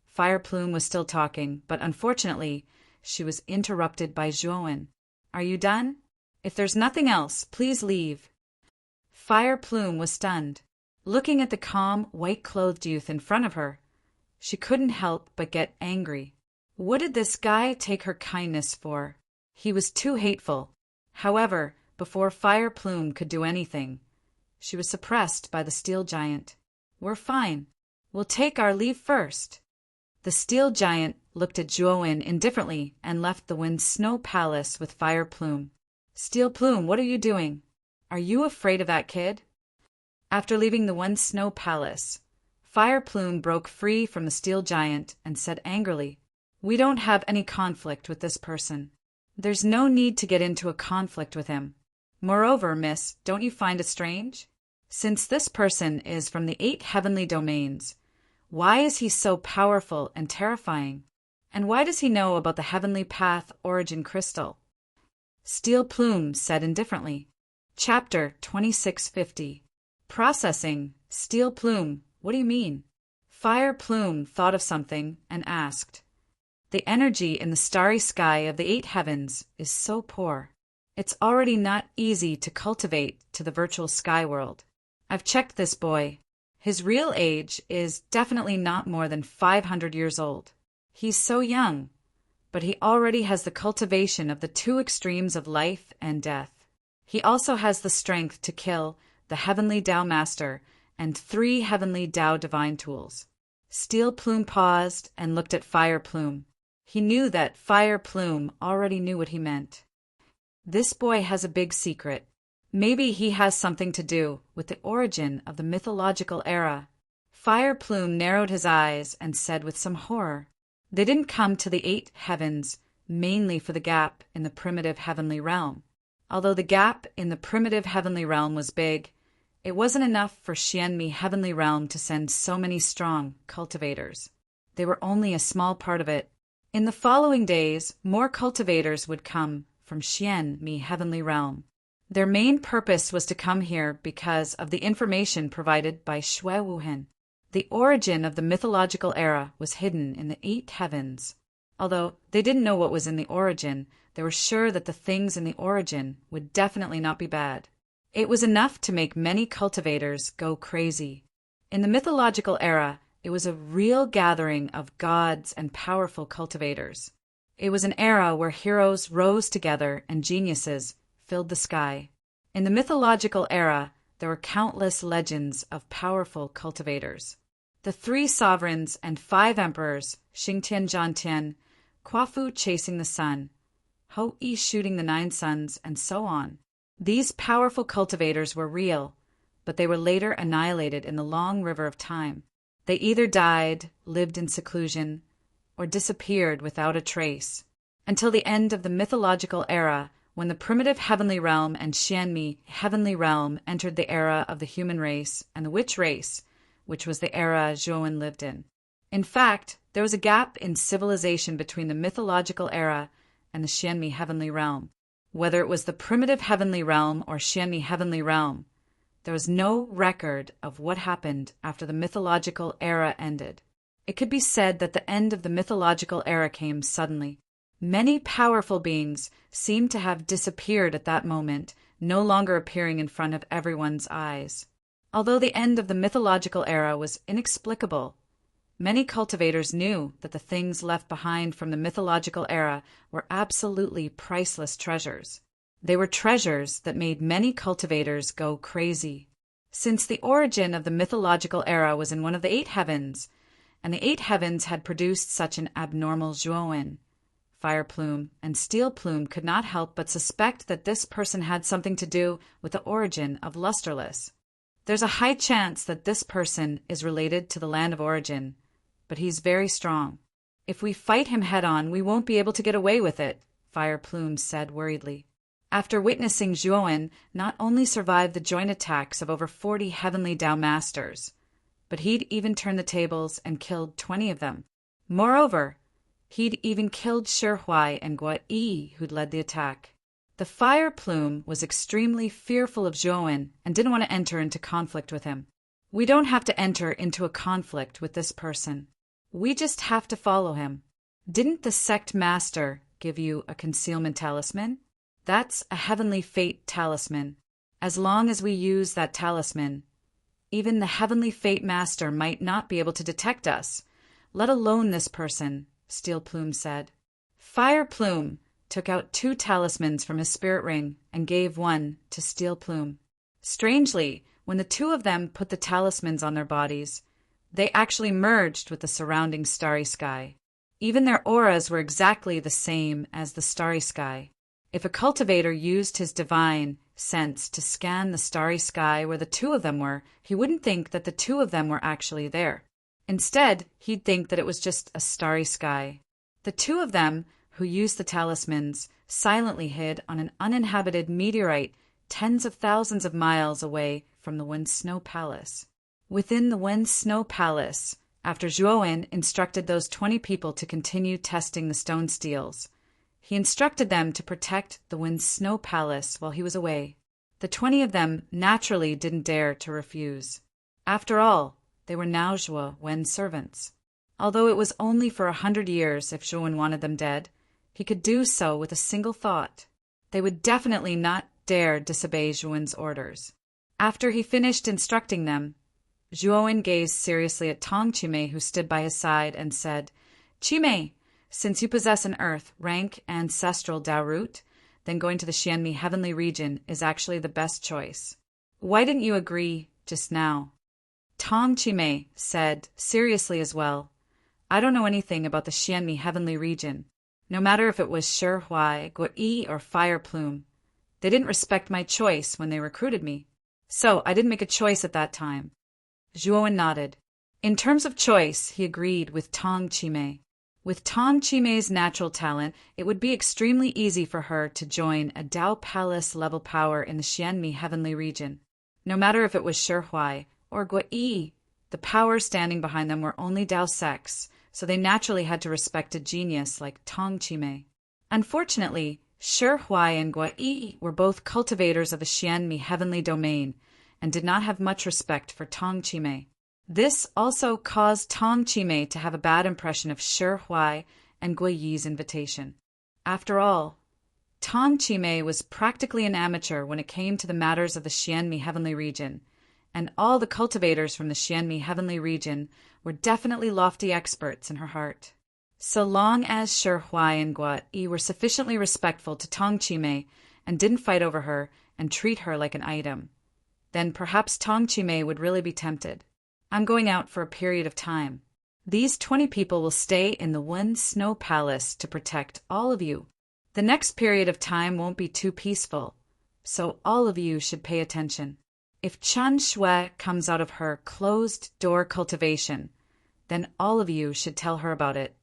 Fire Plume was still talking, but unfortunately, she was interrupted by Zhuowen. Are you done? If there's nothing else, please leave. Fire Plume was stunned. Looking at the calm, white-clothed youth in front of her, she couldn't help but get angry. What did this guy take her kindness for? He was too hateful. However, before Fire Plume could do anything, she was suppressed by the steel giant. We're fine. We'll take our leave first. The steel giant looked at Zhuowen indifferently and left the Wind Snow Palace with Fire Plume. Steel Plume, what are you doing? Are you afraid of that kid? After leaving the Wind Snow Palace, Fire Plume broke free from the steel giant and said angrily, We don't have any conflict with this person. There's no need to get into a conflict with him. Moreover, miss, don't you find it strange? Since this person is from the 8 heavenly domains, why is he so powerful and terrifying? And why does he know about the Heavenly Path Origin Crystal? Steel Plume said indifferently. Chapter 2650. Processing. Steel Plume, what do you mean? Fire Plume thought of something and asked. The energy in the starry sky of the 8 heavens is so poor. It's already not easy to cultivate to the virtual sky world. I've checked this boy. His real age is definitely not more than 500 years old. He's so young, but he already has the cultivation of the 2 extremes of life and death. He also has the strength to kill the Heavenly Tao Master and 3 Heavenly Tao Divine Tools. Steel Plume paused and looked at Fire Plume. He knew that Fire Plume already knew what he meant. This boy has a big secret. Maybe he has something to do with the origin of the mythological era. Fire Plume narrowed his eyes and said with some horror, They didn't come to the 8 heavens mainly for the gap in the primitive heavenly realm. Although the gap in the primitive heavenly realm was big, it wasn't enough for Xianmi heavenly realm to send so many strong cultivators. They were only a small part of it. In the following days, more cultivators would come from Xianmi heavenly realm. Their main purpose was to come here because of the information provided by Shui Wuhen. The origin of the mythological era was hidden in the 8 heavens. Although they didn't know what was in the origin, they were sure that the things in the origin would definitely not be bad. It was enough to make many cultivators go crazy. In the mythological era, it was a real gathering of gods and powerful cultivators. It was an era where heroes rose together and geniuses filled the sky. In the mythological era, there were countless legends of powerful cultivators. The 3 sovereigns and 5 emperors, Xingtian Zhantian, Quafu chasing the sun, Hou-Yi shooting the 9 suns, and so on. These powerful cultivators were real, but they were later annihilated in the long river of time. They either died, lived in seclusion, or disappeared without a trace, until the end of the mythological era, when the primitive heavenly realm and Xianmi heavenly realm entered the era of the human race and the witch race, which was the era Zhuowen lived in. In fact, there was a gap in civilization between the mythological era and the Xianmi heavenly realm. Whether it was the primitive heavenly realm or Xianmi heavenly realm, there was no record of what happened after the mythological era ended. It could be said that the end of the mythological era came suddenly. Many powerful beings seemed to have disappeared at that moment, no longer appearing in front of everyone's eyes. Although the end of the mythological era was inexplicable, many cultivators knew that the things left behind from the mythological era were absolutely priceless treasures. They were treasures that made many cultivators go crazy. Since the origin of the mythological era was in one of the 8 heavens, and the 8 heavens had produced such an abnormal Zhuowen, Fire Plume and Steel Plume could not help but suspect that this person had something to do with the origin of Lusterless. There's a high chance that this person is related to the land of origin, but he's very strong. If we fight him head-on, we won't be able to get away with it, Fire Plume said worriedly. After witnessing Zhuowen not only survive the joint attacks of over 40 heavenly Dao masters, but he'd even turned the tables and killed 20 of them. Moreover, he'd even killed Shihuai and Guo Yi, who'd led the attack. The Fire Plume was extremely fearful of Zhuowen and didn't want to enter into conflict with him. We don't have to enter into a conflict with this person. We just have to follow him. Didn't the sect master give you a concealment talisman? That's a heavenly fate talisman. As long as we use that talisman, even the heavenly fate master might not be able to detect us, let alone this person, Steel Plume said. Fire Plume took out 2 talismans from his spirit ring and gave one to Steel Plume. Strangely, when the 2 of them put the talismans on their bodies, they actually merged with the surrounding starry sky. Even their auras were exactly the same as the starry sky. If a cultivator used his divine sense to scan the starry sky where the 2 of them were, he wouldn't think that the 2 of them were actually there. Instead, he'd think that it was just a starry sky. The 2 of them, who used the talismans, silently hid on an uninhabited meteorite tens of thousands of miles away from the Wind Snow Palace. Within the Wind Snow Palace, after Zhuowen instructed those 20 people to continue testing the stone steels, he instructed them to protect the Wind Snow Palace while he was away. The 20 of them naturally didn't dare to refuse. After all, they were now Zhuowen's servants. Although it was only for 100 years if Zhuowen wanted them dead, he could do so with a single thought. They would definitely not dare disobey Zhuowen's orders. After he finished instructing them, Zhuowen gazed seriously at Tong Chimei, who stood by his side, and said, "Chimei, since you possess an earth, rank, ancestral Dao root, then going to the Xianmi heavenly region is actually the best choice. Why didn't you agree just now?" Tong Chimei said, seriously as well, "I don't know anything about the Xianmi heavenly region. No matter if it was Shihuai, Guo Yi, or Fire Plume. They didn't respect my choice when they recruited me. So I didn't make a choice at that time." Zhuowen nodded. In terms of choice, he agreed with Tong Chimei. With Tong Chimei's natural talent, it would be extremely easy for her to join a Dao Palace level power in the Xianmi heavenly region. No matter if it was Shihuai or Guo Yi, the powers standing behind them were only Dao sects, so they naturally had to respect a genius like Tong Chimei. Unfortunately, Shihuai and Guo Yi were both cultivators of the Xianmi heavenly domain and did not have much respect for Tong Chimei. This also caused Tong Chimei to have a bad impression of Shihuai and Guo Yi's invitation. After all, Tong Chimei was practically an amateur when it came to the matters of the Xianmi heavenly region, and all the cultivators from the Xianmi heavenly region were definitely lofty experts in her heart. So long as Shihuai and Guo Yi were sufficiently respectful to Tong Chimei and didn't fight over her and treat her like an item, then perhaps Tong Chimei would really be tempted. "I'm going out for a period of time. These 20 people will stay in the Wind Snow Palace to protect all of you. The next period of time won't be too peaceful, so all of you should pay attention." If Chen Shui comes out of her closed-door cultivation, then all of you should tell her about it.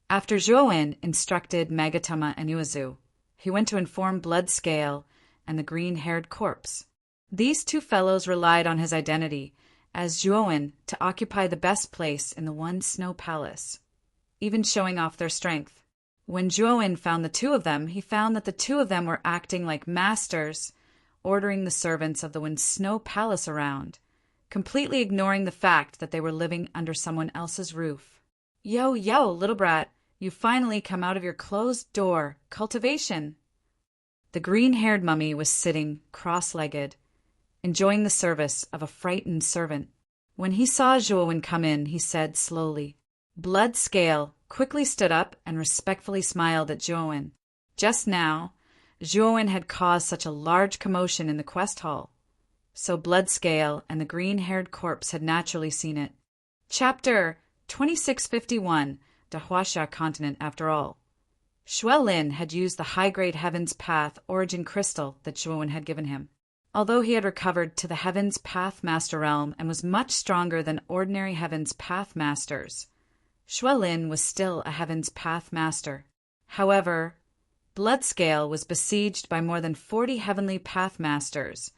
After Zhuowen instructed Magatama and Uozu, he went to inform Bloodscale and the green-haired corpse. These two fellows relied on his identity as Zhuowen to occupy the best place in the One Snow Palace, even showing off their strength. When Zhuowen found the two of them, he found that the two of them were acting like masters, ordering the servants of the One Snow Palace around, completely ignoring the fact that they were living under someone else's roof. Yo, little brat, you finally come out of your closed-door cultivation. The green-haired mummy was sitting cross-legged, enjoying the service of a frightened servant. When he saw Zhuowen come in, he said slowly. Bloodscale quickly stood up and respectfully smiled at Zhuowen. Just now, Zhuowen had caused such a large commotion in the quest hall, so Bloodscale and the green-haired corpse had naturally seen it. Chapter 2651, the Huaxia continent after all. Xuelin had used the high-grade Heaven's Path origin crystal that Zhuowen had given him. Although he had recovered to the Heaven's Path Master realm and was much stronger than ordinary Heaven's Path Masters, Xuelin was still a Heaven's Path Master. However, Bloodscale was besieged by more than 40 Heavenly Path Masters,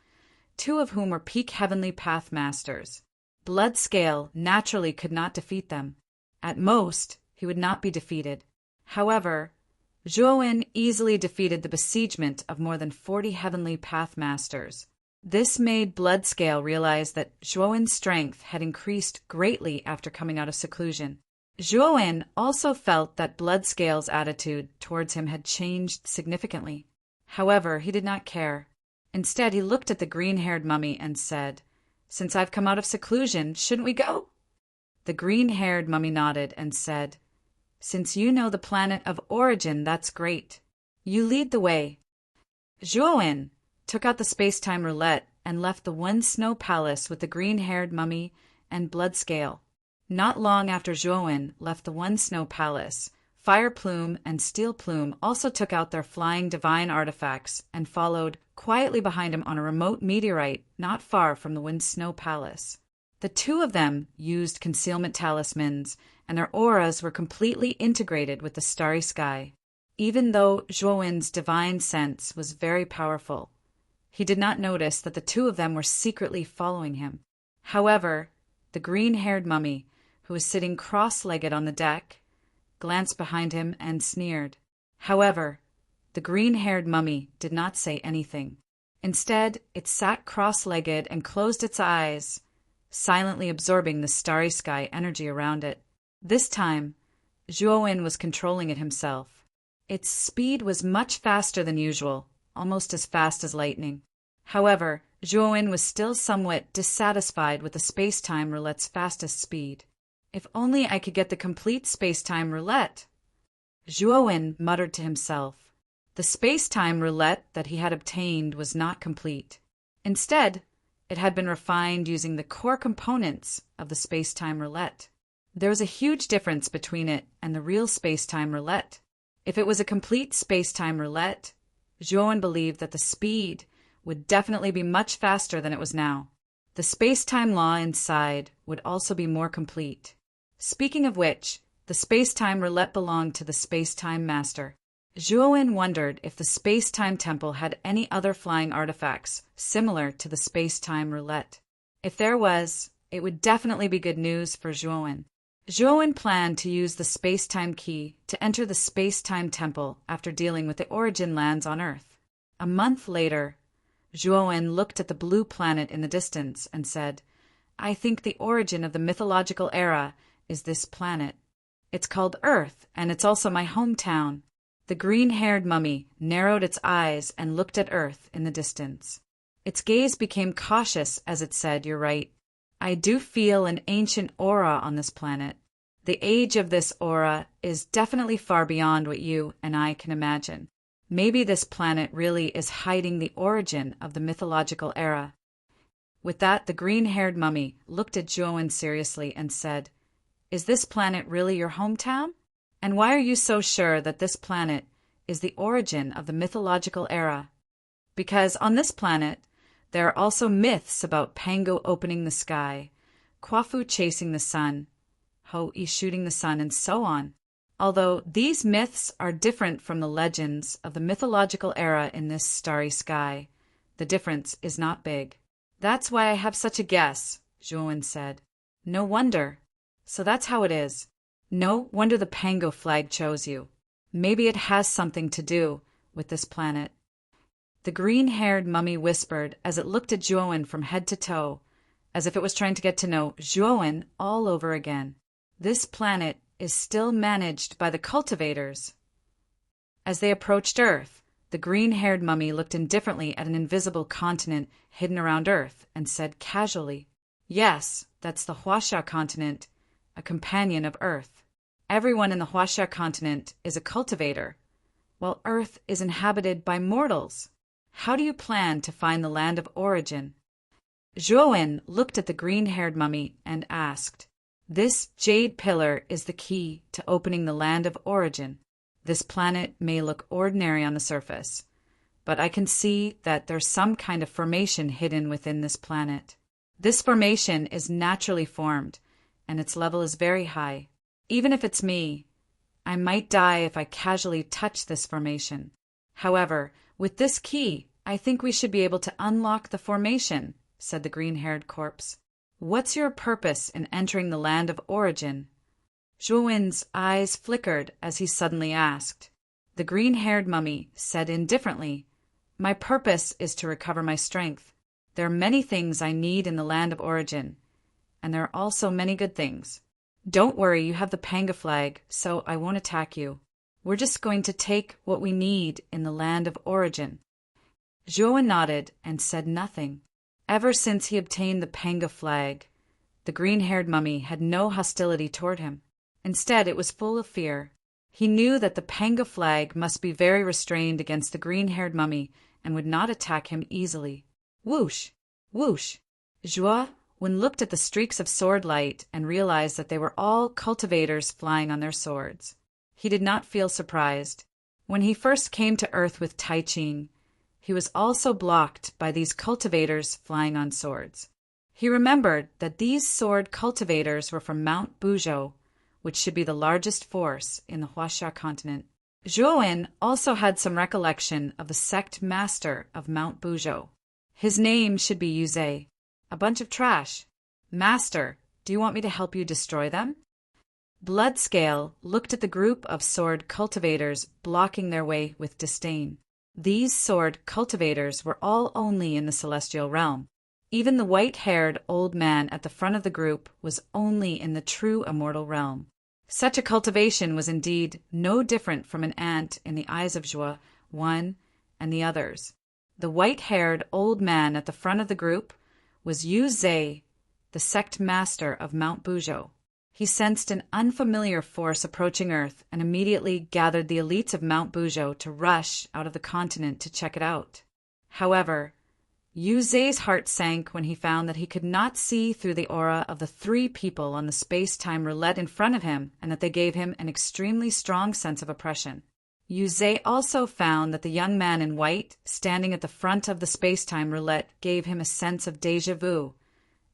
2 of whom were peak Heavenly Path Masters. Bloodscale naturally could not defeat them. At most, he would not be defeated. However, Zhuowen easily defeated the besiegement of more than 40 Heavenly Path Masters. This made Bloodscale realize that Zhuowen's strength had increased greatly after coming out of seclusion. Zhuowen also felt that Bloodscale's attitude towards him had changed significantly. However, he did not care. Instead, he looked at the green-haired mummy and said, "Since I've come out of seclusion, shouldn't we go?" The green-haired mummy nodded and said, "Since you know the planet of origin, that's great. You lead the way." Zhuowen took out the space-time roulette and left the One Snow Palace with the green-haired mummy and Bloodscale. Not long after Zhuowen left the One Snow Palace, Fire Plume and Steel Plume also took out their flying divine artifacts and followed quietly behind him on a remote meteorite not far from the One Snow Palace. The two of them used concealment talismans, and their auras were completely integrated with the starry sky. Even though Zhuowen's divine sense was very powerful, he did not notice that the two of them were secretly following him. However, the green-haired mummy, who was sitting cross-legged on the deck, glanced behind him and sneered. However, the green-haired mummy did not say anything. Instead, it sat cross-legged and closed its eyes, silently absorbing the starry sky energy around it. This time, Zhuowen was controlling it himself. Its speed was much faster than usual, almost as fast as lightning. However, Zhuowen was still somewhat dissatisfied with the space-time roulette's fastest speed. If only I could get the complete space-time roulette, Zhuowen muttered to himself. The space-time roulette that he had obtained was not complete. Instead, it had been refined using the core components of the space-time roulette. There was a huge difference between it and the real space-time roulette. If it was a complete space-time roulette, Zhuowen believed that the speed would definitely be much faster than it was now. The space-time law inside would also be more complete. Speaking of which, the space-time roulette belonged to the space-time master. Zhuowen wondered if the space-time temple had any other flying artifacts similar to the space-time roulette. If there was, it would definitely be good news for Zhuowen. Zhuowen planned to use the space-time key to enter the space-time temple after dealing with the origin lands on Earth. A month later, Zhuowen looked at the blue planet in the distance and said, "I think the origin of the mythological era is this planet. It's called Earth, and it's also my hometown." The green-haired mummy narrowed its eyes and looked at Earth in the distance. Its gaze became cautious as it said, "You're right. I do feel an ancient aura on this planet. The age of this aura is definitely far beyond what you and I can imagine. Maybe this planet really is hiding the origin of the mythological era." With that, the green-haired mummy looked at Zhuowen seriously and said, "Is this planet really your hometown? And why are you so sure that this planet is the origin of the mythological era?" "Because on this planet, There are also myths about Pango opening the sky, Kwafu chasing the sun, Ho'i shooting the sun, and so on. Although these myths are different from the legends of the mythological era in this starry sky, the difference is not big. That's why I have such a guess, Zhuowen said. No wonder. So that's how it is. No wonder the Pango flag chose you. Maybe it has something to do with this planet. The green-haired mummy whispered as it looked at Zhuowen from head to toe, as if it was trying to get to know Zhuowen all over again. This planet is still managed by the cultivators. As they approached Earth, the green-haired mummy looked indifferently at an invisible continent hidden around Earth and said casually, "Yes, that's the Huaxia continent, a companion of Earth. Everyone in the Huaxia continent is a cultivator, while Earth is inhabited by mortals. How do you plan to find the land of origin?" Zhuowen looked at the green-haired mummy and asked, "This jade pillar is the key to opening the land of origin. This planet may look ordinary on the surface, but I can see that there's some kind of formation hidden within this planet. This formation is naturally formed, and its level is very high. Even if it's me, I might die if I casually touch this formation. However, with this key, I think we should be able to unlock the formation," said the green-haired corpse. "What's your purpose in entering the land of origin?" Zhuowen's eyes flickered as he suddenly asked. The green-haired mummy said indifferently, "My purpose is to recover my strength. There are many things I need in the land of origin, and there are also many good things. Don't worry, you have the Panga flag, so I won't attack you. We're just going to take what we need in the land of origin." Zhuowen nodded and said nothing. Ever since he obtained the Panga flag, the green-haired mummy had no hostility toward him. Instead, it was full of fear. He knew that the Panga flag must be very restrained against the green-haired mummy and would not attack him easily. Whoosh! Whoosh! Zhuowen looked at the streaks of sword light and realized that they were all cultivators flying on their swords. He did not feel surprised. When he first came to Earth with Tai Ching, he was also blocked by these cultivators flying on swords. He remembered that these sword cultivators were from Mount Buzhou, which should be the largest force in the Huaxia continent. Zhuowen also had some recollection of the sect master of Mount Buzhou. His name should be Yuzhe. A bunch of trash. "Master, do you want me to help you destroy them?" Bloodscale looked at the group of sword cultivators blocking their way with disdain. These sword cultivators were all only in the celestial realm. Even the white-haired old man at the front of the group was only in the true immortal realm. Such a cultivation was indeed no different from an ant in the eyes of Zhuowen and the others. The white-haired old man at the front of the group was Yu Zhe, the sect master of Mount Buzhou. He sensed an unfamiliar force approaching Earth and immediately gathered the elites of Mount Buzhou to rush out of the continent to check it out. However, Yu Zhe's heart sank when he found that he could not see through the aura of the three people on the space-time roulette in front of him and that they gave him an extremely strong sense of oppression. Yu Zhe also found that the young man in white, standing at the front of the space-time roulette, gave him a sense of déjà vu,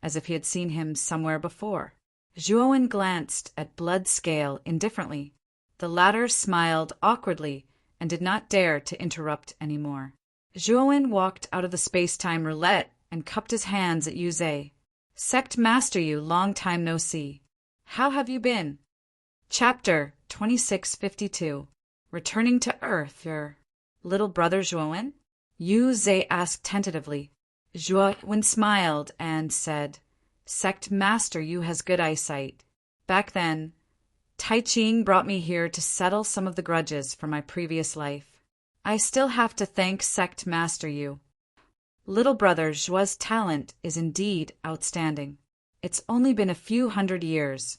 as if he had seen him somewhere before. Zhuowen glanced at Bloodscale indifferently. The latter smiled awkwardly and did not dare to interrupt any more. Zhuowen walked out of the space-time roulette and cupped his hands at Yu Zhe. "Sect Master Yu, long time no see. How have you been?" Chapter 2652. Returning to Earth, your little brother Zhuowen? Yu Zhe asked tentatively. Zhuowen smiled and said, "Sect Master Yu has good eyesight. Back then, Tai Ching brought me here to settle some of the grudges from my previous life. I still have to thank Sect Master Yu. Little brother Zhuo's talent is indeed outstanding. It's only been a few hundred years,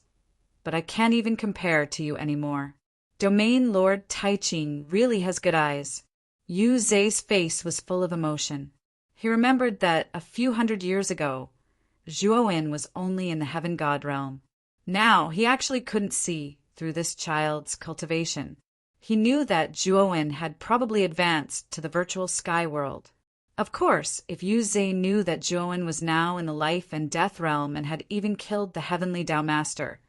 but I can't even compare to you anymore. Domain Lord Tai Ching really has good eyes." Yu Zhe's face was full of emotion. He remembered that a few hundred years ago, Zhuowen was only in the heaven god realm. Now he actually couldn't see through this child's cultivation. He knew that Zhuowen had probably advanced to the virtual sky world. Of course, if Yu Zhe knew that Zhuowen was now in the life and death realm and had even killed the heavenly Tao Master,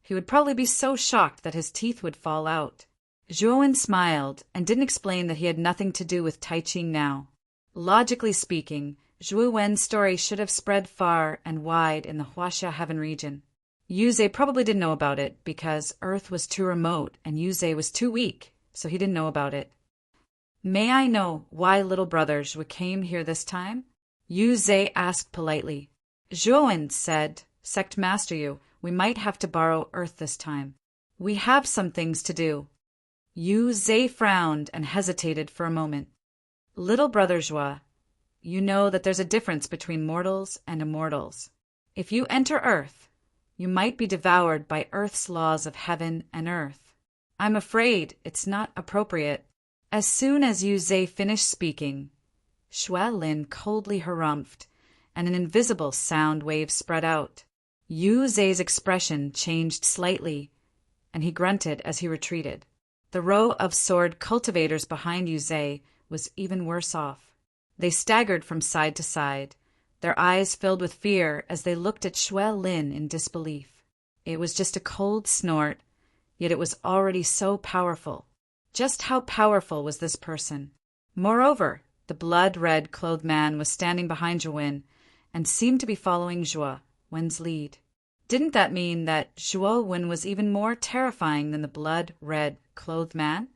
he would probably be so shocked that his teeth would fall out. Zhuowen smiled and didn't explain that he had nothing to do with Tai Ching now. Logically speaking, Zhu Wen's story should have spread far and wide in the Huaxia Heaven region. Yu Zhe probably didn't know about it because Earth was too remote and Yu Zhe was too weak, so he didn't know about it. May I know why little brother Zhu came here this time? Yu Zhe asked politely. Zhuowen said, Sect Master Yu, we might have to borrow Earth this time. We have some things to do. Yu Zhe frowned and hesitated for a moment. Little brother Zhua, you know that there's a difference between mortals and immortals. If you enter Earth, you might be devoured by Earth's laws of heaven and earth. I'm afraid it's not appropriate. As soon as Yu Zhe finished speaking, Xue Lin coldly harumphed, and an invisible sound wave spread out. Yu Zhe's expression changed slightly, and he grunted as he retreated. The row of sword cultivators behind Yu Zhe was even worse off. They staggered from side to side, their eyes filled with fear as they looked at Xue Lin in disbelief. It was just a cold snort, yet it was already so powerful. Just how powerful was this person? Moreover, the blood-red clothed man was standing behind Zhuowen and seemed to be following Zhuo Wen's lead. Didn't that mean that Zhuo Wen was even more terrifying than the blood-red clothed man?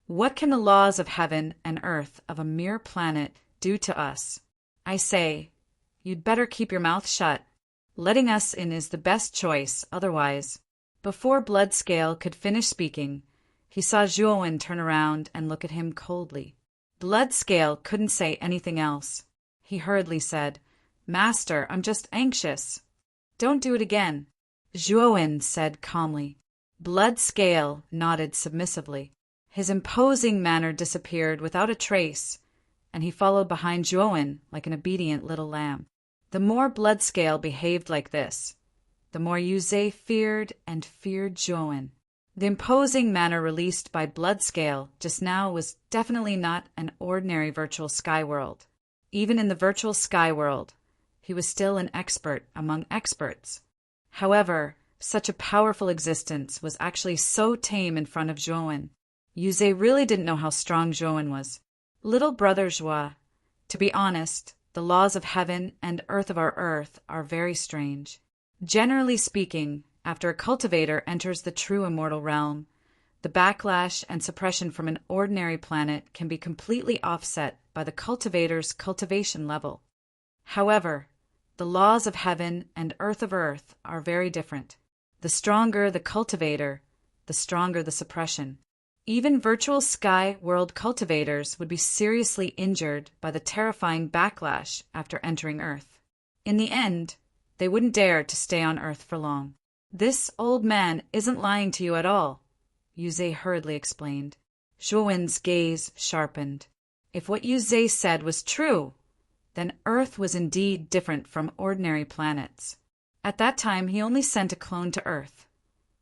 What can the laws of heaven and earth of a mere planet do to us? I say, you'd better keep your mouth shut. Letting us in is the best choice, otherwise. Before Bloodscale could finish speaking, he saw Zhuowen turn around and look at him coldly. Bloodscale couldn't say anything else. He hurriedly said, Master, I'm just anxious. Don't do it again, Zhuowen said calmly. Bloodscale nodded submissively. His imposing manner disappeared without a trace, and he followed behind Zhuowen like an obedient little lamb. The more Bloodscale behaved like this, the more Yu Zhe feared and feared Zhuowen. The imposing manner released by Bloodscale just now was definitely not an ordinary virtual sky world. Even in the virtual sky world, he was still an expert among experts. However, such a powerful existence was actually so tame in front of Zhuowen. Yu Zhe really didn't know how strong Zhuowen was. Little brother Zhua, to be honest, the laws of heaven and earth of our earth are very strange. Generally speaking, after a cultivator enters the true immortal realm, the backlash and suppression from an ordinary planet can be completely offset by the cultivator's cultivation level. However, the laws of heaven and earth of earth are very different. The stronger the cultivator, the stronger the suppression. Even virtual sky world cultivators would be seriously injured by the terrifying backlash after entering Earth. In the end, they wouldn't dare to stay on Earth for long. This old man isn't lying to you at all, Yu Zhe hurriedly explained. Zhuowen's gaze sharpened. If what Yu Zhe said was true, then Earth was indeed different from ordinary planets. At that time, he only sent a clone to Earth,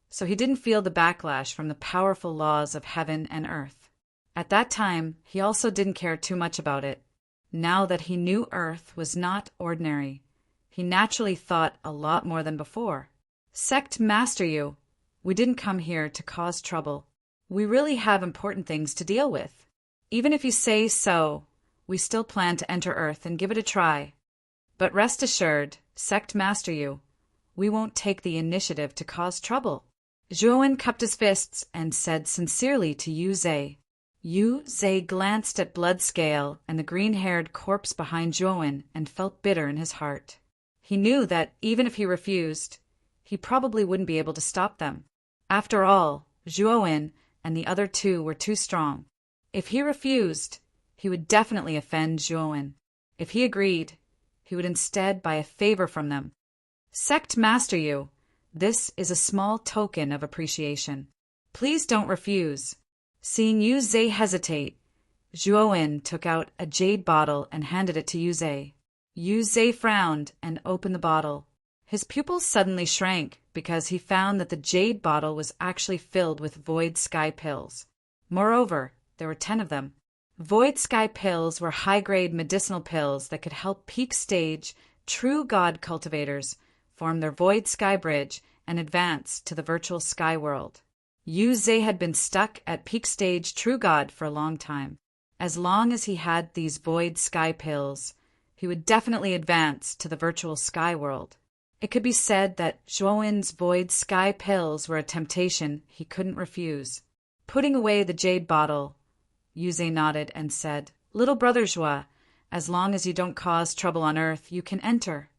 so he didn't feel the backlash from the powerful laws of heaven and earth. At that time, he also didn't care too much about it. Now that he knew Earth was not ordinary, he naturally thought a lot more than before. Sect Master Yu, we didn't come here to cause trouble. We really have important things to deal with. Even if you say so, we still plan to enter Earth and give it a try. But rest assured, Sect Master Yu, we won't take the initiative to cause trouble. Zhuowen cupped his fists and said sincerely to Yu Zhe. Yu Zhe glanced at Bloodscale and the green-haired corpse behind Zhuowen and felt bitter in his heart. He knew that even if he refused, he probably wouldn't be able to stop them. After all, Zhuowen and the other two were too strong. If he refused, he would definitely offend Zhuowen. If he agreed, he would instead buy a favor from them. Sect Master Yu, this is a small token of appreciation. Please don't refuse. Seeing Yu Zhe hesitate, Zhuowen took out a jade bottle and handed it to Yu Zhe. Yu Zhe frowned and opened the bottle. His pupils suddenly shrank because he found that the jade bottle was actually filled with void sky pills. Moreover, there were 10 of them. Void Sky pills were high-grade medicinal pills that could help peak stage, true God cultivators form their Void Sky bridge and advance to the virtual sky world. Yu Zhe had been stuck at peak stage true God for a long time. As long as he had these Void Sky pills, he would definitely advance to the virtual sky world. It could be said that Zhuowen's Void Sky pills were a temptation he couldn't refuse. Putting away the jade bottle, Yu Zhe nodded and said, "Little brother Zhuo, as long as you don't cause trouble on Earth, you can enter."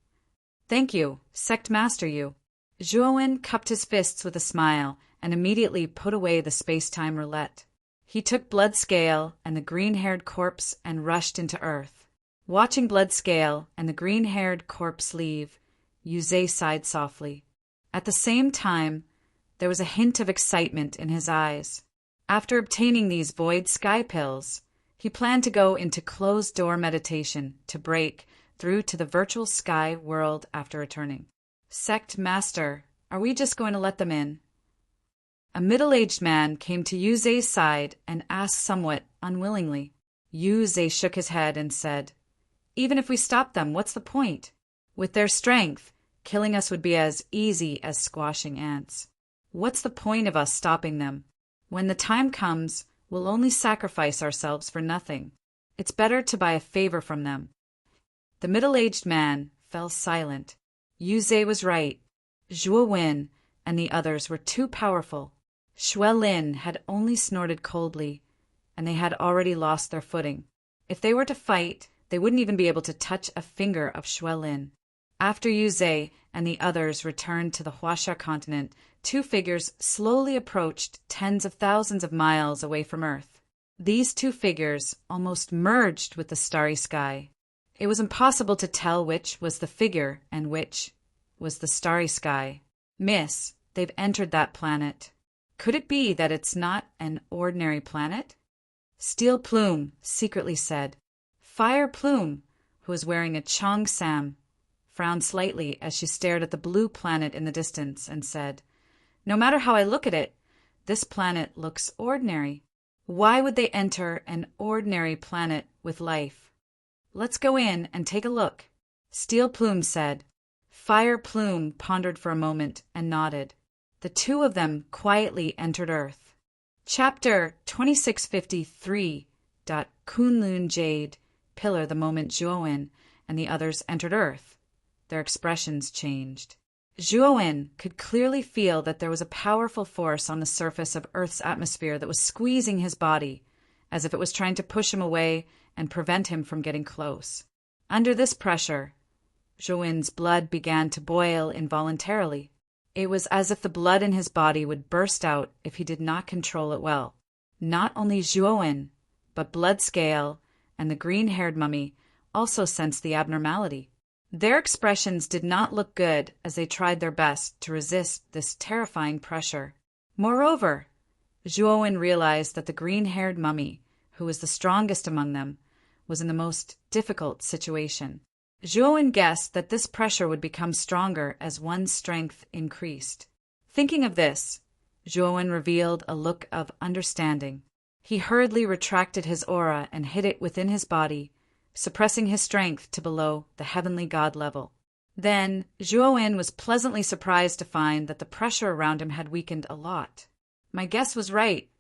"Thank you, Sect Master Yu." Zhuowen cupped his fists with a smile and immediately put away the space-time roulette. He took Bloodscale and the green-haired corpse and rushed into Earth. Watching Bloodscale and the green-haired corpse leave, Yu Zhe sighed softly. At the same time, there was a hint of excitement in his eyes. After obtaining these Void Sky pills, he planned to go into closed-door meditation to break through to the virtual sky world after returning. "Sect Master, are we just going to let them in?" A middle-aged man came to Yu Zhe's side and asked somewhat unwillingly. Yu Zhe shook his head and said, "Even if we stop them, what's the point? With their strength, killing us would be as easy as squashing ants. What's the point of us stopping them? When the time comes, we'll only sacrifice ourselves for nothing. It's better to buy a favor from them." The middle-aged man fell silent. Yu Zhe was right. Zhuo Wen and the others were too powerful. Xue Lin had only snorted coldly, and they had already lost their footing. If they were to fight, they wouldn't even be able to touch a finger of Xue Lin. After Yu Zhe and the others returned to the Huaxia continent, two figures slowly approached tens of thousands of miles away from Earth. These two figures almost merged with the starry sky. It was impossible to tell which was the figure and which was the starry sky. "Miss, they've entered that planet. Could it be that it's not an ordinary planet?" Steel Plume secretly said. Fire Plume, who was wearing a cheongsam, frowned slightly as she stared at the blue planet in the distance and said, "No matter how I look at it, this planet looks ordinary. Why would they enter an ordinary planet with life? Let's go in and take a look." Steel Plume said. Fire Plume pondered for a moment and nodded. The two of them quietly entered Earth. Chapter 2653. Kunlun Jade Pillar. The moment Zhuowen and the others entered Earth, their expressions changed. Zhuowen could clearly feel that there was a powerful force on the surface of Earth's atmosphere that was squeezing his body, as if it was trying to push him away and prevent him from getting close. Under this pressure, Zhuowen's blood began to boil involuntarily. It was as if the blood in his body would burst out if he did not control it well. Not only Zhuowen, but Bloodscale and the green-haired mummy also sensed the abnormality. Their expressions did not look good as they tried their best to resist this terrifying pressure. Moreover, Zhuowen realized that the green-haired mummy, who was the strongest among them, was in the most difficult situation. Zhuowen guessed that this pressure would become stronger as one's strength increased. Thinking of this, Zhuowen revealed a look of understanding. He hurriedly retracted his aura and hid it within his body, suppressing his strength to below the heavenly god level. Then, Zhuowen was pleasantly surprised to find that the pressure around him had weakened a lot. "My guess was right,"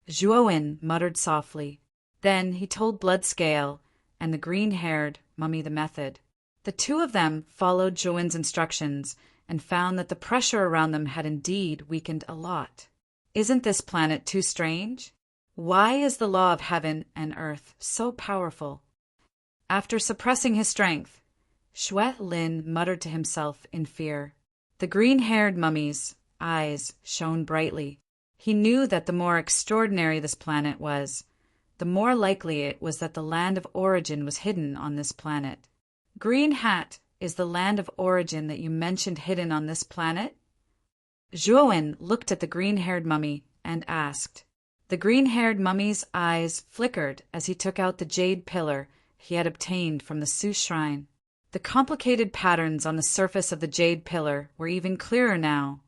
Zhuowen muttered softly. Then he told Bloodscale and the green-haired mummy the method. The two of them followed Zhuowen's instructions and found that the pressure around them had indeed weakened a lot. Isn't this planet too strange? Why is the law of heaven and earth so powerful? After suppressing his strength, Xue Lin muttered to himself in fear. The green-haired mummy's eyes shone brightly. He knew that the more extraordinary this planet was, the more likely it was that the land of origin was hidden on this planet. "Green Hat is the land of origin that you mentioned hidden on this planet?" Zhuowen looked at the green-haired mummy and asked. The green-haired mummy's eyes flickered as he took out the jade pillar he had obtained from the Su shrine. The complicated patterns on the surface of the jade pillar were even clearer now,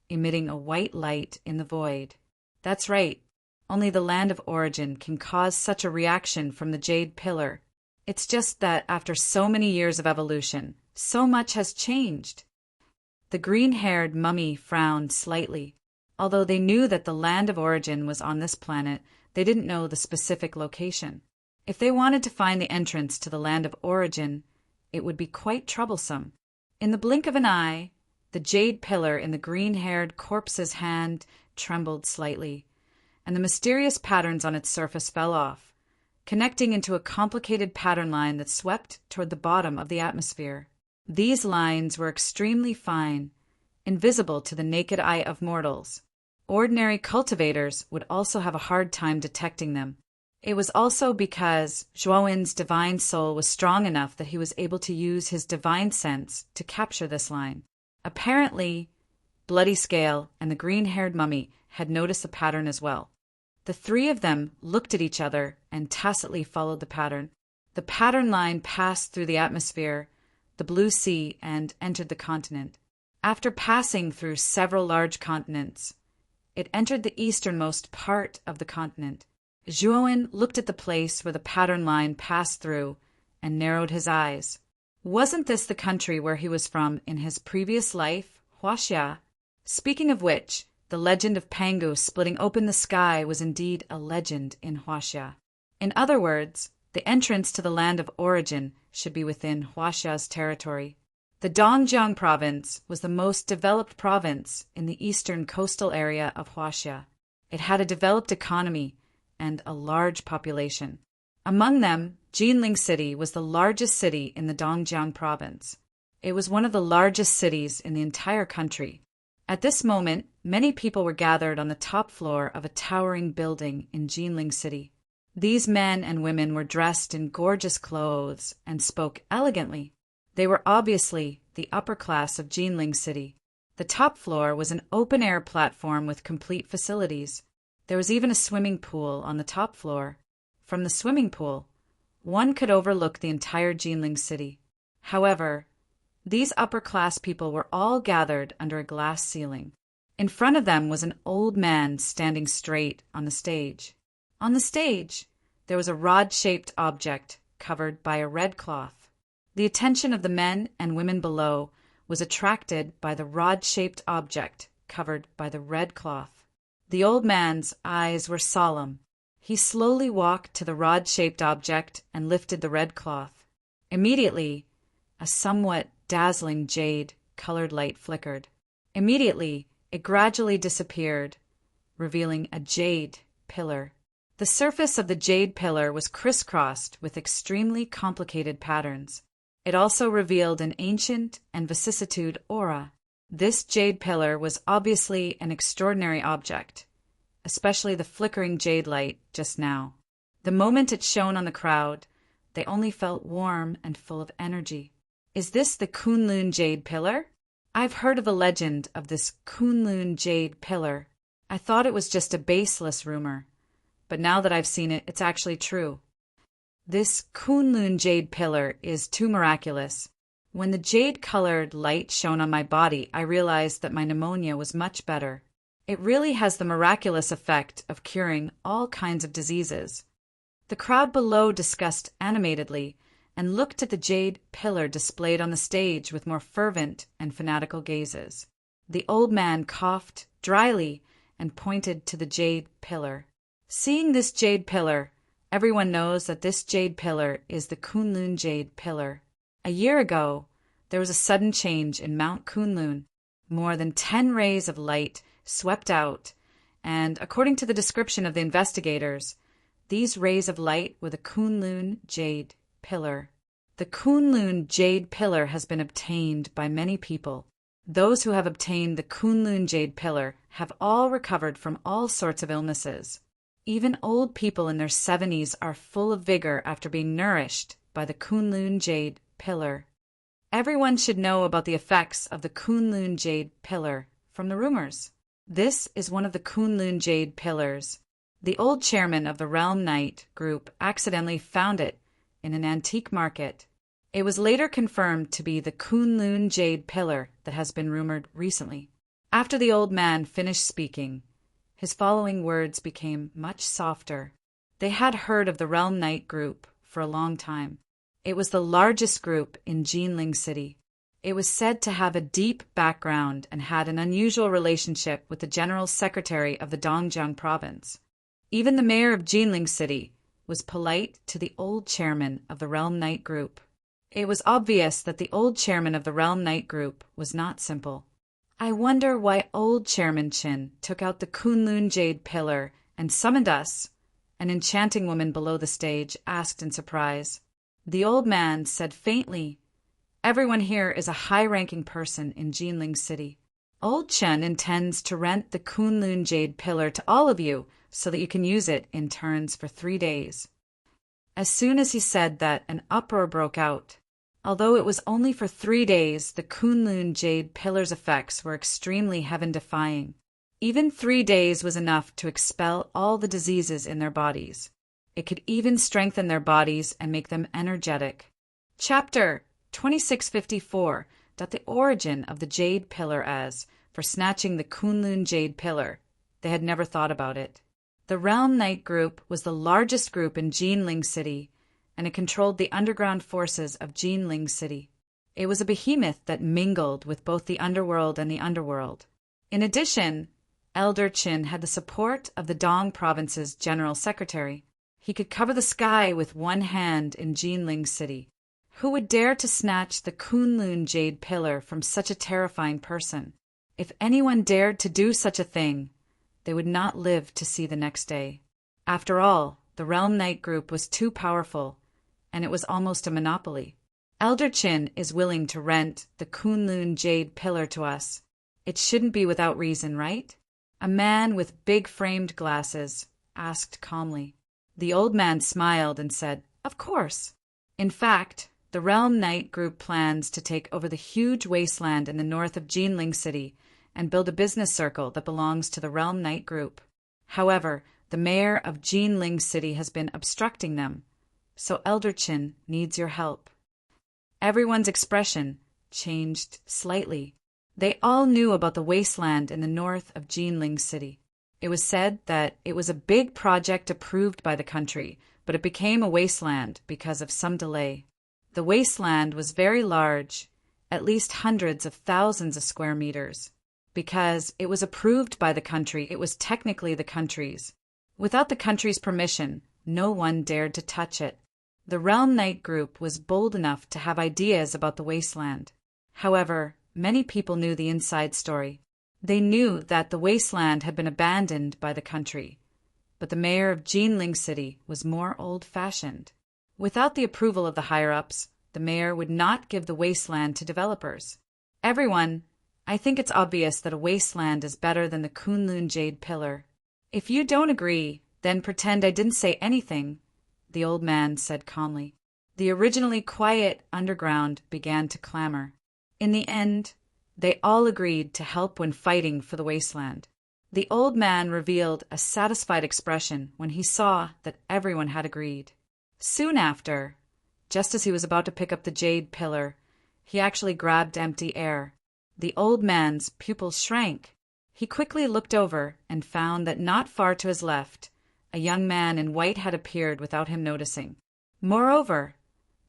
emitting a white light in the void. "That's right. Only the land of origin can cause such a reaction from the jade pillar. It's just that after so many years of evolution, so much has changed. The green-haired mummy frowned slightly. Although they knew that the land of origin was on this planet, they didn't know the specific location. If they wanted to find the entrance to the land of origin, it would be quite troublesome. In the blink of an eye, the jade pillar in the green-haired corpse's hand trembled slightly, and the mysterious patterns on its surface fell off, connecting into a complicated pattern line that swept toward the bottom of the atmosphere. These lines were extremely fine, invisible to the naked eye of mortals. Ordinary cultivators would also have a hard time detecting them. It was also because Zhuowen's divine soul was strong enough that he was able to use his divine sense to capture this line. Apparently, Bloody Scale and the green-haired mummy had noticed the pattern as well. The three of them looked at each other and tacitly followed the pattern. The pattern line passed through the atmosphere, the blue sea, and entered the continent. After passing through several large continents, it entered the easternmost part of the continent. Zhuowen looked at the place where the pattern line passed through and narrowed his eyes. Wasn't this the country where he was from in his previous life, Huaxia? Speaking of which, the legend of Pangu splitting open the sky was indeed a legend in Huaxia. In other words, the entrance to the land of origin should be within Huaxia's territory. The Dongjiang province was the most developed province in the eastern coastal area of Huaxia. It had a developed economy and a large population. Among them, Jinling City was the largest city in the Dongjiang province. It was one of the largest cities in the entire country. At this moment, many people were gathered on the top floor of a towering building in Jinling City. These men and women were dressed in gorgeous clothes and spoke elegantly. They were obviously the upper class of Jinling City. The top floor was an open-air platform with complete facilities. There was even a swimming pool on the top floor. From the swimming pool, one could overlook the entire Jinling City. However, these upper-class people were all gathered under a glass ceiling. In front of them was an old man standing straight on the stage. On the stage, there was a rod-shaped object covered by a red cloth. The attention of the men and women below was attracted by the rod-shaped object covered by the red cloth. The old man's eyes were solemn. He slowly walked to the rod-shaped object and lifted the red cloth. Immediately, a somewhat dazzling jade-colored light flickered. Immediately, it gradually disappeared, revealing a jade pillar. The surface of the jade pillar was crisscrossed with extremely complicated patterns. It also revealed an ancient and vicissitude aura. This jade pillar was obviously an extraordinary object, especially the flickering jade light just now. The moment it shone on the crowd, they only felt warm and full of energy. Is this the Kunlun jade pillar? I've heard of the legend of this Kunlun jade pillar. I thought it was just a baseless rumor, but now that I've seen it, it's actually true. This Kunlun jade pillar is too miraculous. When the jade-colored light shone on my body, I realized that my pneumonia was much better. It really has the miraculous effect of curing all kinds of diseases. The crowd below discussed animatedly and looked at the jade pillar displayed on the stage with more fervent and fanatical gazes. The old man coughed dryly and pointed to the jade pillar. Seeing this jade pillar, everyone knows that this jade pillar is the Kunlun jade pillar. A year ago, there was a sudden change in Mount Kunlun. More than 10 rays of light swept out, and according to the description of the investigators, these rays of light were the Kunlun jade pillar. The Kunlun jade pillar has been obtained by many people. Those who have obtained the Kunlun jade pillar have all recovered from all sorts of illnesses. Even old people in their 70s are full of vigor after being nourished by the Kunlun jade pillar. Everyone should know about the effects of the Kunlun jade pillar from the rumors. This is one of the Kunlun jade pillars. The old chairman of the Realm Knight group accidentally found it in an antique market. It was later confirmed to be the Kunlun jade pillar that has been rumored recently. After the old man finished speaking, His following words became much softer. They had heard of the Realm Knight group for a long time. It was the largest group in Jinling City. It was said to have a deep background and had an unusual relationship with the General Secretary of the Dongjiang province. Even the mayor of Jinling City was polite to the old chairman of the Realm Knight group. It was obvious that the old chairman of the Realm Knight group was not simple. I wonder why old Chairman Qin took out the Kunlun Jade Pillar and summoned us, an enchanting woman below the stage asked in surprise. The old man said faintly, "Everyone here is a high-ranking person in Jinling City. Old Chen intends to rent the Kunlun Jade Pillar to all of you so that you can use it in turns for 3 days." As soon as he said that, an uproar broke out. Although it was only for 3 days, the Kunlun Jade Pillar's effects were extremely heaven-defying. Even 3 days was enough to expel all the diseases in their bodies. It could even strengthen their bodies and make them energetic. Chapter 2654. The origin of the Jade Pillar. As for snatching the Kunlun Jade Pillar, they had never thought about it. The Realm Knight group was the largest group in Jinling City, and it controlled the underground forces of Jinling City. It was a behemoth that mingled with both the underworld and the underworld. In addition, Elder Qin had the support of the Dong province's general secretary. He could cover the sky with one hand in Jinling City. Who would dare to snatch the Kunlun Jade Pillar from such a terrifying person? If anyone dared to do such a thing, they would not live to see the next day. After all, the Realm Knight group was too powerful, and it was almost a monopoly. Elder Qin is willing to rent the Kunlun Jade Pillar to us. It shouldn't be without reason, right? A man with big framed glasses asked calmly. The old man smiled and said, "Of course." In fact, the Realm Knight group plans to take over the huge wasteland in the north of Jinling City and build a business circle that belongs to the Realm Knight group. However, the mayor of Jinling City has been obstructing them, so Elder Qin needs your help. Everyone's expression changed slightly. They all knew about the wasteland in the north of Jinling City. It was said that it was a big project approved by the country, but it became a wasteland because of some delay. The wasteland was very large, at least hundreds of thousands of square meters. Because it was approved by the country, it was technically the country's. Without the country's permission, no one dared to touch it. The Realm Knight group was bold enough to have ideas about the wasteland. However, many people knew the inside story. They knew that the wasteland had been abandoned by the country, but the mayor of Jinling City was more old-fashioned. Without the approval of the higher-ups, the mayor would not give the wasteland to developers. "Everyone, I think it's obvious that a wasteland is better than the Kunlun Jade Pillar. If you don't agree, then pretend I didn't say anything," the old man said calmly. The originally quiet underground began to clamor. In the end, they all agreed to help when fighting for the wasteland. The old man revealed a satisfied expression when he saw that everyone had agreed. Soon after, just as he was about to pick up the Jade Pillar, he actually grabbed empty air. The old man's pupils shrank. He quickly looked over and found that not far to his left, a young man in white had appeared without him noticing. Moreover,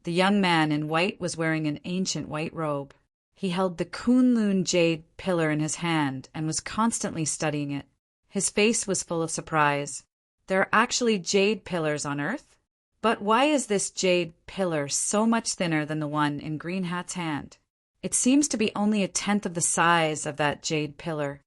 the young man in white was wearing an ancient white robe. He held the Kunlun Jade Pillar in his hand and was constantly studying it. His face was full of surprise. There are actually jade pillars on Earth? But why is this jade pillar so much thinner than the one in Green Hat's hand? It seems to be only 1/10 of the size of that jade pillar.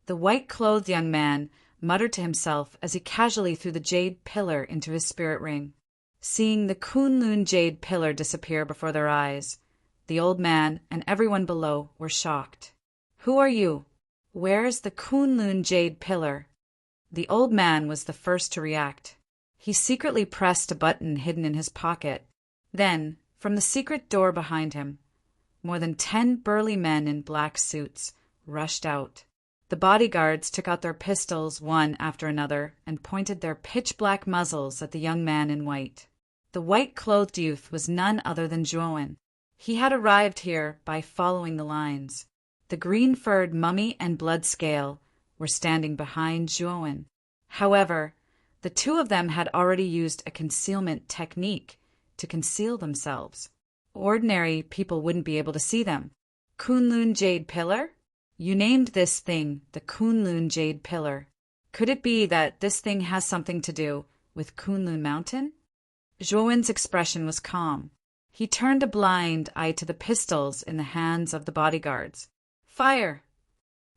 The white-clothed young man muttered to himself as he casually threw the jade pillar into his spirit ring. Seeing the Kunlun Jade Pillar disappear before their eyes, the old man and everyone below were shocked. "Who are you? Where's the Kunlun Jade Pillar?" The old man was the first to react. He secretly pressed a button hidden in his pocket. Then, from the secret door behind him, more than 10 burly men in black suits rushed out. The bodyguards took out their pistols one after another and pointed their pitch-black muzzles at the young man in white. The white-clothed youth was none other than Zhuowen. He had arrived here by following the lines. The green-furred mummy and blood scale were standing behind Zhuowen. However, the two of them had already used a concealment technique to conceal themselves. Ordinary people wouldn't be able to see them. Kunlun Jade Pillar? You named this thing the Kunlun Jade Pillar. Could it be that this thing has something to do with Kunlun Mountain? Zhuowen's expression was calm. He turned a blind eye to the pistols in the hands of the bodyguards. Fire!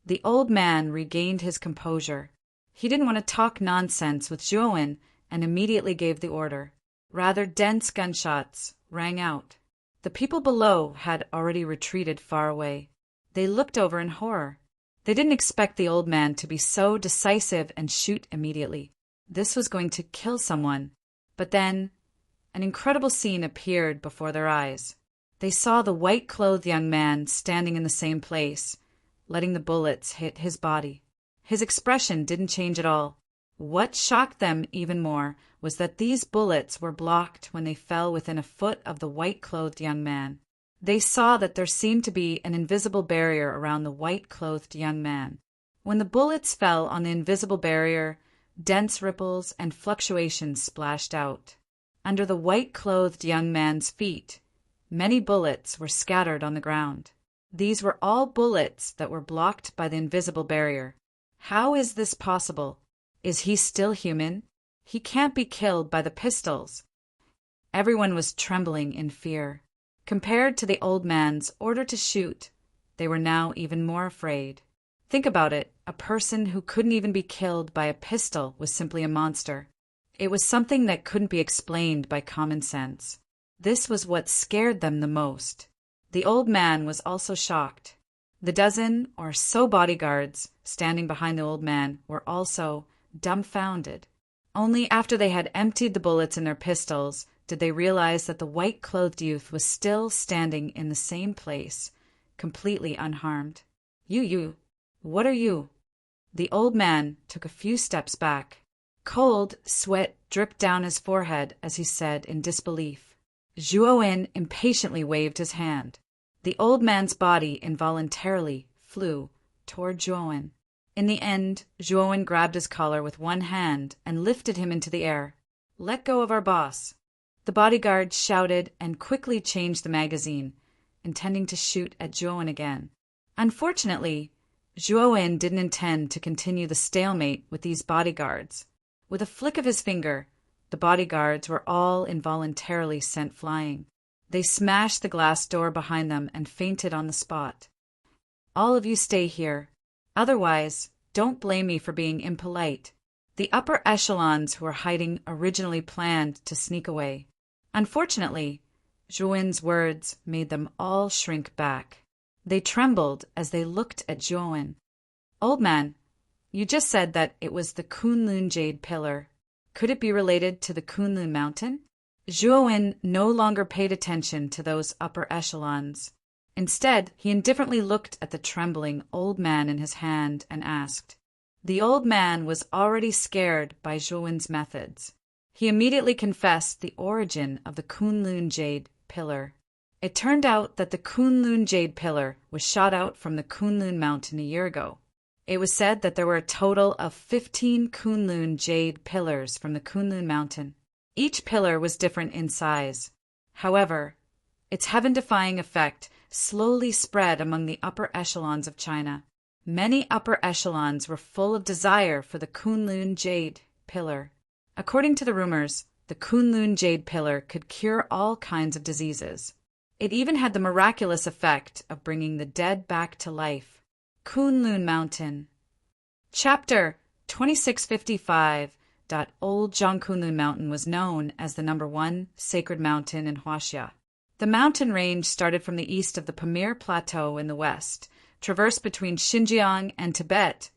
The old man regained his composure. He didn't want to talk nonsense with Zhuowen and immediately gave the order. Rather dense gunshots rang out. The people below had already retreated far away. They looked over in horror. They didn't expect the old man to be so decisive and shoot immediately. This was going to kill someone. But then, an incredible scene appeared before their eyes. They saw the white-clothed young man standing in the same place, letting the bullets hit his body. His expression didn't change at all. What shocked them even more was that these bullets were blocked when they fell within a foot of the white-clothed young man. They saw that there seemed to be an invisible barrier around the white-clothed young man. When the bullets fell on the invisible barrier, dense ripples and fluctuations splashed out. Under the white-clothed young man's feet, many bullets were scattered on the ground. These were all bullets that were blocked by the invisible barrier. How is this possible? Is he still human? He can't be killed by the pistols. Everyone was trembling in fear. Compared to the old man's order to shoot, they were now even more afraid. Think about it, a person who couldn't even be killed by a pistol was simply a monster. It was something that couldn't be explained by common sense. This was what scared them the most. The old man was also shocked. The dozen or so bodyguards standing behind the old man were also dumbfounded. Only after they had emptied the bullets in their pistols did they realize that the white-clothed youth was still standing in the same place, completely unharmed. You, what are you? The old man took a few steps back. Cold sweat dripped down his forehead as he said in disbelief. Zhuowen impatiently waved his hand. The old man's body involuntarily flew toward Zhuowen. In the end, Zhuowen grabbed his collar with one hand and lifted him into the air. Let go of our boss. The bodyguard shouted and quickly changed the magazine, intending to shoot at Zhuowen again. Unfortunately, Zhuowen didn't intend to continue the stalemate with these bodyguards. With a flick of his finger, the bodyguards were all involuntarily sent flying. They smashed the glass door behind them and fainted on the spot. All of you stay here. Otherwise, don't blame me for being impolite. The upper echelons who were hiding originally planned to sneak away. Unfortunately, Zhuowen's words made them all shrink back. They trembled as they looked at Zhuowen. Old man, you just said that it was the Kunlun Jade Pillar. Could it be related to the Kunlun Mountain? Zhuowen no longer paid attention to those upper echelons. Instead, he indifferently looked at the trembling old man in his hand and asked. The old man was already scared by Zhuowen's methods. He immediately confessed the origin of the Kunlun Jade Pillar. It turned out that the Kunlun Jade Pillar was shot out from the Kunlun Mountain a year ago. It was said that there were a total of 15 Kunlun Jade Pillars from the Kunlun Mountain. Each pillar was different in size. However, its heaven-defying effect slowly spread among the upper echelons of China. Many upper echelons were full of desire for the Kunlun Jade Pillar. According to the rumors, the Kunlun Jade Pillar could cure all kinds of diseases. It even had the miraculous effect of bringing the dead back to life. Kunlun Mountain. Chapter 2655. Old Zhangkunlun Mountain was known as the #1 sacred mountain in Huaxia. The mountain range started from the east of the Pamir Plateau in the west, traversed between Xinjiang and Tibet,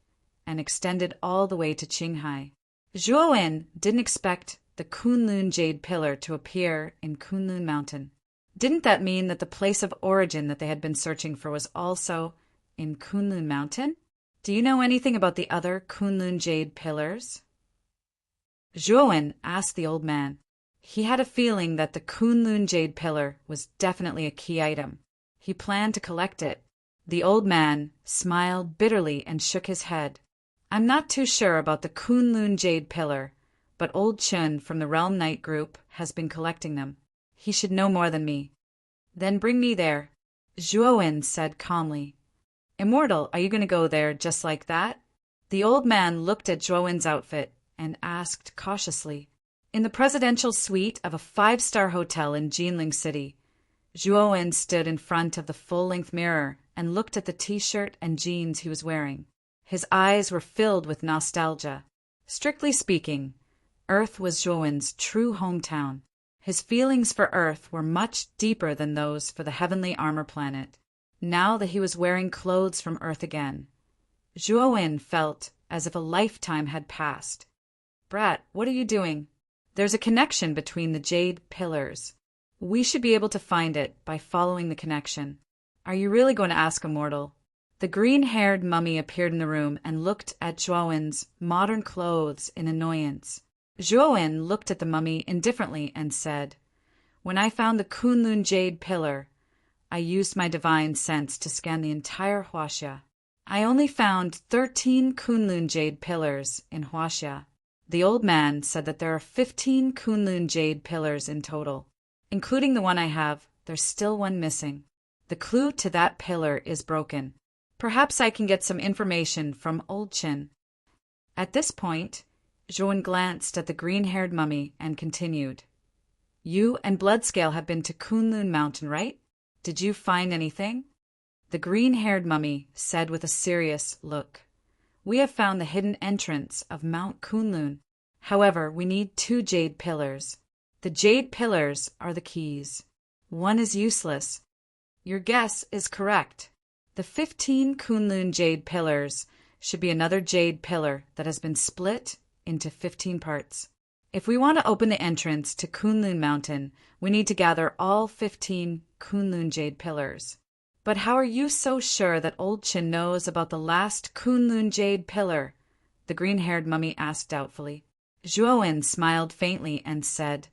and extended all the way to Qinghai. Zhuowen didn't expect the Kunlun Jade Pillar to appear in Kunlun Mountain. Didn't that mean that the place of origin that they had been searching for was also in Kunlun Mountain? Do you know anything about the other Kunlun Jade Pillars? Zhuowen asked the old man. He had a feeling that the Kunlun Jade Pillar was definitely a key item. He planned to collect it. The old man smiled bitterly and shook his head. I'm not too sure about the Kunlun Jade Pillar, but Old Chun from the Realm Knight group has been collecting them. He should know more than me. Then bring me there, Zhuowen said calmly. Immortal, are you going to go there just like that? The old man looked at Zhuowen's outfit and asked cautiously. In the presidential suite of a 5-star hotel in Jinling City, Zhuowen stood in front of the full-length mirror and looked at the t-shirt and jeans he was wearing. His eyes were filled with nostalgia. Strictly speaking, Earth was Zhuowen's true hometown. His feelings for Earth were much deeper than those for the heavenly armor planet. Now that he was wearing clothes from Earth again, Zhuowen felt as if a lifetime had passed. Brat, what are you doing? There's a connection between the jade pillars. We should be able to find it by following the connection. Are you really going to ask a mortal? The green-haired mummy appeared in the room and looked at Zhuowen's modern clothes in annoyance. Zhuowen looked at the mummy indifferently and said, When I found the Kunlun Jade Pillar, I used my divine sense to scan the entire Huaxia. I only found 13 Kunlun Jade Pillars in Huaxia. The old man said that there are 15 Kunlun Jade Pillars in total. Including the one I have, there's still one missing. The clue to that pillar is broken. Perhaps I can get some information from Old Chin. At this point, Zhuowen glanced at the green-haired mummy and continued. You and Bloodscale have been to Kunlun Mountain, right? Did you find anything? The green-haired mummy said with a serious look. We have found the hidden entrance of Mount Kunlun. However, we need 2 jade pillars. The jade pillars are the keys. One is useless. Your guess is correct. The 15 Kunlun jade pillars should be another jade pillar that has been split into 15 parts. If we want to open the entrance to Kunlun Mountain, we need to gather all 15 Kunlun jade pillars. But how are you so sure that Old Chin knows about the last Kunlun jade pillar? The green-haired mummy asked doubtfully. Zhuowen smiled faintly and said,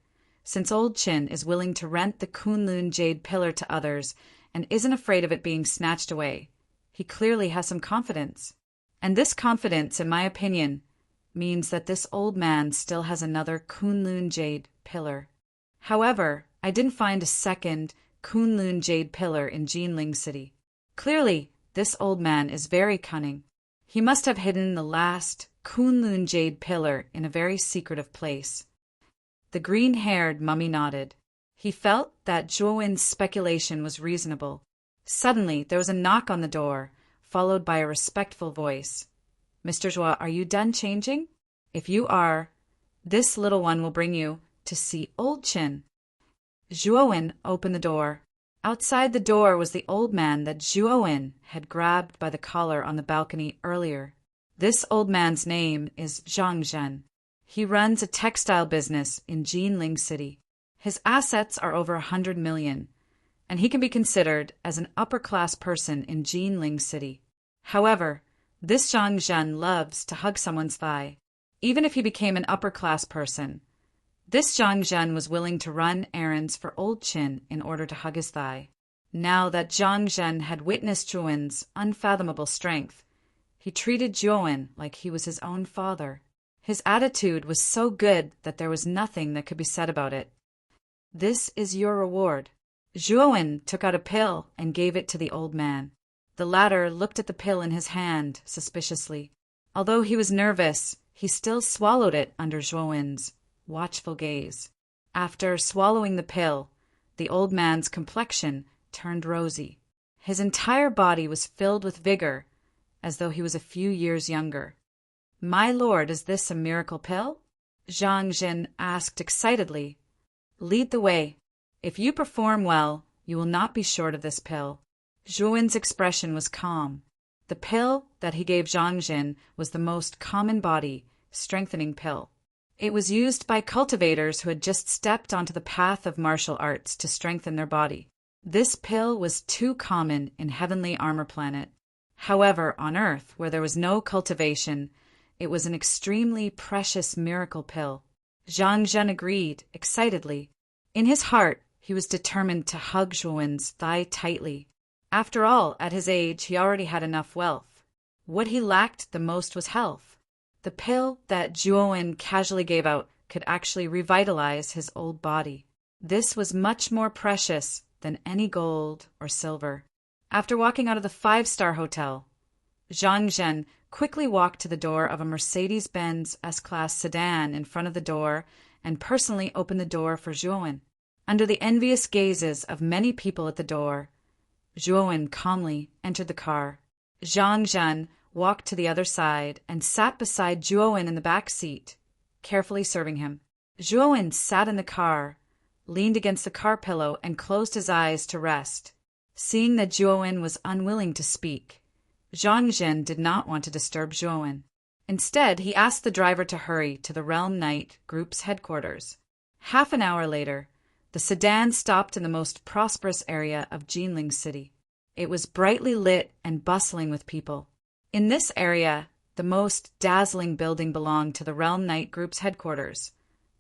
Since Old Chin is willing to rent the Kunlun jade pillar to others and isn't afraid of it being snatched away, he clearly has some confidence. And this confidence, in my opinion, means that this old man still has another Kunlun jade pillar. However, I didn't find a second Kunlun jade pillar in Jinling City. Clearly, this old man is very cunning. He must have hidden the last Kunlun jade pillar in a very secretive place. The green-haired mummy nodded. He felt that Zhuowen's speculation was reasonable. Suddenly, there was a knock on the door, followed by a respectful voice. Mr. Zhuo, are you done changing? If you are, this little one will bring you to see Old Chin. Zhuowen opened the door. Outside the door was the old man that Zhuowen had grabbed by the collar on the balcony earlier. This old man's name is Zhang Zhen. He runs a textile business in Jinling City. His assets are over 100 million, and he can be considered as an upper-class person in Jinling City. However, this Zhang Zhen loves to hug someone's thigh. Even if he became an upper-class person, this Zhang Zhen was willing to run errands for Old Chin in order to hug his thigh. Now that Zhang Zhen had witnessed Zhuowen's unfathomable strength, he treated Zhuowen like he was his own father. His attitude was so good that there was nothing that could be said about it. This is your reward. Zhuowen took out a pill and gave it to the old man. The latter looked at the pill in his hand suspiciously. Although he was nervous, he still swallowed it under Zhuowen's watchful gaze. After swallowing the pill, the old man's complexion turned rosy. His entire body was filled with vigor, as though he was a few years younger. My lord, is this a miracle pill? Zhang Zhen asked excitedly. Lead the way. If you perform well, you will not be short of this pill. Zhuowen's expression was calm. The pill that he gave Zhang Zhen was the most common body strengthening pill. It was used by cultivators who had just stepped onto the path of martial arts to strengthen their body. This pill was too common in Heavenly Armor Planet. However, on Earth, where there was no cultivation, it was an extremely precious miracle pill. Zhang Zhen agreed, excitedly. In his heart, he was determined to hug Zhuowen's thigh tightly. After all, at his age, he already had enough wealth. What he lacked the most was health. The pill that Zhuowen casually gave out could actually revitalize his old body. This was much more precious than any gold or silver. After walking out of the five-star hotel, Zhang Zhen quickly walked to the door of a Mercedes-Benz S-Class sedan in front of the door and personally opened the door for Zhuowen. Under the envious gazes of many people at the door, Zhuowen calmly entered the car. Zhang Zhen walked to the other side and sat beside Zhuowen in the back seat, carefully serving him. Zhuowen sat in the car, leaned against the car pillow, and closed his eyes to rest. Seeing that Zhuowen was unwilling to speak, Zhang Zhen did not want to disturb Zhuowen. Instead, he asked the driver to hurry to the Realm Knight Group's headquarters. Half an hour later, the sedan stopped in the most prosperous area of Jinling City. It was brightly lit and bustling with people. In this area, the most dazzling building belonged to the Realm Knight Group's headquarters,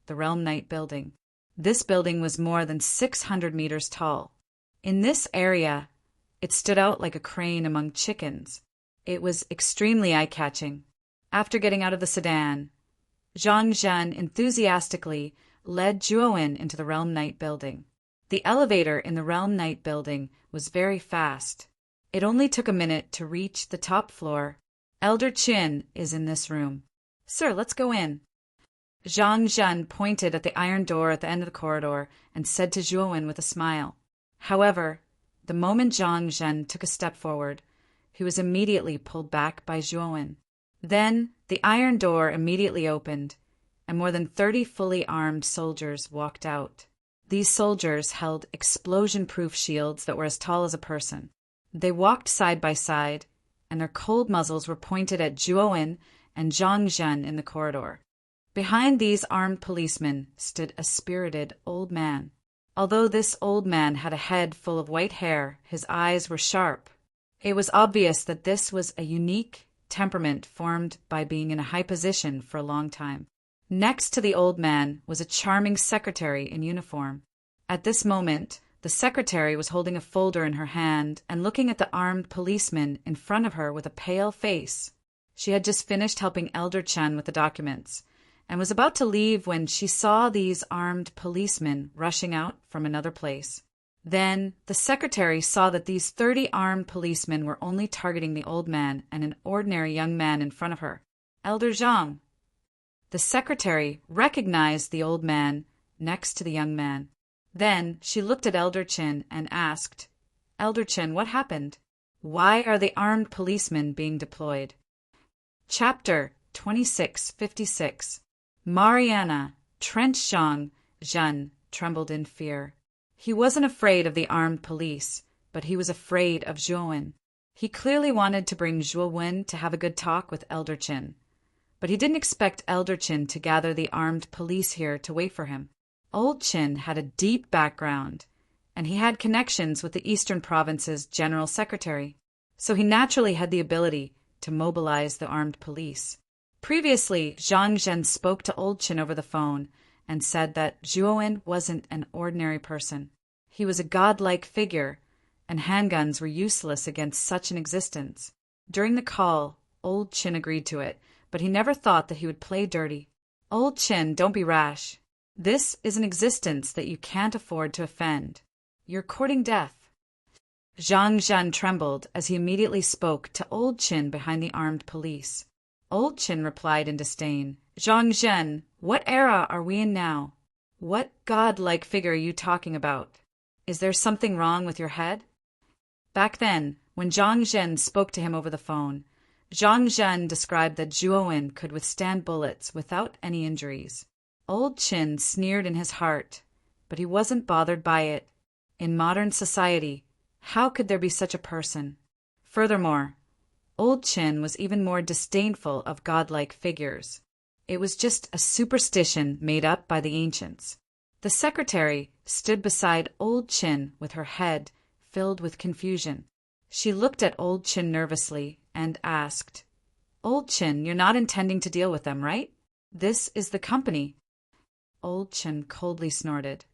the Realm Knight Building. This building was more than 600 meters tall. In this area, it stood out like a crane among chickens. It was extremely eye-catching. After getting out of the sedan, Zhang Zhen enthusiastically led Zhuowen into the Realm Knight Building. The elevator in the Realm Knight Building was very fast. It only took a minute to reach the top floor. Elder Qin is in this room. Sir, let's go in. Zhang Zhen pointed at the iron door at the end of the corridor and said to Zhuowen with a smile. However, the moment Zhang Zhen took a step forward, he was immediately pulled back by Zhuowen. Then the iron door immediately opened, and more than 30 fully armed soldiers walked out. These soldiers held explosion-proof shields that were as tall as a person. They walked side by side, and their cold muzzles were pointed at Zhuowen and Zhang Zhen in the corridor. Behind these armed policemen stood a spirited old man. Although this old man had a head full of white hair, his eyes were sharp. It was obvious that this was a unique temperament formed by being in a high position for a long time. Next to the old man was a charming secretary in uniform. At this moment, the secretary was holding a folder in her hand and looking at the armed policeman in front of her with a pale face. She had just finished helping Elder Chen with the documents and was about to leave when she saw these armed policemen rushing out from another place. Then the secretary saw that these 30 armed policemen were only targeting the old man and an ordinary young man in front of her. Elder Zhang. The secretary recognized the old man next to the young man. Then she looked at Elder Qin and asked, Elder Qin, what happened? Why are the armed policemen being deployed? Chapter 2656. Mariana, Zhang Zhen trembled in fear. He wasn't afraid of the armed police, but he was afraid of Zhuowen. He clearly wanted to bring Zhuowen to have a good talk with Elder Qin, but he didn't expect Elder Qin to gather the armed police here to wait for him. Old Qin had a deep background, and he had connections with the Eastern Province's General Secretary, so he naturally had the ability to mobilize the armed police. Previously, Zhang Zhen spoke to Old Qin over the phone and said that Zhuowen wasn't an ordinary person. He was a godlike figure, and handguns were useless against such an existence. During the call, Old Qin agreed to it, but he never thought that he would play dirty. Old Qin, don't be rash. This is an existence that you can't afford to offend. You're courting death. Zhang Zhen trembled as he immediately spoke to Old Qin behind the armed police. Old Qin replied in disdain, Zhang Zhen, what era are we in now? What god-like figure are you talking about? Is there something wrong with your head? Back then, when Zhang Zhen spoke to him over the phone, Zhang Zhen described that Zhuowen could withstand bullets without any injuries. Old Qin sneered in his heart, but he wasn't bothered by it. In modern society, how could there be such a person? Furthermore, Old Qin was even more disdainful of godlike figures. It was just a superstition made up by the ancients. The secretary stood beside Old Qin with her head filled with confusion. She looked at Old Qin nervously and asked, Old Qin, you're not intending to deal with them, right? This is the company. Old Qin coldly snorted.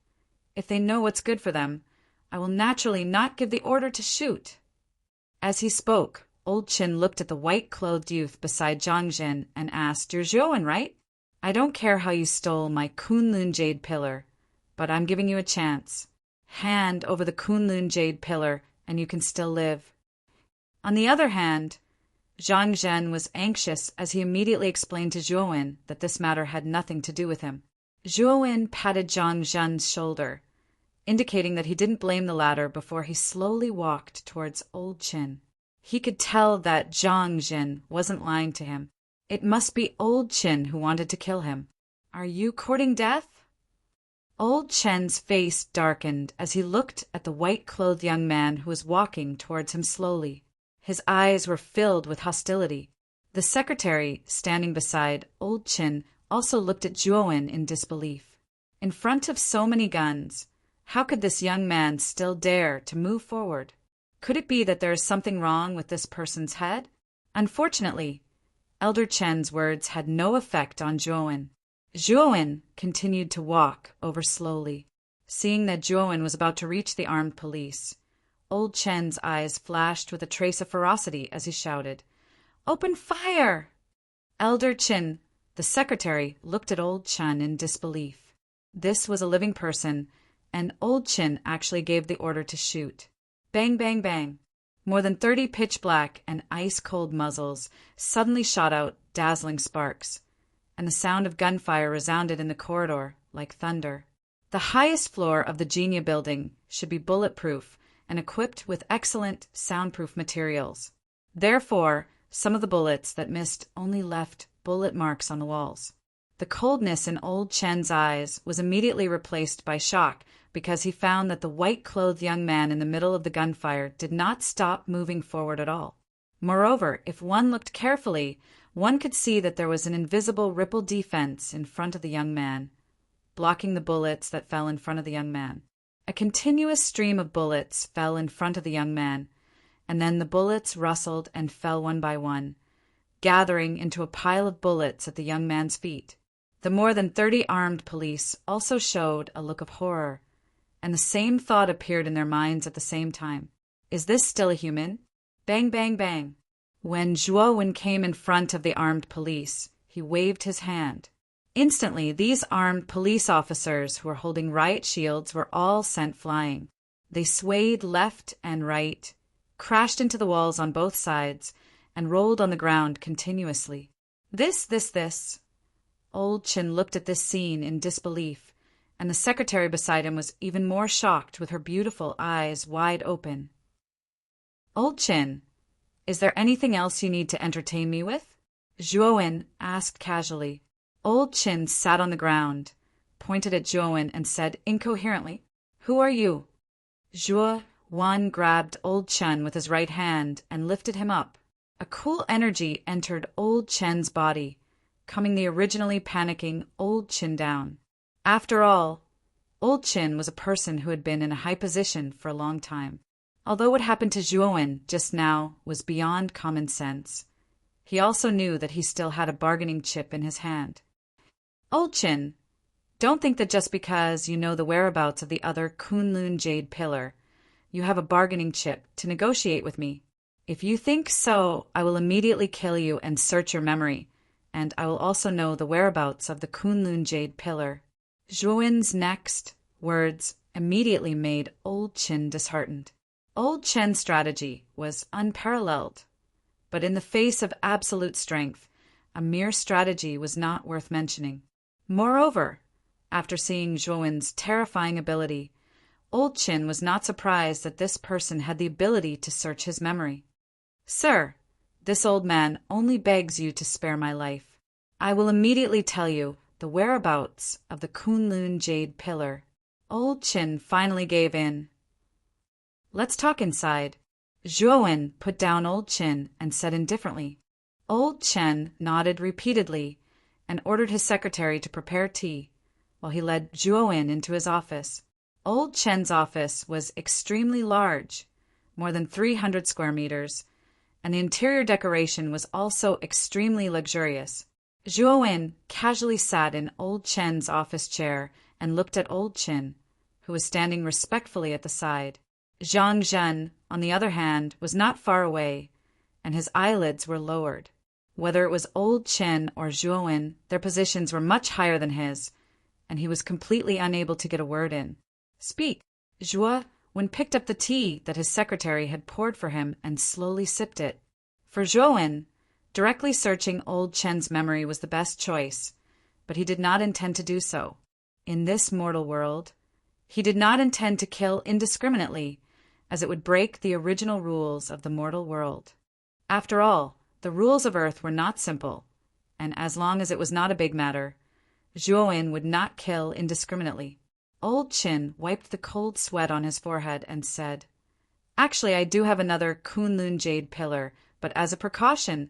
If they know what's good for them, I will naturally not give the order to shoot. As he spoke, Old Chin looked at the white-clothed youth beside Zhang Zhen and asked, "You're Zhouwen, right? I don't care how you stole my Kunlun jade pillar, but I'm giving you a chance. Hand over the Kunlun jade pillar, and you can still live." On the other hand, Zhang Zhen was anxious as he immediately explained to Zhouwen that this matter had nothing to do with him. Zhouwen patted Zhang Zhen's shoulder, indicating that he didn't blame the latter before he slowly walked towards Old Chin. He could tell that Zhang Zhen wasn't lying to him. It must be Old Chin who wanted to kill him. "Are you courting death?" Old Chin's face darkened as he looked at the white-clothed young man who was walking towards him slowly. His eyes were filled with hostility. The secretary, standing beside Old Chin, also looked at Zhouwen in disbelief. In front of so many guns, how could this young man still dare to move forward? Could it be that there is something wrong with this person's head? Unfortunately, Elder Chen's words had no effect on Zhouwen. Zhouwen continued to walk over slowly. Seeing that Zhouwen was about to reach the armed police, Old Chen's eyes flashed with a trace of ferocity as he shouted, "Open fire!" Elder Chen, the secretary, looked at Old Chen in disbelief. This was a living person, and Old Chen actually gave the order to shoot. Bang, bang, bang. More than 30 pitch-black and ice-cold muzzles suddenly shot out dazzling sparks, and the sound of gunfire resounded in the corridor like thunder. The highest floor of the Genia building should be bulletproof and equipped with excellent soundproof materials. Therefore, some of the bullets that missed only left bullet marks on the walls. The coldness in Old Chen's eyes was immediately replaced by shock because he found that the white-clothed young man in the middle of the gunfire did not stop moving forward at all. Moreover, if one looked carefully, one could see that there was an invisible ripple defense in front of the young man, blocking the bullets that fell in front of the young man. A continuous stream of bullets fell in front of the young man, and then the bullets rustled and fell one by one, gathering into a pile of bullets at the young man's feet. The more than 30 armed police also showed a look of horror, and the same thought appeared in their minds at the same time. Is this still a human? Bang, bang, bang. When Zhouwen came in front of the armed police, he waved his hand. Instantly, these armed police officers who were holding riot shields were all sent flying. They swayed left and right, crashed into the walls on both sides, and rolled on the ground continuously. This. Old Chin looked at this scene in disbelief, and the secretary beside him was even more shocked with her beautiful eyes wide open. "Old Chin, is there anything else you need to entertain me with?" Zhouwen asked casually. Old Chin sat on the ground, pointed at Zhouwen, and said incoherently, "Who are you?" Zhouwen grabbed Old Chen with his right hand and lifted him up. A cool energy entered Old Chen's body, calming the originally panicking Old Chin down. After all, Old Chin was a person who had been in a high position for a long time. Although what happened to Zhouwen just now was beyond common sense, he also knew that he still had a bargaining chip in his hand. "Old Chin, don't think that just because you know the whereabouts of the other Kunlun jade pillar, you have a bargaining chip to negotiate with me. If you think so, I will immediately kill you and search your memory, and I will also know the whereabouts of the Kunlun jade pillar." Zhouwen's next words immediately made Old Chin disheartened. Old Chin's strategy was unparalleled, but in the face of absolute strength, a mere strategy was not worth mentioning. Moreover, after seeing Zhouwen's terrifying ability, Old Chin was not surprised that this person had the ability to search his memory. "Sir, this old man only begs you to spare my life. I will immediately tell you the whereabouts of the Kunlun jade pillar." Old Chin finally gave in. "Let's talk inside." Zhouwen put down Old Chin and said indifferently. Old Chen nodded repeatedly and ordered his secretary to prepare tea, while he led Zhouwen into his office. Old Chen's office was extremely large, more than 300 square meters, and the interior decoration was also extremely luxurious. Zhouwen casually sat in Old Chen's office chair and looked at Old Chen, who was standing respectfully at the side. Zhang Zhen, on the other hand, was not far away, and his eyelids were lowered. Whether it was Old Chen or Zhuowen, their positions were much higher than his, and he was completely unable to get a word in. Speak! Zhuowen picked up the tea that his secretary had poured for him and slowly sipped it. For Zhuowen, directly searching Old Chen's memory was the best choice, but he did not intend to do so. In this mortal world, he did not intend to kill indiscriminately, as it would break the original rules of the mortal world. After all, the rules of Earth were not simple, and as long as it was not a big matter, Zhuowen would not kill indiscriminately. Old Chen wiped the cold sweat on his forehead and said, "Actually, I do have another Kunlun jade pillar, but as a precaution,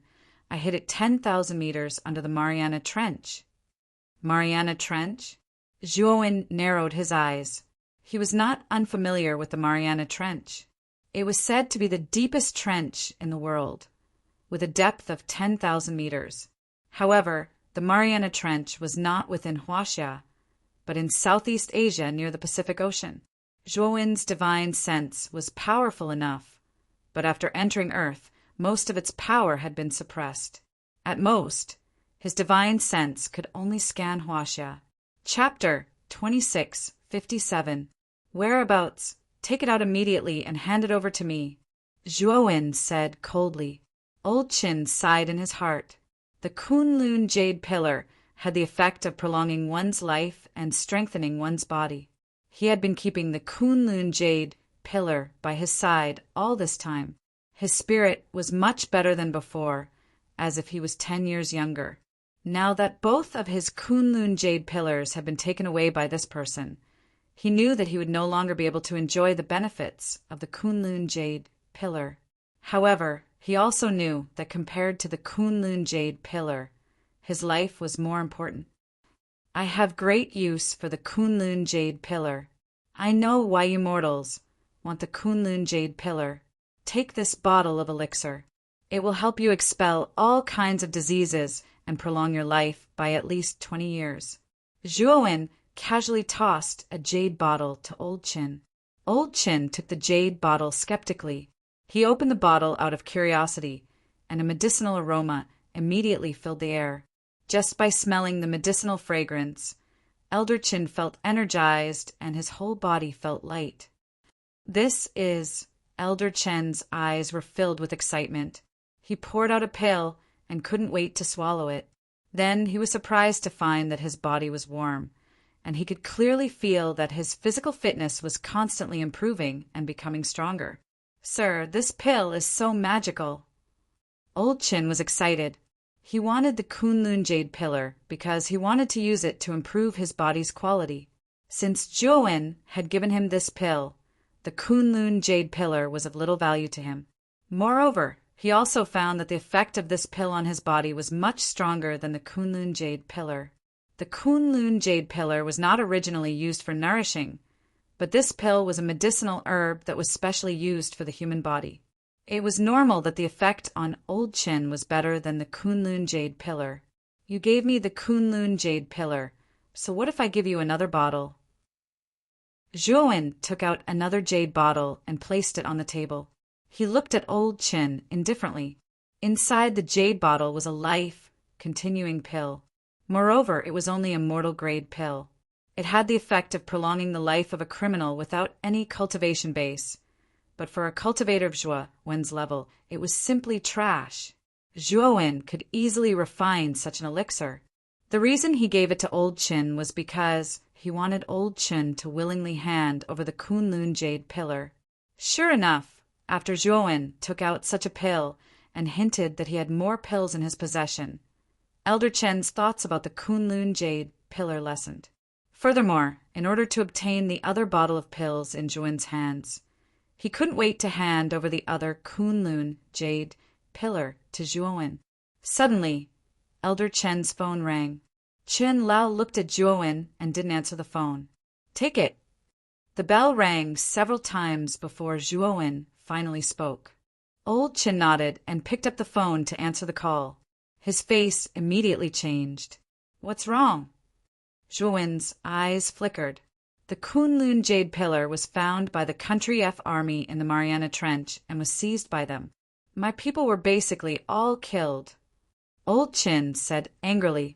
I hid it 10,000 meters under the Mariana Trench." Mariana Trench? Zhuowen narrowed his eyes. He was not unfamiliar with the Mariana Trench. It was said to be the deepest trench in the world, with a depth of 10,000 meters. However, the Mariana Trench was not within Huaxia, but in Southeast Asia near the Pacific Ocean. Zhuowen's divine sense was powerful enough, but after entering Earth, most of its power had been suppressed. At most, his divine sense could only scan Huaxia. Chapter 2657. Whereabouts? Take it out immediately and hand it over to me, Zhuowen said coldly. Old Chen sighed in his heart. The Kunlun jade pillar had the effect of prolonging one's life and strengthening one's body. He had been keeping the Kunlun jade pillar by his side all this time. His spirit was much better than before, as if he was 10 years younger. Now that both of his Kunlun jade pillars had been taken away by this person, he knew that he would no longer be able to enjoy the benefits of the Kunlun jade pillar. However, he also knew that compared to the Kunlun jade pillar, his life was more important. I have great use for the Kunlun jade pillar. I know why you mortals want the Kunlun jade pillar. Take this bottle of elixir. It will help you expel all kinds of diseases and prolong your life by at least 20 years. Zhuowen casually tossed a jade bottle to Old Chen. Old Chen took the jade bottle skeptically. He opened the bottle out of curiosity, and a medicinal aroma immediately filled the air. Just by smelling the medicinal fragrance, Elder Chen felt energized and his whole body felt light. This is... Elder Chen's eyes were filled with excitement. He poured out a pill and couldn't wait to swallow it. Then he was surprised to find that his body was warm, and he could clearly feel that his physical fitness was constantly improving and becoming stronger. Sir, this pill is so magical. Old Chen was excited. He wanted the Kunlun jade pillar because he wanted to use it to improve his body's quality. Since Zhuowen had given him this pill, the Kunlun jade pillar was of little value to him. Moreover, he also found that the effect of this pill on his body was much stronger than the Kunlun jade pillar. The Kunlun jade pillar was not originally used for nourishing, but this pill was a medicinal herb that was specially used for the human body. It was normal that the effect on Old Chen was better than the Kunlun jade pillar. You gave me the Kunlun jade pillar, so what if I give you another bottle? Zhuowen took out another jade bottle and placed it on the table. He looked at Old Chen indifferently. Inside the jade bottle was a life-continuing pill. Moreover, it was only a mortal-grade pill. It had the effect of prolonging the life of a criminal without any cultivation base. But for a cultivator of Zhuowen's level, it was simply trash. Zhuowen could easily refine such an elixir. The reason he gave it to Old Chen was because he wanted Old Chen to willingly hand over the Kunlun jade pillar. Sure enough, after Zhuowen took out such a pill and hinted that he had more pills in his possession, Elder Chen's thoughts about the Kunlun jade pillar lessened. Furthermore, in order to obtain the other bottle of pills in Zhuowen's hands, he couldn't wait to hand over the other Kunlun jade pillar to Zhuowen. Suddenly, Elder Chen's phone rang. Chen Lao looked at Zhuowen and didn't answer the phone. Take it. The bell rang several times before Zhuowen finally spoke. Old Chen nodded and picked up the phone to answer the call. His face immediately changed. What's wrong? Zhuowen's eyes flickered. The Kunlun jade pillar was found by the Country F Army in the Mariana Trench and was seized by them. My people were basically all killed. Old Chin said angrily.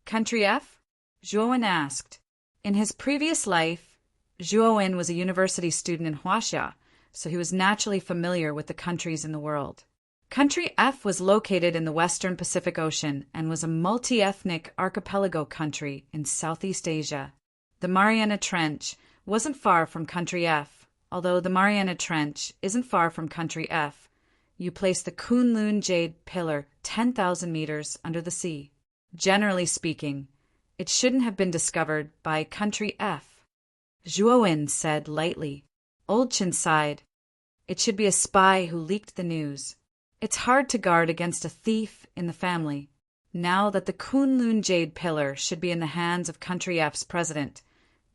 Country F? Zhuowen asked. In his previous life, Zhuowen was a university student in Huaxia, so he was naturally familiar with the countries in the world. Country F was located in the western Pacific Ocean and was a multi-ethnic archipelago country in Southeast Asia. The Mariana Trench wasn't far from Country F. Although the Mariana Trench isn't far from Country F, you place the Kunlun Jade Pillar 10,000 meters under the sea. Generally speaking, it shouldn't have been discovered by Country F. Zhuowen said lightly. Old Chin sighed. It should be a spy who leaked the news. It's hard to guard against a thief in the family. Now that the Kunlun Jade Pillar should be in the hands of Country F's president,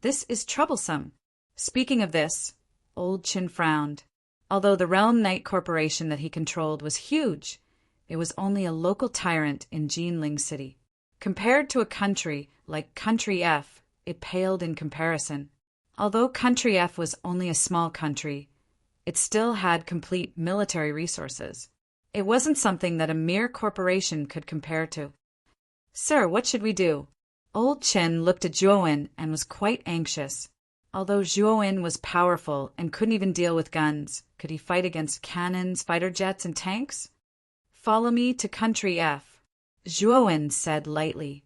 this is troublesome. Speaking of this, Old Chin frowned. Although the Realm Knight Corporation that he controlled was huge, it was only a local tyrant in Jinling City. Compared to a country like Country F, it paled in comparison. Although Country F was only a small country, it still had complete military resources. It wasn't something that a mere corporation could compare to. Sir, what should we do? Old Chin looked at Zhuowen and was quite anxious. Although Zhuowen was powerful and couldn't even deal with guns, could he fight against cannons, fighter jets, and tanks? Follow me to Country F. Zhuowen said lightly.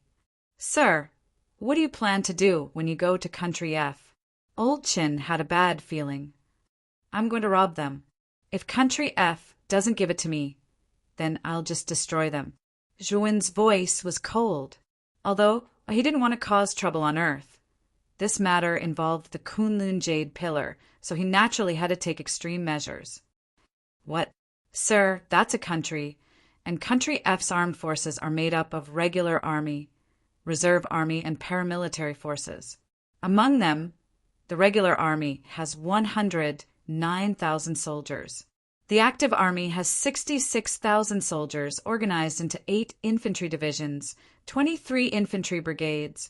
Sir, what do you plan to do when you go to Country F? Old Chin had a bad feeling. I'm going to rob them. If Country F doesn't give it to me, then I'll just destroy them. Zhuowen's voice was cold. Although he didn't want to cause trouble on Earth, this matter involved the Kunlun Jade Pillar, so he naturally had to take extreme measures. What? Sir, that's a country, and Country F's armed forces are made up of regular army, reserve army, and paramilitary forces. Among them, the regular army has 109,000 soldiers. The active army has 66,000 soldiers organized into 8 infantry divisions, 23 infantry brigades,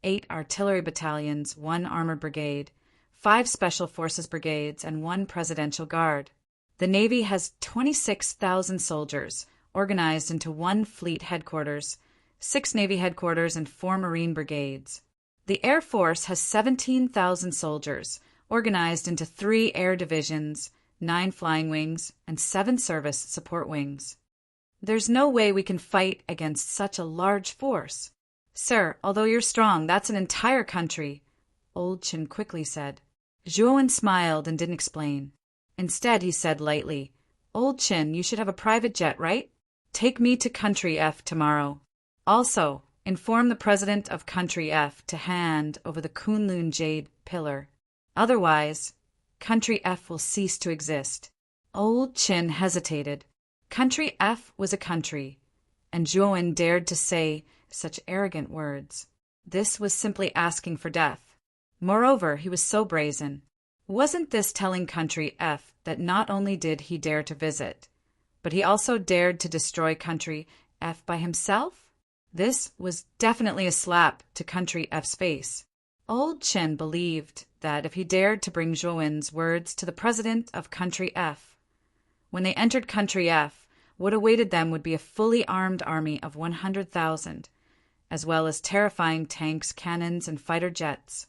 8 artillery battalions, 1 armored brigade, 5 special forces brigades, and 1 presidential guard. The Navy has 26,000 soldiers, organized into 1 fleet headquarters, 6 Navy headquarters, and 4 Marine brigades. The Air Force has 17,000 soldiers, organized into 3 air divisions, 9 flying wings, and 7 service support wings. There's no way we can fight against such a large force. Sir, although you're strong, that's an entire country, Old Chin quickly said. Zhuowen smiled and didn't explain. Instead, he said lightly, Old Chin, you should have a private jet, right? Take me to Country F tomorrow. Also, inform the president of Country F to hand over the Kunlun Jade Pillar. Otherwise, Country F will cease to exist. Old Chin hesitated. Country F was a country, and Zhuowen dared to say such arrogant words. This was simply asking for death. Moreover, he was so brazen. Wasn't this telling Country F that not only did he dare to visit, but he also dared to destroy Country F by himself? This was definitely a slap to Country F's face. Old Chin believed that if he dared to bring Zhuowen's words to the president of Country F, when they entered Country F, what awaited them would be a fully armed army of 100,000, as well as terrifying tanks, cannons, and fighter jets.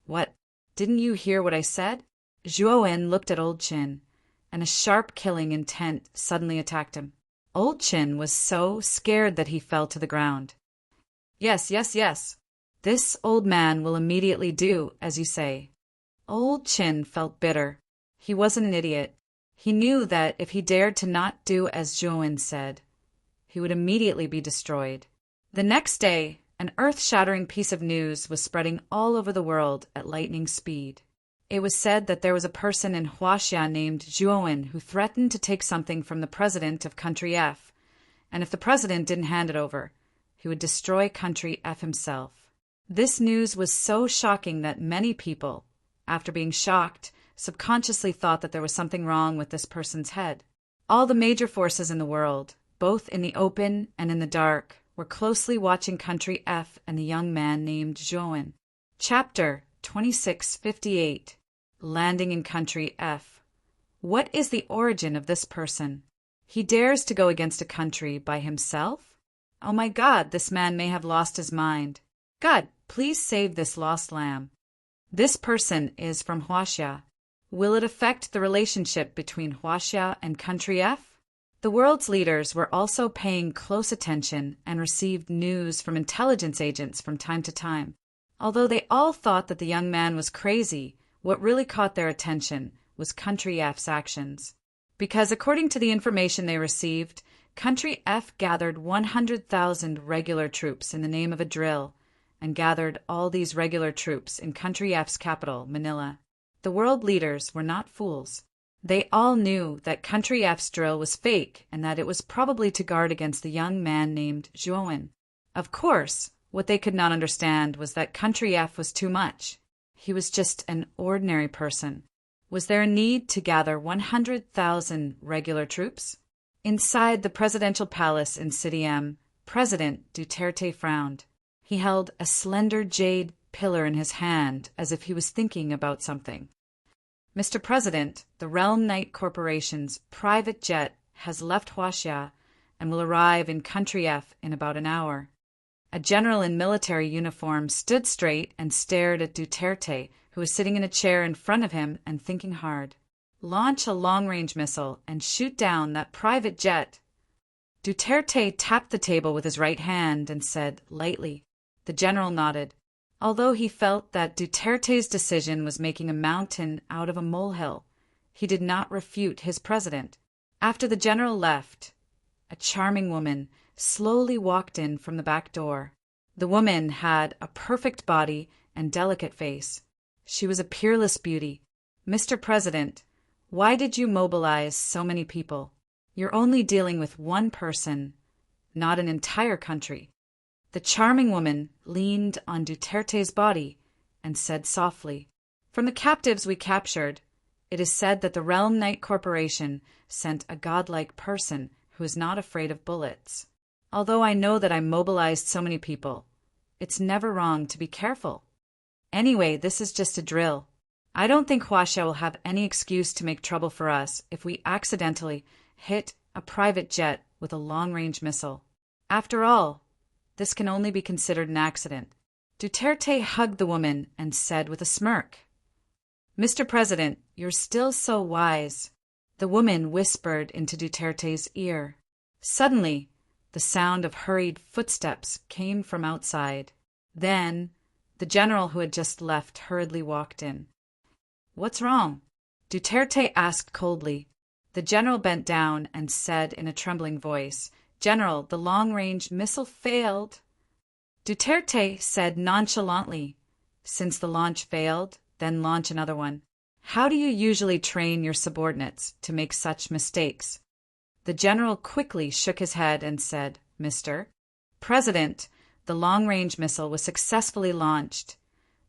What? Didn't you hear what I said? Zhuowen looked at Old Chin, and a sharp killing intent suddenly attacked him. Old Chin was so scared that he fell to the ground. Yes. This old man will immediately do as you say. Old Chin felt bitter. He wasn't an idiot. He knew that if he dared to not do as Zhuowen said, he would immediately be destroyed. The next day, an earth-shattering piece of news was spreading all over the world at lightning speed. It was said that there was a person in Huaxia named Zhuowen who threatened to take something from the president of Country F, and if the president didn't hand it over, he would destroy Country F himself. This news was so shocking that many people, after being shocked, subconsciously thought that there was something wrong with this person's head. All the major forces in the world, both in the open and in the dark, were closely watching Country F and the young man named Zhuowen. Chapter 2658. Landing in Country F. What is the origin of this person? He dares to go against a country by himself? Oh my God, this man may have lost his mind. God, please save this lost lamb. This person is from Huaxia. Will it affect the relationship between Huaxia and Country F? The world's leaders were also paying close attention and received news from intelligence agents from time to time. Although they all thought that the young man was crazy, what really caught their attention was Country F's actions. Because according to the information they received, Country F gathered 100,000 regular troops in the name of a drill, and gathered all these regular troops in Country F's capital, Manila. The world leaders were not fools. They all knew that Country F's drill was fake and that it was probably to guard against the young man named Zhuowen. Of course, what they could not understand was that Country F was too much. He was just an ordinary person. Was there a need to gather 100,000 regular troops? Inside the presidential palace in City M, President Duterte frowned. He held a slender jade pillar in his hand as if he was thinking about something. Mr. President, the Realm Knight Corporation's private jet has left Huaxia and will arrive in Country F in about an hour. A general in military uniform stood straight and stared at Duterte, who was sitting in a chair in front of him and thinking hard. Launch a long-range missile and shoot down that private jet. Duterte tapped the table with his right hand and said lightly. The general nodded. Although he felt that Duterte's decision was making a mountain out of a molehill, he did not refute his president. After the general left, a charming woman slowly walked in from the back door. The woman had a perfect body and delicate face. She was a peerless beauty. Mr. President, why did you mobilize so many people? You're only dealing with one person, not an entire country. The charming woman leaned on Duterte's body and said softly, From the captives we captured, it is said that the Realm Knight Corporation sent a godlike person who is not afraid of bullets. Although I know that I mobilized so many people, it's never wrong to be careful. Anyway, this is just a drill. I don't think Huaxia will have any excuse to make trouble for us if we accidentally hit a private jet with a long-range missile. After all, this can only be considered an accident. Duterte hugged the woman and said with a smirk, Mr. President, you're still so wise. The woman whispered into Duterte's ear. Suddenly, the sound of hurried footsteps came from outside. Then, the general who had just left hurriedly walked in. What's wrong? Duterte asked coldly. The general bent down and said in a trembling voice, General, the long-range missile failed. Duterte said nonchalantly, Since the launch failed, then launch another one. How do you usually train your subordinates to make such mistakes? The general quickly shook his head and said, Mr. President, the long-range missile was successfully launched,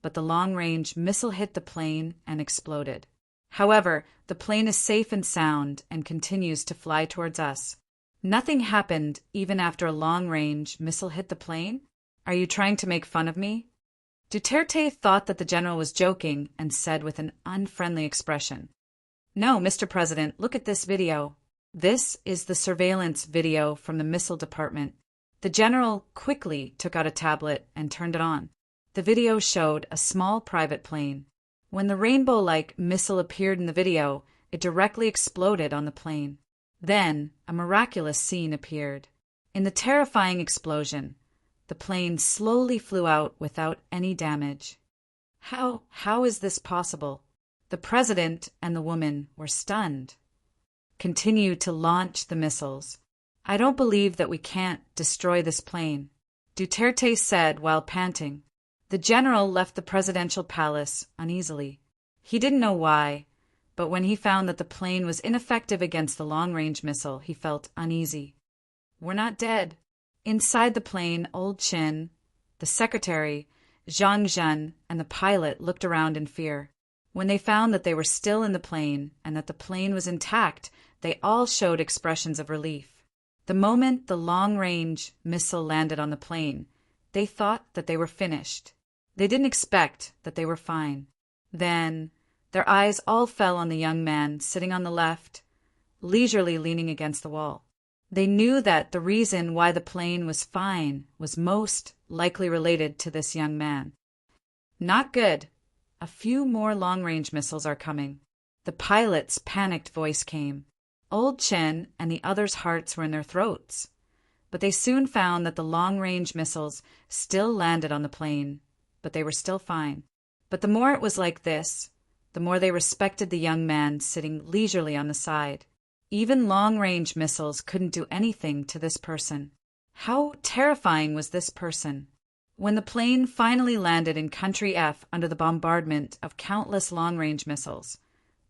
but the long-range missile hit the plane and exploded. However, the plane is safe and sound and continues to fly towards us. Nothing happened even after a long-range missile hit the plane? Are you trying to make fun of me? Duterte thought that the general was joking and said with an unfriendly expression, No, Mr. President, look at this video. This is the surveillance video from the missile department. The general quickly took out a tablet and turned it on. The video showed a small private plane. When the rainbow-like missile appeared in the video, it directly exploded on the plane. Then, a miraculous scene appeared. In the terrifying explosion, the plane slowly flew out without any damage. How is this possible? The president and the woman were stunned. Continue to launch the missiles. I don't believe that we can't destroy this plane, Duterte said while panting. The general left the presidential palace uneasily. He didn't know why, but when he found that the plane was ineffective against the long-range missile, he felt uneasy. We're not dead. Inside the plane, Old Chin, the secretary, Zhang Zhen, and the pilot looked around in fear. When they found that they were still in the plane and that the plane was intact, they all showed expressions of relief. The moment the long-range missile landed on the plane, they thought that they were finished. They didn't expect that they were fine. Then, their eyes all fell on the young man sitting on the left, leisurely leaning against the wall. They knew that the reason why the plane was fine was most likely related to this young man. Not good. A few more long-range missiles are coming. The pilot's panicked voice came. Old Chen and the others' hearts were in their throats. But they soon found that the long-range missiles still landed on the plane, but they were still fine. But the more it was like this, the more they respected the young man sitting leisurely on the side. Even long-range missiles couldn't do anything to this person. How terrifying was this person? When the plane finally landed in Country F under the bombardment of countless long-range missiles,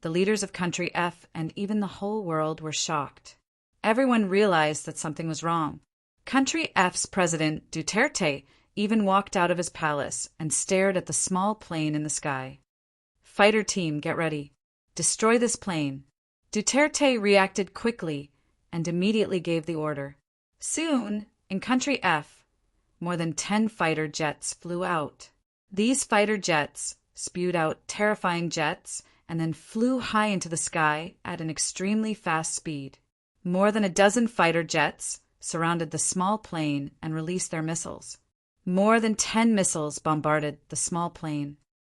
the leaders of Country F and even the whole world were shocked. Everyone realized that something was wrong. Country F's president, Duterte, even walked out of his palace and stared at the small plane in the sky. Fighter team, get ready. Destroy this plane. Duterte reacted quickly and immediately gave the order. Soon, in Country F, more than 10 fighter jets flew out. These fighter jets spewed out terrifying jets and then flew high into the sky at an extremely fast speed. More than a dozen fighter jets surrounded the small plane and released their missiles. More than 10 missiles bombarded the small plane.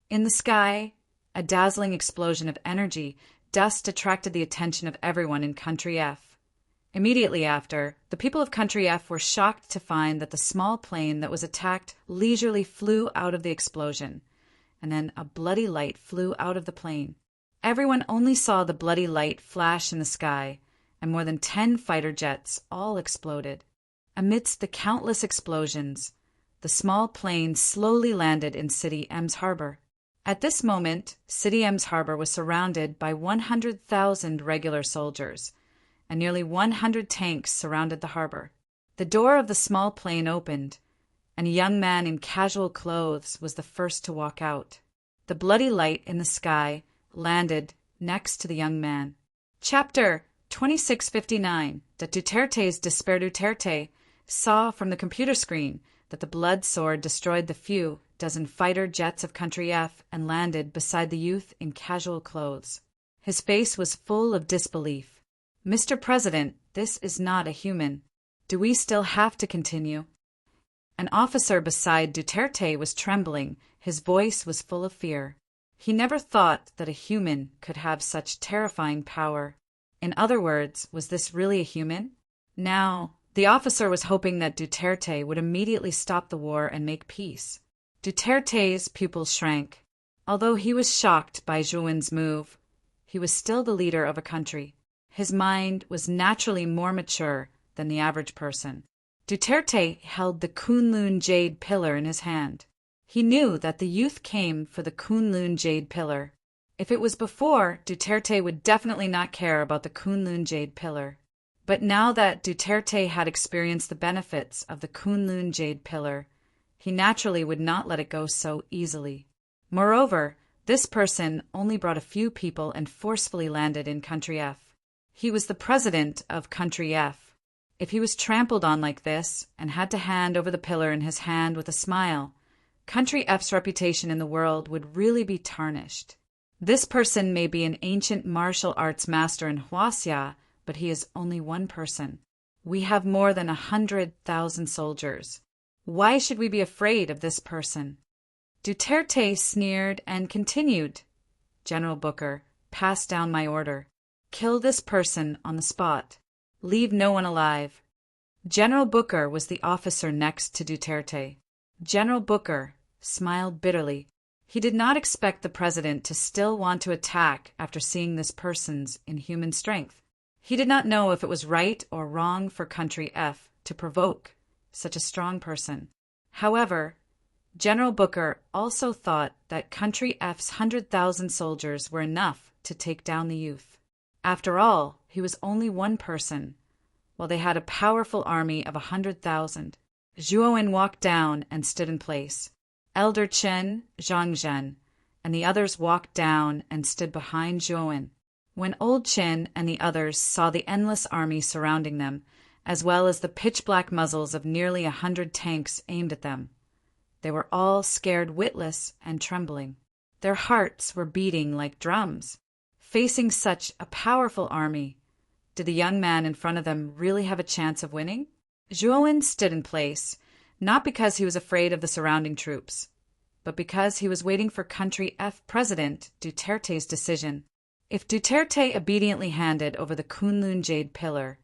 In the sky, a dazzling explosion of energy, dust attracted the attention of everyone in Country F. Immediately after, the people of Country F were shocked to find that the small plane that was attacked leisurely flew out of the explosion, and then a bloody light flew out of the plane. Everyone only saw the bloody light flash in the sky, and more than 10 fighter jets all exploded. Amidst the countless explosions, the small plane slowly landed in City M's harbor. At this moment, City M's harbor was surrounded by 100,000 regular soldiers, and nearly 100 tanks surrounded the harbor. The door of the small plane opened, and a young man in casual clothes was the first to walk out. The bloody light in the sky landed next to the young man. Chapter 2659. That Duterte's Despair Duterte saw from the computer screen that the blood sword destroyed the few dozen fighter jets of Country F and landed beside the youth in casual clothes. His face was full of disbelief. Mr. President, this is not a human. Do we still have to continue? An officer beside Duterte was trembling. His voice was full of fear. He never thought that a human could have such terrifying power. In other words, was this really a human? Now, the officer was hoping that Duterte would immediately stop the war and make peace. Duterte's pupils shrank. Although he was shocked by Zhuowen's move, he was still the leader of a country. His mind was naturally more mature than the average person. Duterte held the Kunlun jade pillar in his hand. He knew that the youth came for the Kunlun jade pillar. If it was before, Duterte would definitely not care about the Kunlun jade pillar. But now that Duterte had experienced the benefits of the Kunlun jade pillar, he naturally would not let it go so easily. Moreover, this person only brought a few people and forcefully landed in Country F. He was the president of Country F. If he was trampled on like this and had to hand over the pillar in his hand with a smile, Country F's reputation in the world would really be tarnished. This person may be an ancient martial arts master in Huaxia, but he is only one person. We have more than 100,000 soldiers. Why should we be afraid of this person? Duterte sneered and continued. General Booker, pass down my order. Kill this person on the spot. Leave no one alive. General Booker was the officer next to Duterte. General Booker smiled bitterly. He did not expect the president to still want to attack after seeing this person's inhuman strength. He did not know if it was right or wrong for Country F to provoke such a strong person. However, General Booker also thought that Country F's 100,000 soldiers were enough to take down the youth. After all, he was only one person, while they had a powerful army of 100,000. Zhuowen walked down and stood in place. Elder Chen, Zhangzhen, and the others walked down and stood behind Zhuowen. When Old Chen and the others saw the endless army surrounding them, as well as the pitch-black muzzles of nearly 100 tanks aimed at them, they were all scared witless and trembling. Their hearts were beating like drums. Facing such a powerful army, Did the young man in front of them really have a chance of winning? Zhuowen stood in place, not because he was afraid of the surrounding troops, but because he was waiting for Country F President Duterte's decision. If Duterte obediently handed over the Kunlun Jade Pillar,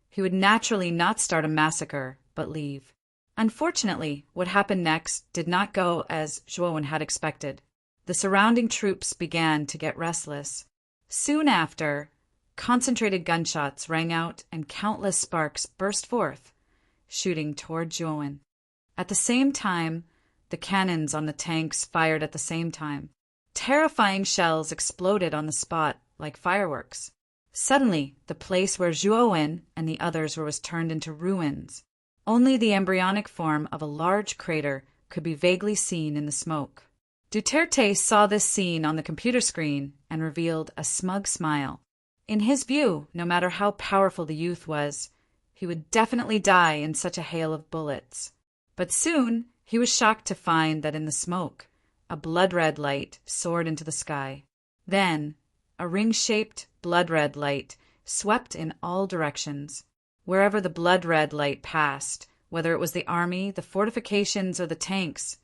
he would naturally not start a massacre, but leave. Unfortunately, what happened next did not go as Zhuowen had expected. The surrounding troops began to get restless. Soon after, concentrated gunshots rang out and countless sparks burst forth, shooting toward Zhuowen. At the same time, the cannons on the tanks fired at the same time. Terrifying shells exploded on the spot like fireworks. Suddenly, the place where Zhuowen and the others were was turned into ruins. Only the embryonic form of a large crater could be vaguely seen in the smoke. Duterte saw this scene on the computer screen and revealed a smug smile. In his view, no matter how powerful the youth was, he would definitely die in such a hail of bullets. But soon, he was shocked to find that in the smoke, a blood-red light soared into the sky. Then, a ring-shaped blood-red light swept in all directions. Wherever the blood-red light passed, whether it was the army, the fortifications, or the tanks,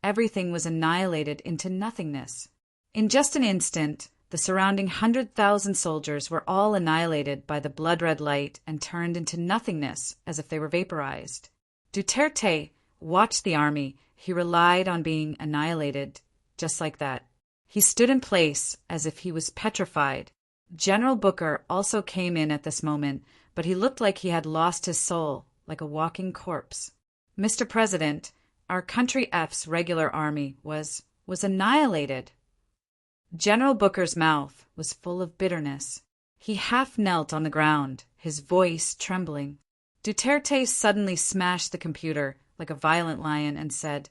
everything was annihilated into nothingness. In just an instant, the surrounding 100,000 soldiers were all annihilated by the blood-red light and turned into nothingness as if they were vaporized. Duterte watched the army. He relied on being annihilated, just like that. He stood in place as if he was petrified. General Booker also came in at this moment, but he looked like he had lost his soul, like a walking corpse. Mr. President, our Country F's regular army was annihilated. General Booker's mouth was full of bitterness. He half knelt on the ground, his voice trembling. Duterte suddenly smashed the computer like a violent lion and said,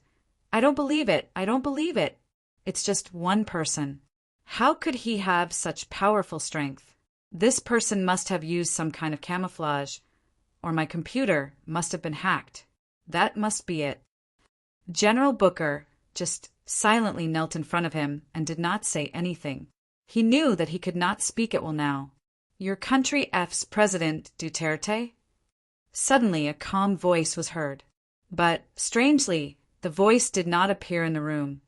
"I don't believe it. I don't believe it. It's just one person. How could he have such powerful strength? This person must have used some kind of camouflage, or my computer must have been hacked. That must be it." General Booker just silently knelt in front of him and did not say anything. He knew that he could not speak at will now. "Your Country F's President, Duterte?" Suddenly a calm voice was heard. But, strangely, the voice did not appear in the room,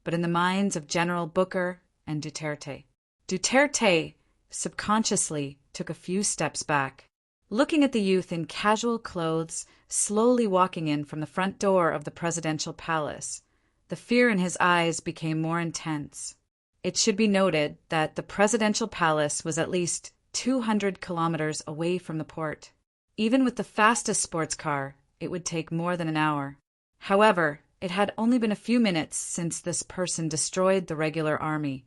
but in the minds of General Booker and Duterte. Duterte subconsciously took a few steps back, looking at the youth in casual clothes slowly walking in from the front door of the presidential palace. The fear in his eyes became more intense. It should be noted that the presidential palace was at least 200 kilometers away from the port. Even with the fastest sports car, it would take more than an hour. However, it had only been a few minutes since this person destroyed the regular army,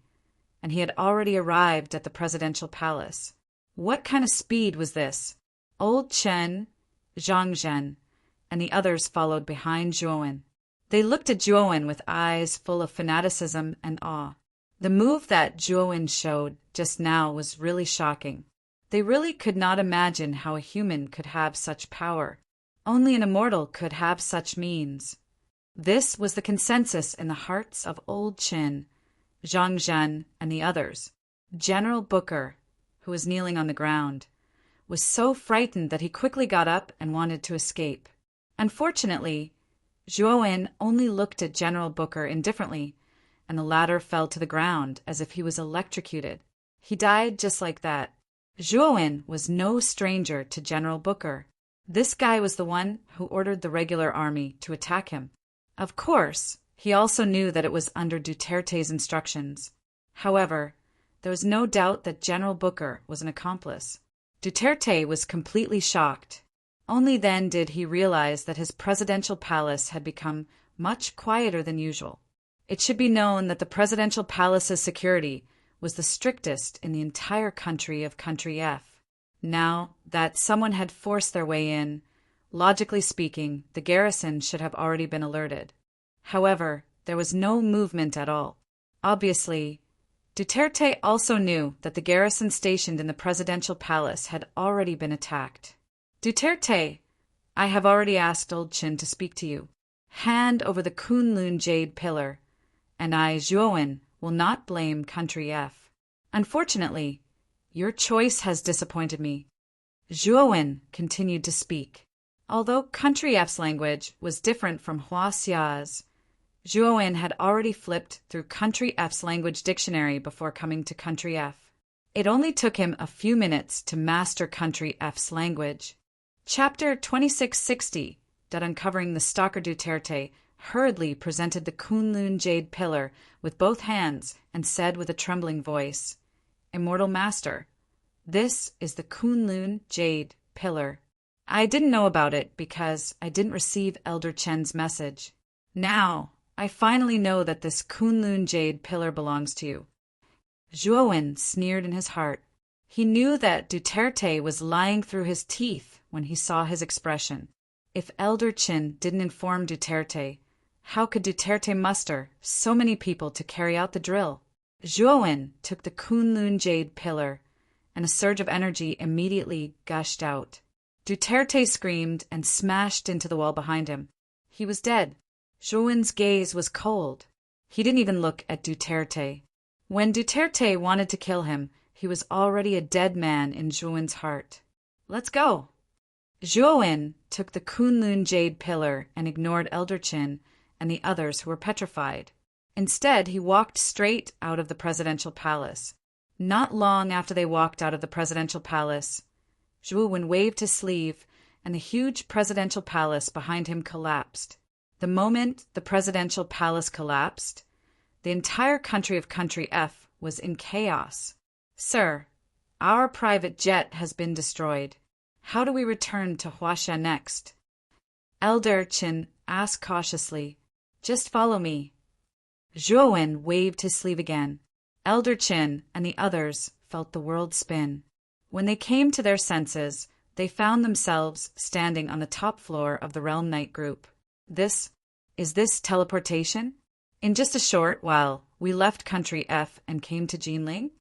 and he had already arrived at the presidential palace. What kind of speed was this? Old Chen, Zhang Zhen, and the others followed behind Zhuowen. They looked at Zhuowen with eyes full of fanaticism and awe. The move that Zhuowen showed just now was really shocking. They really could not imagine how a human could have such power. Only an immortal could have such means. This was the consensus in the hearts of Old Qin, Zhang Zhen, and the others. General Booker, who was kneeling on the ground, was so frightened that he quickly got up and wanted to escape. Unfortunately, Zhuowen only looked at General Booker indifferently, and the latter fell to the ground as if he was electrocuted. He died just like that. Zhuowen was no stranger to General Booker. This guy was the one who ordered the regular army to attack him. Of course, he also knew that it was under Duterte's instructions. However, there was no doubt that General Booker was an accomplice. Duterte was completely shocked. Only then did he realize that his presidential palace had become much quieter than usual. It should be known that the presidential palace's security was the strictest in the entire country of Country F. Now that someone had forced their way in, logically speaking, the garrison should have already been alerted. However, there was no movement at all. Obviously, Duterte also knew that the garrison stationed in the presidential palace had already been attacked. "Duterte, I have already asked Old Qin to speak to you. Hand over the Kunlun Jade Pillar, and I, Zhuowen, will not blame Country F. Unfortunately, your choice has disappointed me. Zhuowen continued to speak. Although Country F's language was different from Huaxia's, Zhuowen had already flipped through Country F's language dictionary before coming to Country F. It only took him a few minutes to master Country F's language. Chapter 2660, that uncovering the stalker Duterte, hurriedly presented the Kunlun jade pillar with both hands and said with a trembling voice, "Immortal Master, this is the Kunlun jade pillar. I didn't know about it because I didn't receive Elder Chen's message. Now, I finally know that this Kunlun jade pillar belongs to you." Zhuowen sneered in his heart. He knew that Duterte was lying through his teeth when he saw his expression. If Elder Chen didn't inform Duterte, how could Duterte muster so many people to carry out the drill? Zhuowen took the Kunlun jade pillar, and a surge of energy immediately gushed out. Duterte screamed and smashed into the wall behind him. He was dead. Zhuowen's gaze was cold. He didn't even look at Duterte. When Duterte wanted to kill him, he was already a dead man in Zhuowen's heart. "Let's go." Zhuowen took the Kunlun jade pillar and ignored Elder Chin and the others who were petrified. Instead, he walked straight out of the presidential palace. Not long after they walked out of the presidential palace, Zhuowen waved his sleeve, and the huge presidential palace behind him collapsed. The moment the presidential palace collapsed, the entire country of Country F was in chaos. "Sir, our private jet has been destroyed. How do we return to Huaxia next?" Elder Chin asked cautiously. "Just follow me." Zhuowen waved his sleeve again. Elder Chin and the others felt the world spin. When they came to their senses, they found themselves standing on the top floor of the Realm Knight group. Is this teleportation? In just a short while, we left Country F and came to Jinling?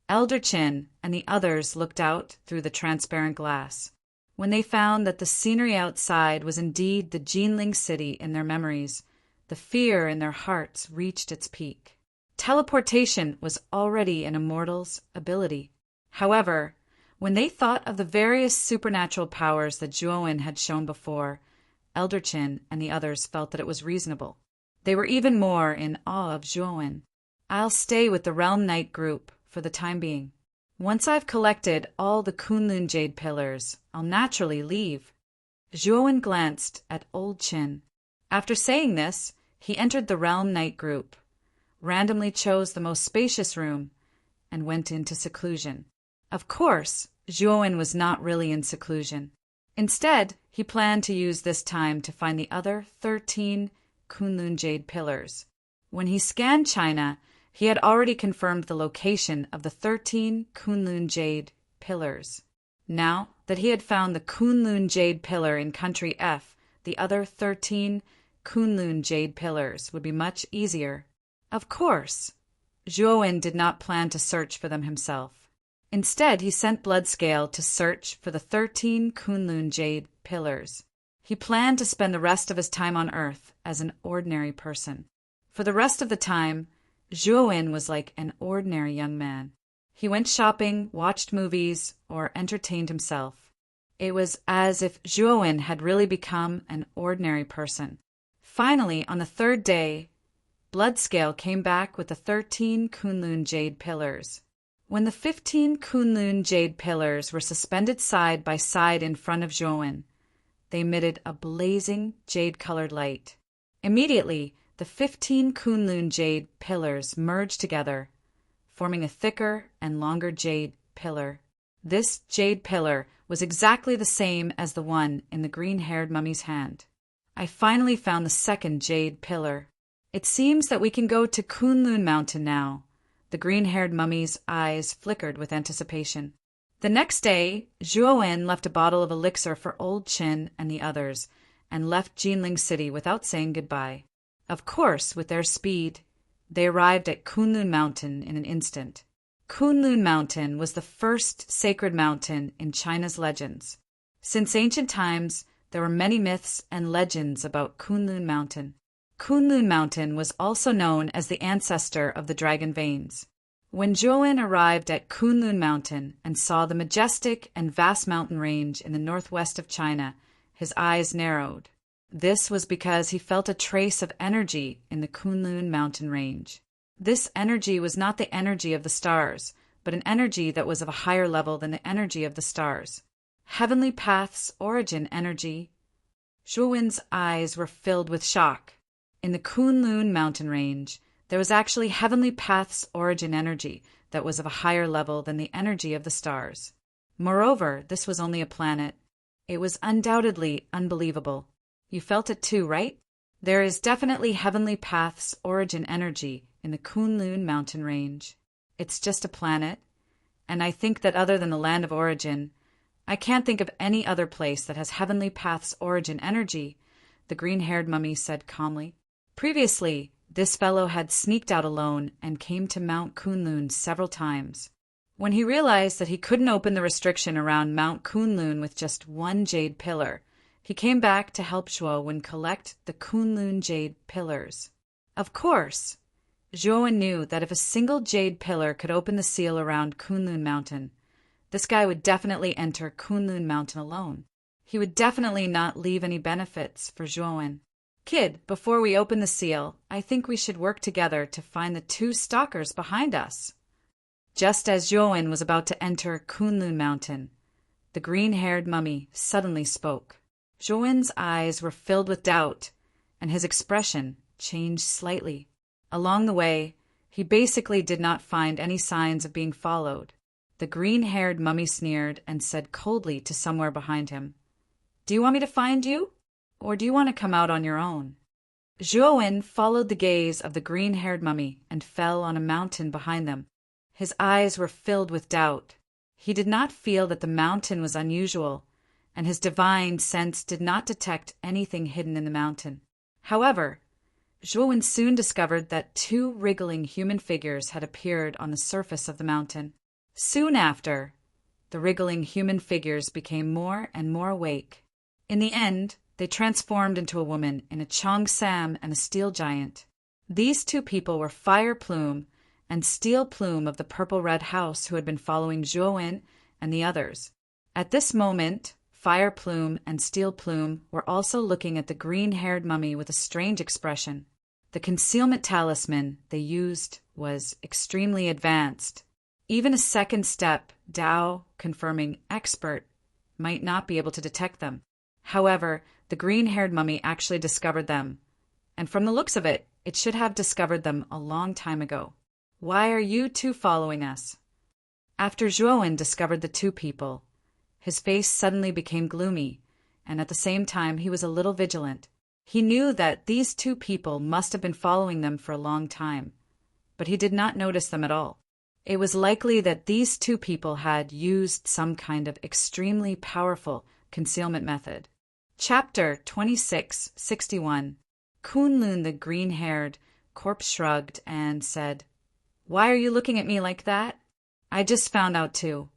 Elder Chin and the others looked out through the transparent glass. When they found that the scenery outside was indeed the Jinling city in their memories, the fear in their hearts reached its peak. Teleportation was already an immortal's ability. However, when they thought of the various supernatural powers that Zhuowen had shown before, Elder Chin and the others felt that it was reasonable. They were even more in awe of Zhuowen. "I'll stay with the Realm Knight group for the time being. Once I've collected all the Kunlun jade pillars, I'll naturally leave." Zhuowen glanced at Old Chin. After saying this, he entered the Realm Knight group, randomly chose the most spacious room, and went into seclusion. Of course, Zhuowen was not really in seclusion. Instead, he planned to use this time to find the other 13 Kunlun jade pillars. When he scanned China, he had already confirmed the location of the 13 Kunlun jade pillars. Now that he had found the Kunlun jade pillar in Country F, the other 13 Kunlun jade pillars would be much easier. Of course, Zhuowen did not plan to search for them himself. Instead, he sent Bloodscale to search for the 13 Kunlun jade pillars. He planned to spend the rest of his time on Earth as an ordinary person. For the rest of the time, Zhuowen was like an ordinary young man. He went shopping, watched movies, or entertained himself. It was as if Zhuowen had really become an ordinary person. Finally, on the third day, Bloodscale came back with the 13 Kunlun jade pillars. When the 15 Kunlun jade pillars were suspended side by side in front of Zhuowen, they emitted a blazing jade-colored light. Immediately, the 15 Kunlun jade pillars merged together, forming a thicker and longer jade pillar. This jade pillar was exactly the same as the one in the green-haired mummy's hand. I finally found the second jade pillar. It seems that we can go to Kunlun Mountain now. The green-haired mummy's eyes flickered with anticipation. The next day, Zhuowen left a bottle of elixir for Old Chin and the others, and left Jinling City without saying goodbye. Of course, with their speed, they arrived at Kunlun Mountain in an instant. Kunlun Mountain was the first sacred mountain in China's legends. Since ancient times, there were many myths and legends about Kunlun Mountain. Kunlun Mountain was also known as the ancestor of the dragon veins. When Zhuowen arrived at Kunlun Mountain and saw the majestic and vast mountain range in the northwest of China, his eyes narrowed. This was because he felt a trace of energy in the Kunlun mountain range. This energy was not the energy of the stars, but an energy that was of a higher level than the energy of the stars. Heavenly Path's origin energy. Zhuowen's eyes were filled with shock. In the Kunlun mountain range, there was actually Heavenly Path's origin energy that was of a higher level than the energy of the stars. Moreover, this was only a planet. It was undoubtedly unbelievable. You felt it too, right? There is definitely Heavenly Path's origin energy in the Kunlun mountain range. It's just a planet, and I think that other than the land of origin, I can't think of any other place that has Heavenly Path's origin energy, the green-haired mummy said calmly. Previously, this fellow had sneaked out alone and came to Mount Kunlun several times. When he realized that he couldn't open the restriction around Mount Kunlun with just one jade pillar, he came back to help Zhuowen collect the Kunlun jade pillars. Of course, Zhuowen knew that if a single jade pillar could open the seal around Kunlun Mountain, this guy would definitely enter Kunlun Mountain alone. He would definitely not leave any benefits for Zhuowen. Kid, before we open the seal, I think we should work together to find the two stalkers behind us. Just as Zhuowen was about to enter Kunlun Mountain, the green-haired mummy suddenly spoke. Zhuowen's eyes were filled with doubt, and his expression changed slightly. Along the way, he basically did not find any signs of being followed. The green-haired mummy sneered and said coldly to somewhere behind him, "Do you want me to find you? Or do you want to come out on your own?" Zhuowen followed the gaze of the green-haired mummy and fell on a mountain behind them. His eyes were filled with doubt. He did not feel that the mountain was unusual, and his divine sense did not detect anything hidden in the mountain. However, Zhuowen soon discovered that two wriggling human figures had appeared on the surface of the mountain. Soon after, the wriggling human figures became more and more awake. In the end, they transformed into a woman in a Cheongsam and a steel giant. These two people were Fire Plume and Steel Plume of the Purple-Red House, who had been following Zhuowen and the others. At this moment, Fire Plume and Steel Plume were also looking at the green-haired mummy with a strange expression. The concealment talisman they used was extremely advanced. Even a second step, Dao, confirming expert, might not be able to detect them. However, the green-haired mummy actually discovered them, and from the looks of it, it should have discovered them a long time ago. Why are you two following us? After Zhuowen discovered the two people, his face suddenly became gloomy, and at the same time he was a little vigilant. He knew that these two people must have been following them for a long time, but he did not notice them at all. It was likely that these two people had used some kind of extremely powerful concealment method. Chapter 2661. Kunlun the green-haired corpse shrugged and said, "Why are you looking at me like that? I just found out too."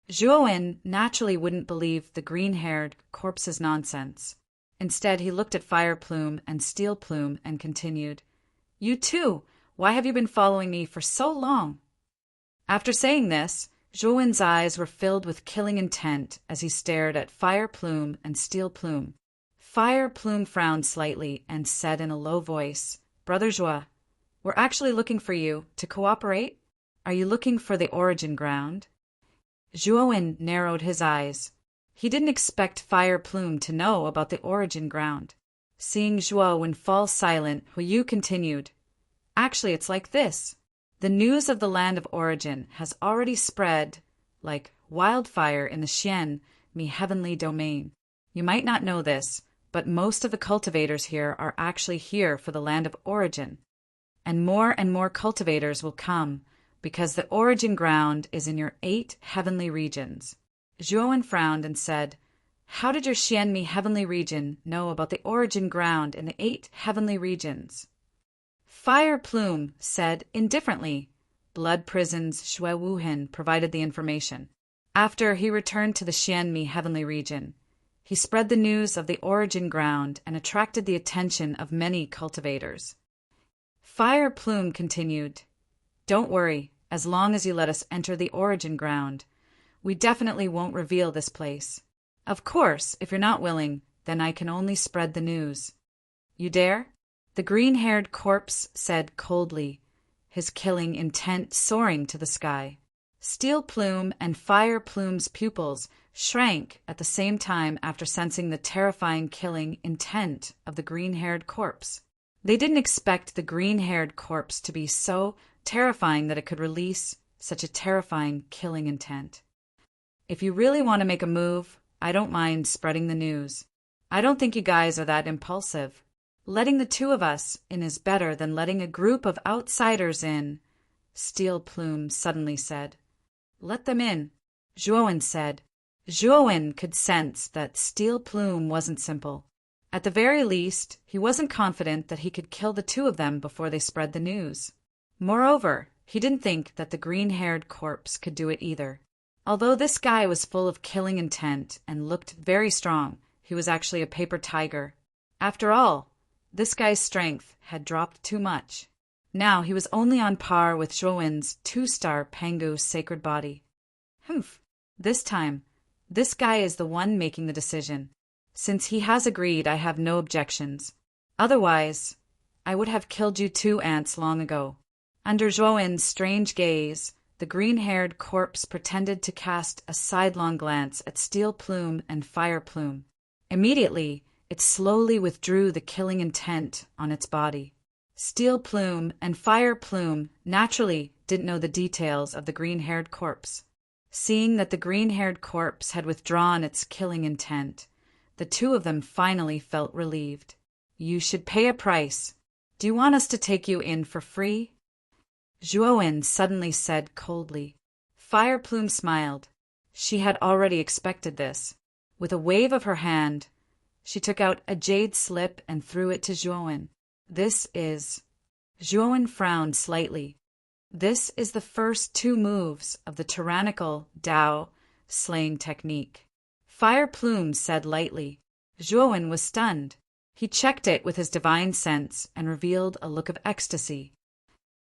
Zhuowen naturally wouldn't believe the green-haired corpse's nonsense. Instead, he looked at Fire Plume and Steel Plume and continued, "You too, why have you been following me for so long?" After saying this, Zhuowen's eyes were filled with killing intent as he stared at Fire Plume and Steel Plume. Fire Plume frowned slightly and said in a low voice, "Brother Zhuo, we're actually looking for you to cooperate. Are you looking for the origin ground?" Zhuowen narrowed his eyes. He didn't expect Fire Plume to know about the origin ground. Seeing Zhuowen fall silent, Huiyu continued, "Actually, it's like this. The news of the land of origin has already spread like wildfire in the Xian, Mi heavenly domain. You might not know this, but most of the cultivators here are actually here for the land of origin. And more cultivators will come, because the origin ground is in your 8 heavenly regions." Zhuowen frowned and said, "How did your Xianmi heavenly region know about the origin ground in the 8 heavenly regions?" Fire Plume said indifferently. Blood Prison's Shui Wuhan provided the information. After he returned to the Xianmi heavenly region, he spread the news of the origin ground and attracted the attention of many cultivators. Fire Plume continued, "Don't worry, as long as you let us enter the origin ground. We definitely won't reveal this place. Of course, if you're not willing, then I can only spread the news. You dare? The green-haired corpse said coldly, his killing intent soaring to the sky. Steel Plume and Fire Plume's pupils shrank at the same time after sensing the terrifying killing intent of the green-haired corpse. They didn't expect the green-haired corpse to be so terrifying that it could release such a terrifying killing intent. If you really want to make a move, I don't mind spreading the news. I don't think you guys are that impulsive. Letting the two of us in is better than letting a group of outsiders in, Steel Plume suddenly said. Let them in, Zhuowen said. Zhuowen could sense that Steel Plume wasn't simple. At the very least, he wasn't confident that he could kill the two of them before they spread the news. Moreover, he didn't think that the green-haired corpse could do it either. Although this guy was full of killing intent and looked very strong, he was actually a paper tiger. After all, this guy's strength had dropped too much. Now he was only on par with Zhuowen's 2-star Pangu sacred body. Humph. This time, this guy is the one making the decision. Since he has agreed, I have no objections. Otherwise, I would have killed you two ants long ago. Under Zhuowen's strange gaze, the green-haired corpse pretended to cast a sidelong glance at Steel Plume and Fire Plume. Immediately, it slowly withdrew the killing intent on its body. Steel Plume and Fire Plume naturally didn't know the details of the green-haired corpse. Seeing that the green-haired corpse had withdrawn its killing intent, the two of them finally felt relieved. You should pay a price. Do you want us to take you in for free? Zhuowen suddenly said coldly. Fire Plume smiled. She had already expected this. With a wave of her hand, she took out a jade slip and threw it to Zhuowen. This is... Zhuowen frowned slightly. This is the first two moves of the tyrannical Dao slaying technique. Fire Plume said lightly. Zhuowen was stunned. He checked it with his divine sense and revealed a look of ecstasy.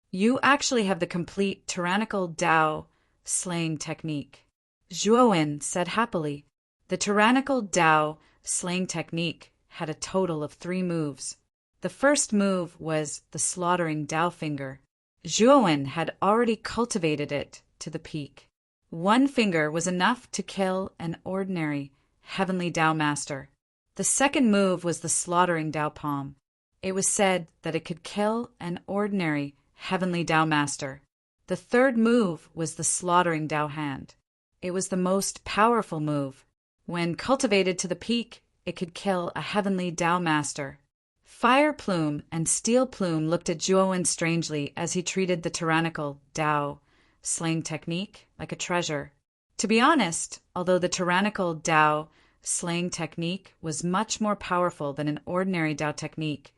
You actually have the complete tyrannical Dao slaying technique. Zhuowen said happily. The tyrannical Dao slaying technique had a total of 3 moves. The first move was the slaughtering Dao finger. Zhuowen had already cultivated it to the peak. 1 finger was enough to kill an ordinary heavenly Dao master. The second move was the slaughtering Dao palm. It was said that it could kill an ordinary heavenly Dao master. The third move was the slaughtering Dao hand. It was the most powerful move. When cultivated to the peak, it could kill a heavenly Dao master. Fire Plume and Steel Plume looked at Zhuowen strangely as he treated the tyrannical Dao slaying technique like a treasure. To be honest, although the tyrannical Dao slaying technique was much more powerful than an ordinary Dao technique,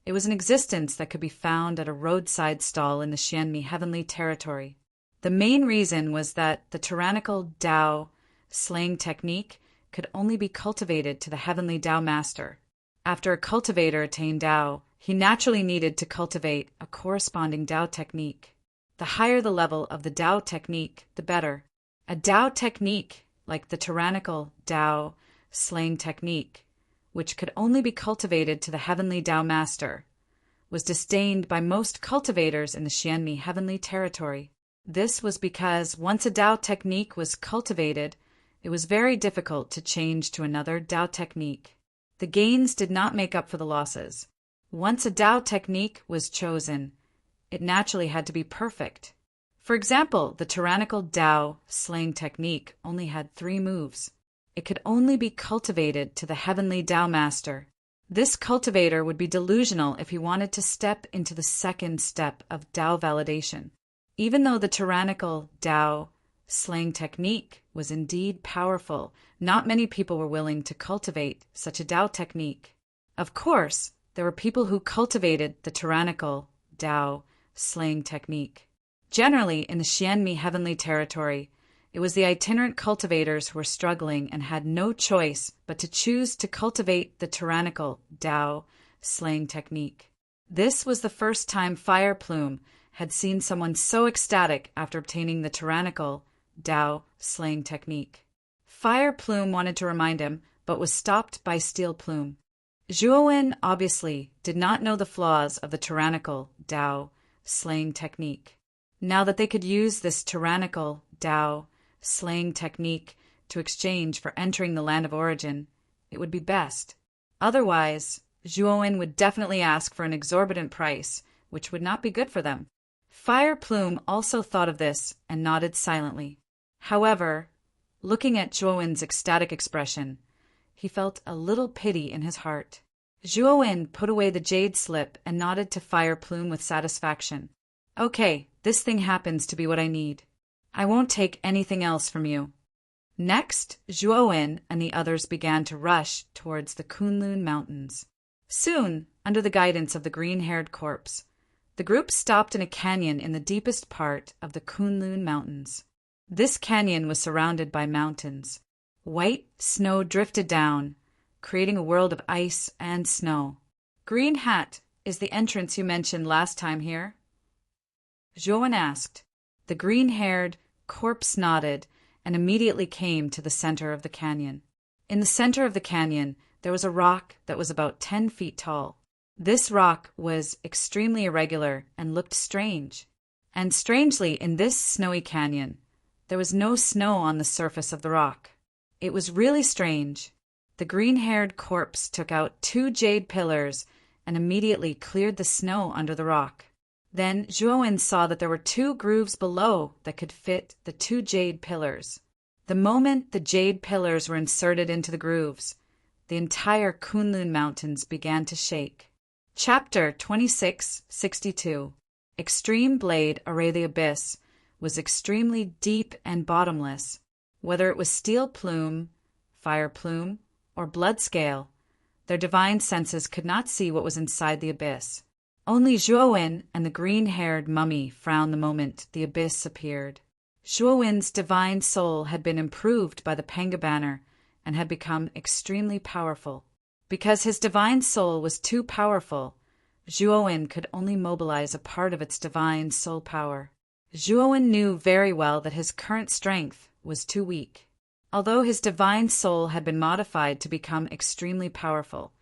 it was an existence that could be found at a roadside stall in the Xianmi heavenly territory. The main reason was that the tyrannical Dao slaying technique could only be cultivated to the heavenly Dao master. After a cultivator attained Dao, he naturally needed to cultivate a corresponding Dao technique. The higher the level of the Dao technique, the better. A Dao technique, like the tyrannical Dao slaying technique, which could only be cultivated to the heavenly Dao master, was disdained by most cultivators in the Xianmi heavenly territory. This was because once a Dao technique was cultivated, it was very difficult to change to another Dao technique. The gains did not make up for the losses. Once a Dao technique was chosen, it naturally had to be perfect. For example, the tyrannical Dao slaying technique only had 3 moves. It could only be cultivated to the heavenly Dao master. This cultivator would be delusional if he wanted to step into the second step of Dao validation. Even though the tyrannical Dao slaying technique was indeed powerful, not many people were willing to cultivate such a Dao technique. Of course, there were people who cultivated the tyrannical Dao slaying technique. Generally, in the Xianmi heavenly territory, it was the itinerant cultivators who were struggling and had no choice but to choose to cultivate the tyrannical Dao slaying technique. This was the first time Fire Plume had seen someone so ecstatic after obtaining the tyrannical Dao slaying technique. Fire Plume wanted to remind him, but was stopped by Steel Plume. Zhuowen obviously did not know the flaws of the tyrannical Dao slaying technique. Now that they could use this tyrannical Dao slaying technique to exchange for entering the land of origin, it would be best. Otherwise, Zhuowen would definitely ask for an exorbitant price, which would not be good for them. Fire Plume also thought of this and nodded silently. However, looking at Zhuowen's ecstatic expression, he felt a little pity in his heart. Zhuowen put away the jade slip and nodded to Fire Plume with satisfaction. Okay, this thing happens to be what I need. I won't take anything else from you. Next, Zhuowen and the others began to rush towards the Kunlun Mountains. Soon, under the guidance of the green-haired corpse, the group stopped in a canyon in the deepest part of the Kunlun Mountains. This canyon was surrounded by mountains. White snow drifted down, creating a world of ice and snow. Green Hat is the entrance you mentioned last time here? Zhuowen asked. The green-haired corpse nodded and immediately came to the center of the canyon. In the center of the canyon, there was a rock that was about 10 feet tall. This rock was extremely irregular and looked strange. And strangely, in this snowy canyon, there was no snow on the surface of the rock. It was really strange. The green-haired corpse took out 2 jade pillars and immediately cleared the snow under the rock. Then Zhuowen saw that there were 2 grooves below that could fit the 2 jade pillars. The moment the jade pillars were inserted into the grooves, the entire Kunlun Mountains began to shake. Chapter 2662. Extreme Blade Array the Abyss was extremely deep and bottomless. Whether it was Steel Plume, Fire Plume, or Blood Scale, their divine senses could not see what was inside the abyss. Only Zhuowen and the green-haired mummy frowned the moment the abyss appeared. Zhuowen's divine soul had been improved by the Panga banner and had become extremely powerful. Because his divine soul was too powerful, Zhuowen could only mobilize a part of its divine soul power. Zhuowen knew very well that his current strength was too weak. Although his divine soul had been modified to become extremely powerful,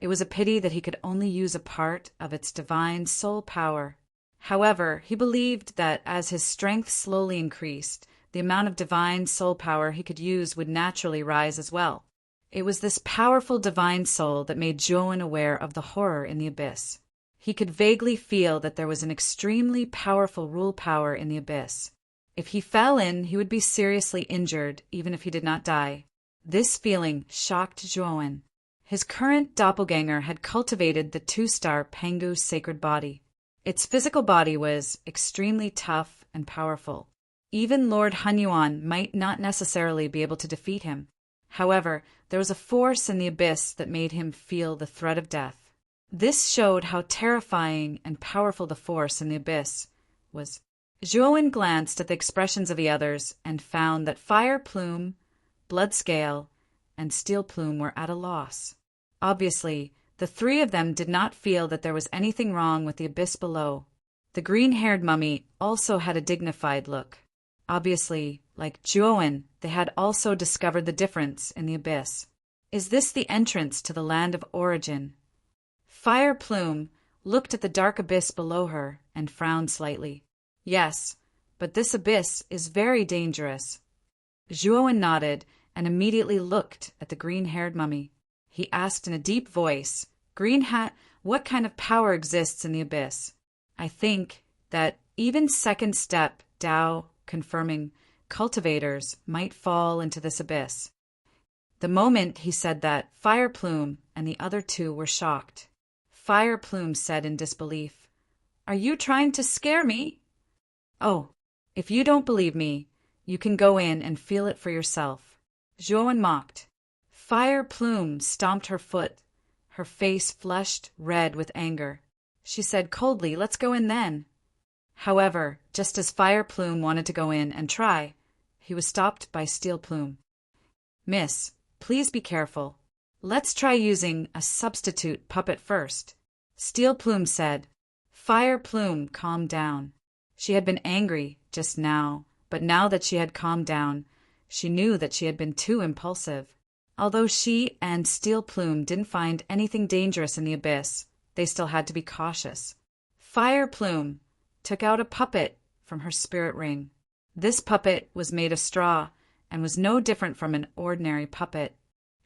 it was a pity that he could only use a part of its divine soul power. However, he believed that as his strength slowly increased, the amount of divine soul power he could use would naturally rise as well. It was this powerful divine soul that made Zhuowen aware of the horror in the abyss. He could vaguely feel that there was an extremely powerful rule power in the abyss. If he fell in, he would be seriously injured, even if he did not die. This feeling shocked Zhuowen. His current doppelganger had cultivated the 2-star Pangu sacred body. Its physical body was extremely tough and powerful. Even Lord Hunyuan might not necessarily be able to defeat him. However, there was a force in the abyss that made him feel the threat of death. This showed how terrifying and powerful the force in the abyss was. Zhuowen glanced at the expressions of the others and found that Fire Plume, Blood Scale, and Steel Plume were at a loss. Obviously, the 3 of them did not feel that there was anything wrong with the abyss below. The green-haired mummy also had a dignified look. Obviously, like Zhuowen, they had also discovered the difference in the abyss. Is this the entrance to the land of origin? Fire Plume looked at the dark abyss below her and frowned slightly. Yes, but this abyss is very dangerous. Zhuowen nodded and immediately looked at the green-haired mummy. He asked in a deep voice, "Green Hat, what kind of power exists in the abyss?" I think that even second step Dao confirming cultivators might fall into this abyss. The moment he said that, Fire Plume and the other 2 were shocked. Fire Plume said in disbelief, "Are you trying to scare me?" "Oh, if you don't believe me, you can go in and feel it for yourself," Zhuowen mocked. Fire Plume stomped her foot, her face flushed red with anger. She said coldly, "Let's go in then." However, just as Fire Plume wanted to go in and try, he was stopped by Steel Plume. "Miss, please be careful. Let's try using a substitute puppet first," Steel Plume said. Fire Plume calmed down. She had been angry just now, but now that she had calmed down, she knew that she had been too impulsive. Although she and Steel Plume didn't find anything dangerous in the abyss, they still had to be cautious. Fire Plume took out a puppet from her spirit ring. This puppet was made of straw and was no different from an ordinary puppet.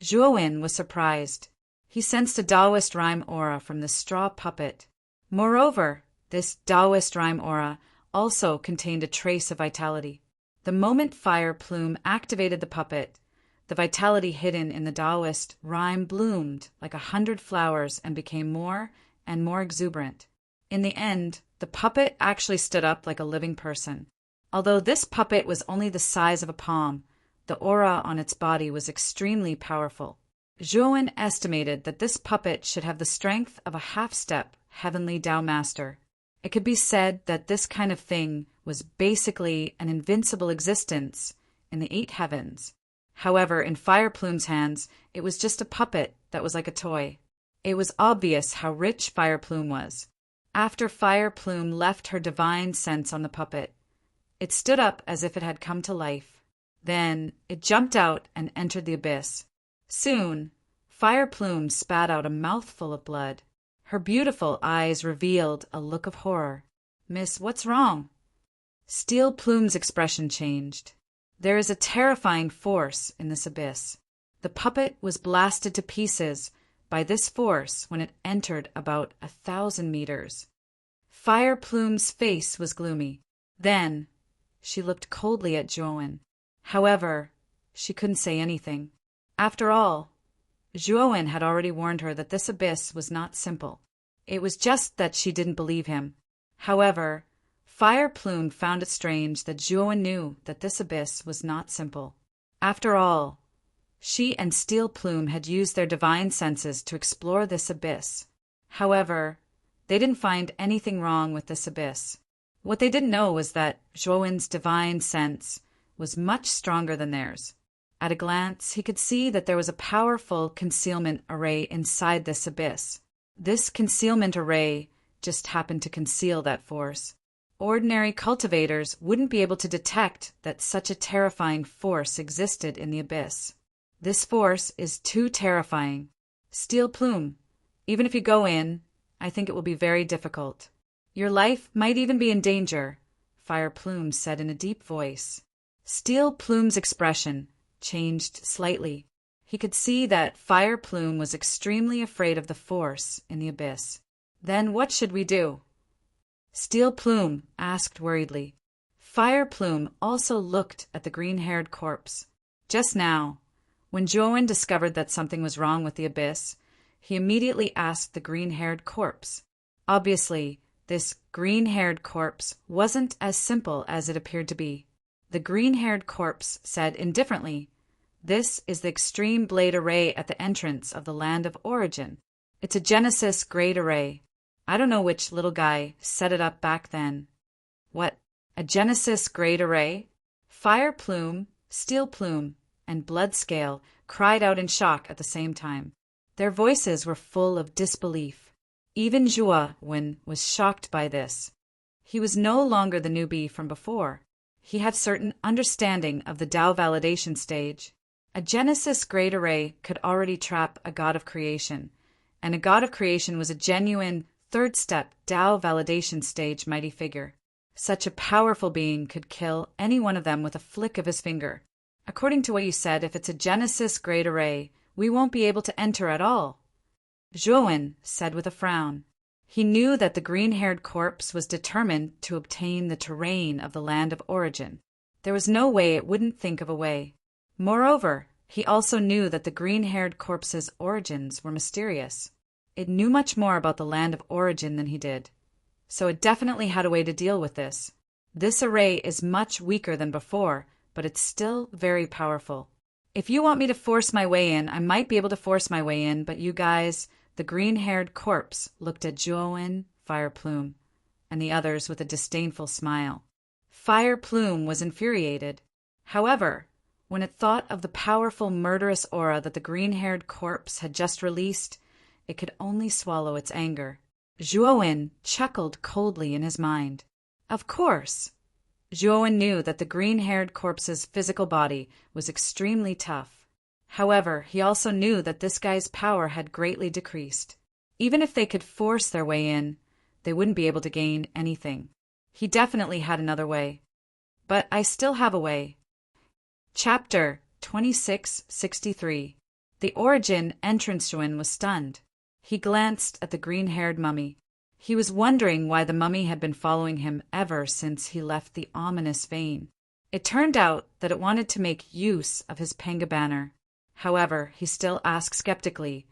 Zhuowen was surprised. He sensed a Taoist rhyme aura from the straw puppet. Moreover, this Taoist rhyme aura also contained a trace of vitality. The moment Fire Plume activated the puppet, the vitality hidden in the Taoist rhyme bloomed like 100 flowers and became more and more exuberant. In the end, the puppet actually stood up like a living person. Although this puppet was only the size of a palm, the aura on its body was extremely powerful. Zhuowen estimated that this puppet should have the strength of a half-step heavenly Tao master. It could be said that this kind of thing was basically an invincible existence in the 8 heavens. However, in Fire Plume's hands, it was just a puppet that was like a toy. It was obvious how rich Fire Plume was. After Fire Plume left her divine sense on the puppet, it stood up as if it had come to life. Then it jumped out and entered the abyss. Soon, Fire Plume spat out a mouthful of blood. Her beautiful eyes revealed a look of horror. "Miss, what's wrong?" Steel Plume's expression changed. "There is a terrifying force in this abyss. The puppet was blasted to pieces by this force when it entered about 1,000 meters. Fire Plume's face was gloomy. Then she looked coldly at Zhuowen. However, she couldn't say anything. After all, Zhuowen had already warned her that this abyss was not simple. It was just that she didn't believe him. However, Fire Plume found it strange that Zhuowen knew that this abyss was not simple. After all, she and Steel Plume had used their divine senses to explore this abyss. However, they didn't find anything wrong with this abyss. What they didn't know was that Zhuowen's divine sense was much stronger than theirs. At a glance, he could see that there was a powerful concealment array inside this abyss. This concealment array just happened to conceal that force. Ordinary cultivators wouldn't be able to detect that such a terrifying force existed in the abyss. This force is too terrifying. Steel Plume, even if you go in, I think it will be very difficult. Your life might even be in danger, Fire Plume said in a deep voice. Steel Plume's expression changed slightly. He could see that Fire Plume was extremely afraid of the force in the abyss. Then what should we do? Steel Plume asked worriedly. Fire Plume also looked at the green-haired corpse. Just now, when Zhuowen discovered that something was wrong with the abyss, he immediately asked the green-haired corpse. Obviously, this green-haired corpse wasn't as simple as it appeared to be. The green-haired corpse said indifferently, "This is the extreme blade array at the entrance of the land of origin. It's a Genesis grade array. I don't know which little guy set it up back then." "What? A Genesis grade array?" Fire Plume, Steel Plume, and Bloodscale cried out in shock at the same time. Their voices were full of disbelief. Even Zhuowen was shocked by this. He was no longer the newbie from before. He had certain understanding of the Tao validation stage. A Genesis grade array could already trap a god of creation, and a god of creation was a genuine third-step Tao validation stage mighty figure. Such a powerful being could kill any one of them with a flick of his finger. According to what you said, if it's a Genesis grade array, we won't be able to enter at all, Zhuowen said with a frown. He knew that the green-haired corpse was determined to obtain the terrain of the land of origin. There was no way it wouldn't think of a way. Moreover, he also knew that the green-haired corpse's origins were mysterious. It knew much more about the land of origin than he did, so it definitely had a way to deal with this. This array is much weaker than before, but it's still very powerful. If you want me to force my way in, I might be able to force my way in, but you guys... The green-haired corpse looked at Zhuowen, Fire Plume, and the others with a disdainful smile. Fire Plume was infuriated. However, when it thought of the powerful murderous aura that the green-haired corpse had just released, it could only swallow its anger. Zhuowen chuckled coldly in his mind. Of course. Zhuowen knew that the green-haired corpse's physical body was extremely tough. However, he also knew that this guy's power had greatly decreased. Even if they could force their way in, they wouldn't be able to gain anything. He definitely had another way. But I still have a way. Chapter 2663. The origin entrance. Zhuowen was stunned. He glanced at the green-haired mummy. He was wondering why the mummy had been following him ever since he left the ominous vein. It turned out that it wanted to make use of his Panga banner. However, he still asked skeptically,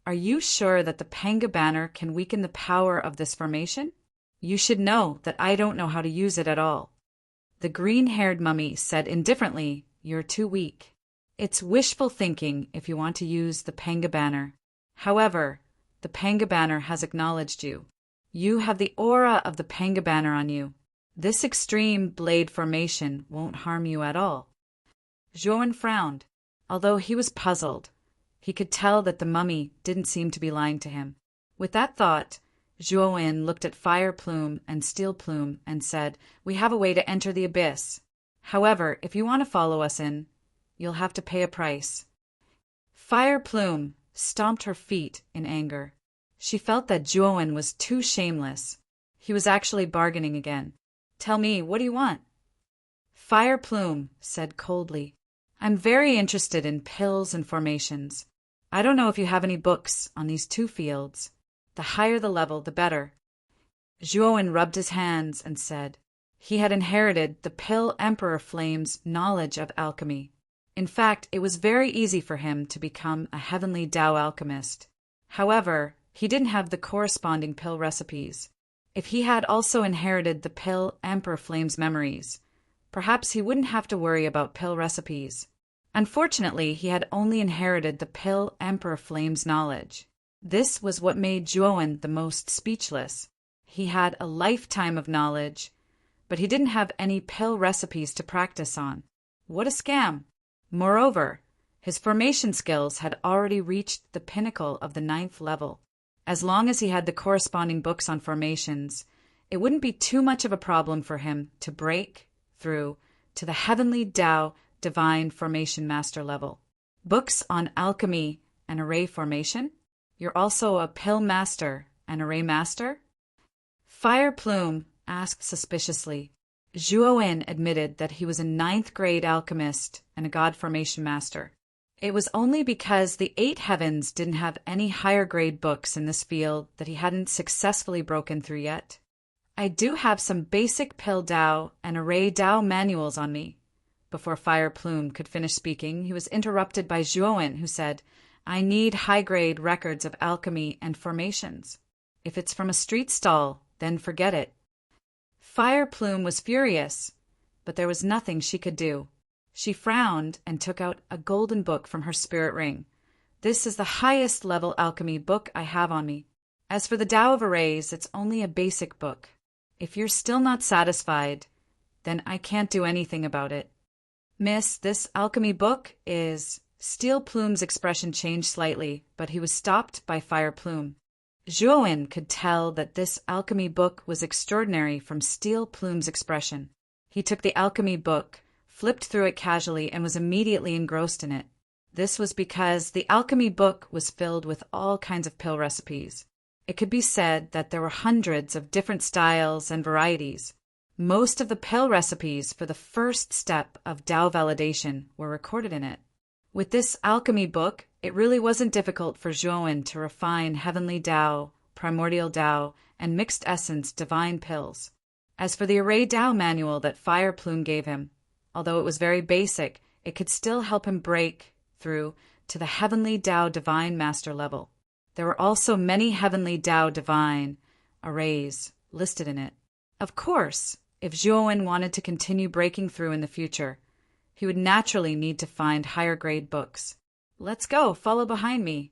"Are you sure that the Panga banner can weaken the power of this formation? You should know that I don't know how to use it at all." The green-haired mummy said indifferently, "You're too weak. It's wishful thinking if you want to use the Panga banner. However, the Panga banner has acknowledged you. You have the aura of the Panga banner on you. This extreme blade formation won't harm you at all." Zhuowen frowned. Although he was puzzled, he could tell that the mummy didn't seem to be lying to him. With that thought, Zhuowen looked at Fire Plume and Steel Plume and said, "We have a way to enter the abyss. However, if you want to follow us in, you'll have to pay a price." Fire Plume stomped her feet in anger. She felt that Zhuowen was too shameless. He was actually bargaining again. "Tell me, what do you want?" Fire Plume said coldly, "I'm very interested in pills and formations. I don't know if you have any books on these two fields. The higher the level, the better." Zhuowen rubbed his hands and said he had inherited the Pill Emperor Flame's knowledge of alchemy. In fact, it was very easy for him to become a heavenly Tao alchemist. However, he didn't have the corresponding pill recipes. If he had also inherited the Pill Emperor Flame's memories, perhaps he wouldn't have to worry about pill recipes. Unfortunately, he had only inherited the Pill Emperor Flame's knowledge. This was what made Zhuowen the most speechless. He had a lifetime of knowledge, but he didn't have any pill recipes to practice on. What a scam! Moreover, his formation skills had already reached the pinnacle of the 9th level. As long as he had the corresponding books on formations, it wouldn't be too much of a problem for him to break through to the heavenly Tao divine formation master level. Books on alchemy and array formation? You're also a pill master and array master? Fire Plume asked suspiciously. Zhuowen admitted that he was a 9th grade alchemist and a god formation master. It was only because the 8 heavens didn't have any higher grade books in this field that he hadn't successfully broken through yet. "I do have some basic pill Tao and array Tao manuals on me." Before Fire Plume could finish speaking, he was interrupted by Zhuowen, who said, "I need high-grade records of alchemy and formations. If it's from a street stall, then forget it." Fire Plume was furious, but there was nothing she could do. She frowned and took out a golden book from her spirit ring. "This is the highest level alchemy book I have on me. As for the Tao of Arrays, it's only a basic book. If you're still not satisfied, then I can't do anything about it." "Miss, this alchemy book is—" Steel Plume's expression changed slightly, but he was stopped by Fire Plume. Zhuowen could tell that this alchemy book was extraordinary from Steel Plume's expression. He took the alchemy book, flipped through it casually, and was immediately engrossed in it. This was because the alchemy book was filled with all kinds of pill recipes. It could be said that there were hundreds of different styles and varieties. Most of the pill recipes for the first step of Tao validation were recorded in it. With this alchemy book, it really wasn't difficult for Zhuowen to refine heavenly Tao, primordial Tao, and mixed essence divine pills. As for the array Tao manual that Fire Plume gave him, although it was very basic, it could still help him break through to the heavenly Tao divine master level. There were also many heavenly Tao divine arrays listed in it. Of course, if Zhuowen wanted to continue breaking through in the future, he would naturally need to find higher grade books. "Let's go, follow behind me."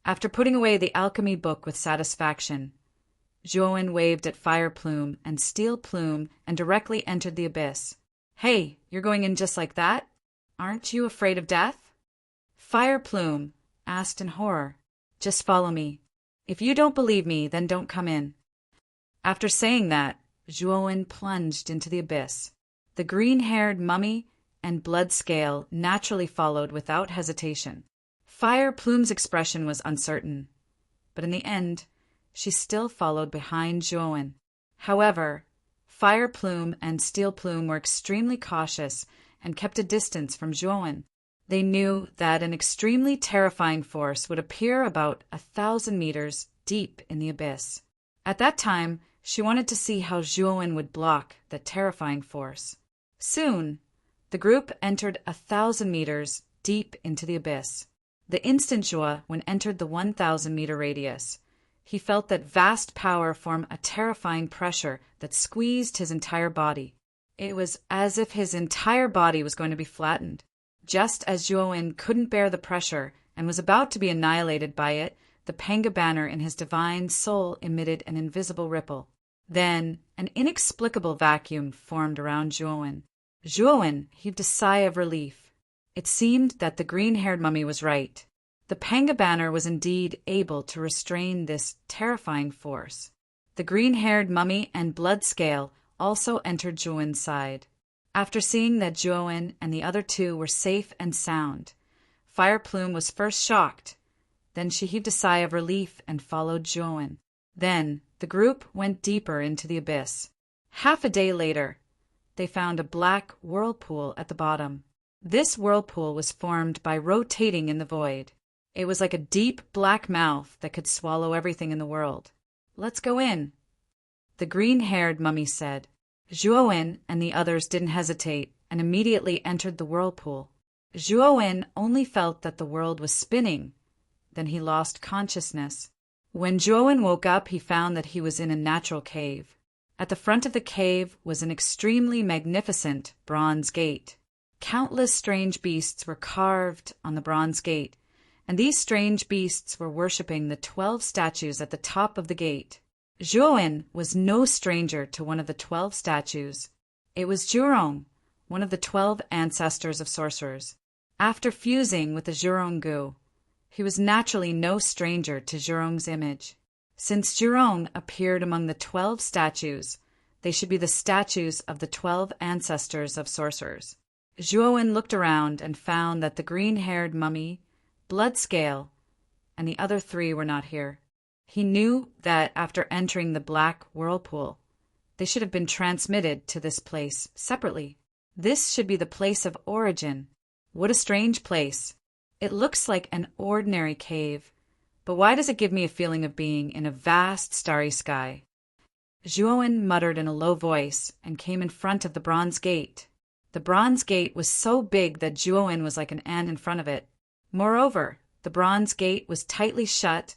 After putting away the alchemy book with satisfaction, Zhuowen waved at Fire Plume and Steel Plume and directly entered the abyss. "Hey, you're going in just like that? Aren't you afraid of death?" Fire Plume asked in horror. "Just follow me. If you don't believe me, then don't come in." After saying that, Zhuowen plunged into the abyss. The green-haired mummy and blood scale naturally followed without hesitation. Fire Plume's expression was uncertain, but in the end, she still followed behind Zhuowen. However, Fire Plume and Steel Plume were extremely cautious and kept a distance from Zhuowen. They knew that an extremely terrifying force would appear about 1,000 meters deep in the abyss. At that time, she wanted to see how Zhuowen would block the terrifying force. Soon, the group entered 1,000 meters deep into the abyss. The instant Zhuowen entered the 1,000-meter radius, he felt that vast power form a terrifying pressure that squeezed his entire body. It was as if his entire body was going to be flattened. Just as Zhuowen couldn't bear the pressure and was about to be annihilated by it, the Panga banner in his divine soul emitted an invisible ripple. Then, an inexplicable vacuum formed around Zhuowen. Zhuowen heaved a sigh of relief. It seemed that the green-haired mummy was right. The Panga banner was indeed able to restrain this terrifying force. The green-haired mummy and blood scale also entered Zhuowen's side. After seeing that Zhuowen and the other two were safe and sound, Fire Plume was first shocked. Then she heaved a sigh of relief and followed Zhuowen. Then the group went deeper into the abyss. Half a day later, they found a black whirlpool at the bottom. This whirlpool was formed by rotating in the void. It was like a deep black mouth that could swallow everything in the world. "Let's go in," the green-haired mummy said. Zhuowen and the others didn't hesitate and immediately entered the whirlpool. Zhuowen only felt that the world was spinning. Then he lost consciousness. When Zhuowen woke up, he found that he was in a natural cave. At the front of the cave was an extremely magnificent bronze gate. Countless strange beasts were carved on the bronze gate, and these strange beasts were worshipping the 12 statues at the top of the gate. Zhuowen was no stranger to one of the 12 statues. It was Zhurong, one of the 12 ancestors of sorcerers. After fusing with the Zhurong goo, he was naturally no stranger to Zhurong's image. Since Zhurong appeared among the 12 statues, they should be the statues of the 12 ancestors of sorcerers. Zhuowen looked around and found that the green-haired mummy, blood scale, and the other 3 were not here. He knew that after entering the black whirlpool, they should have been transmitted to this place separately. This should be the place of origin. What a strange place. It looks like an ordinary cave, but why does it give me a feeling of being in a vast starry sky? Zhuowen muttered in a low voice and came in front of the bronze gate. The bronze gate was so big that Zhuowen was like an ant in front of it. Moreover, the bronze gate was tightly shut,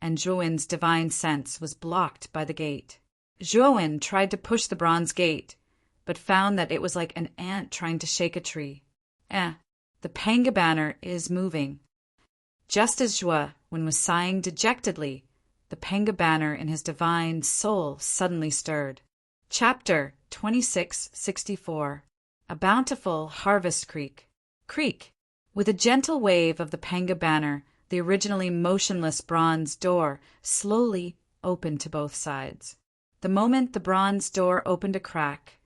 and Zhuowen's divine sense was blocked by the gate. Zhuowen tried to push the bronze gate, but found that it was like an ant trying to shake a tree. The Panga banner is moving. Just as Zhuowen was sighing dejectedly, the Panga banner in his divine soul suddenly stirred. Chapter 2664. A Bountiful Harvest Creek. With a gentle wave of the Panga banner, the originally motionless bronze door slowly opened to both sides. The moment the bronze door opened a crack,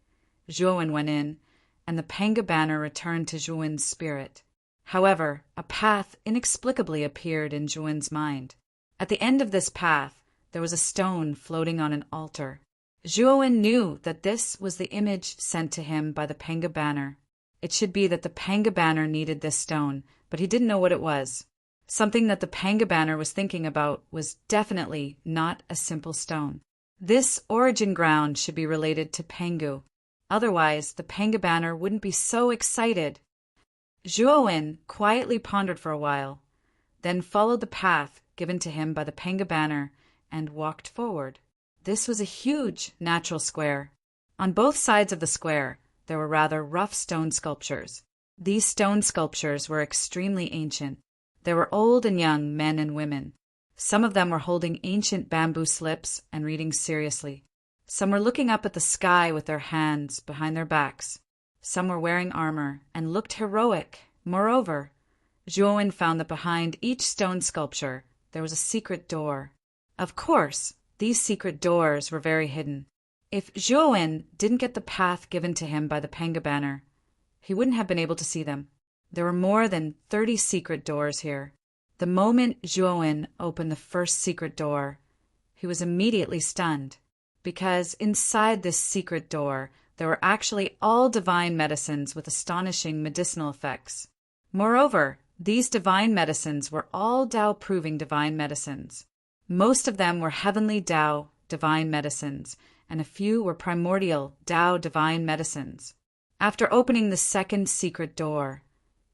Zhuowen went in, and the Panga banner returned to Zhuowen's spirit. However, a path inexplicably appeared in Zhuowen's mind. At the end of this path, there was a stone floating on an altar. Zhuowen knew that this was the image sent to him by the Panga banner. It should be that the Panga banner needed this stone, but he didn't know what it was. Something that the Panga banner was thinking about was definitely not a simple stone. This origin ground should be related to Pangu. Otherwise, the Panga banner wouldn't be so excited. Zhuowen quietly pondered for a while, then followed the path given to him by the Panga banner and walked forward. This was a huge natural square. On both sides of the square, there were rather rough stone sculptures. These stone sculptures were extremely ancient. There were old and young men and women. Some of them were holding ancient bamboo slips and reading seriously. Some were looking up at the sky with their hands behind their backs. Some were wearing armor and looked heroic. Moreover, Zhuowen found that behind each stone sculpture there was a secret door. Of course, these secret doors were very hidden. If Zhuowen didn't get the path given to him by the Panga banner, he wouldn't have been able to see them. There were more than 30 secret doors here. The moment Zhuowen opened the first secret door, he was immediately stunned, because inside this secret door there were actually all divine medicines with astonishing medicinal effects. Moreover, these divine medicines were all Tao-proving divine medicines. Most of them were heavenly Tao divine medicines, and a few were primordial Tao divine medicines. After opening the second secret door,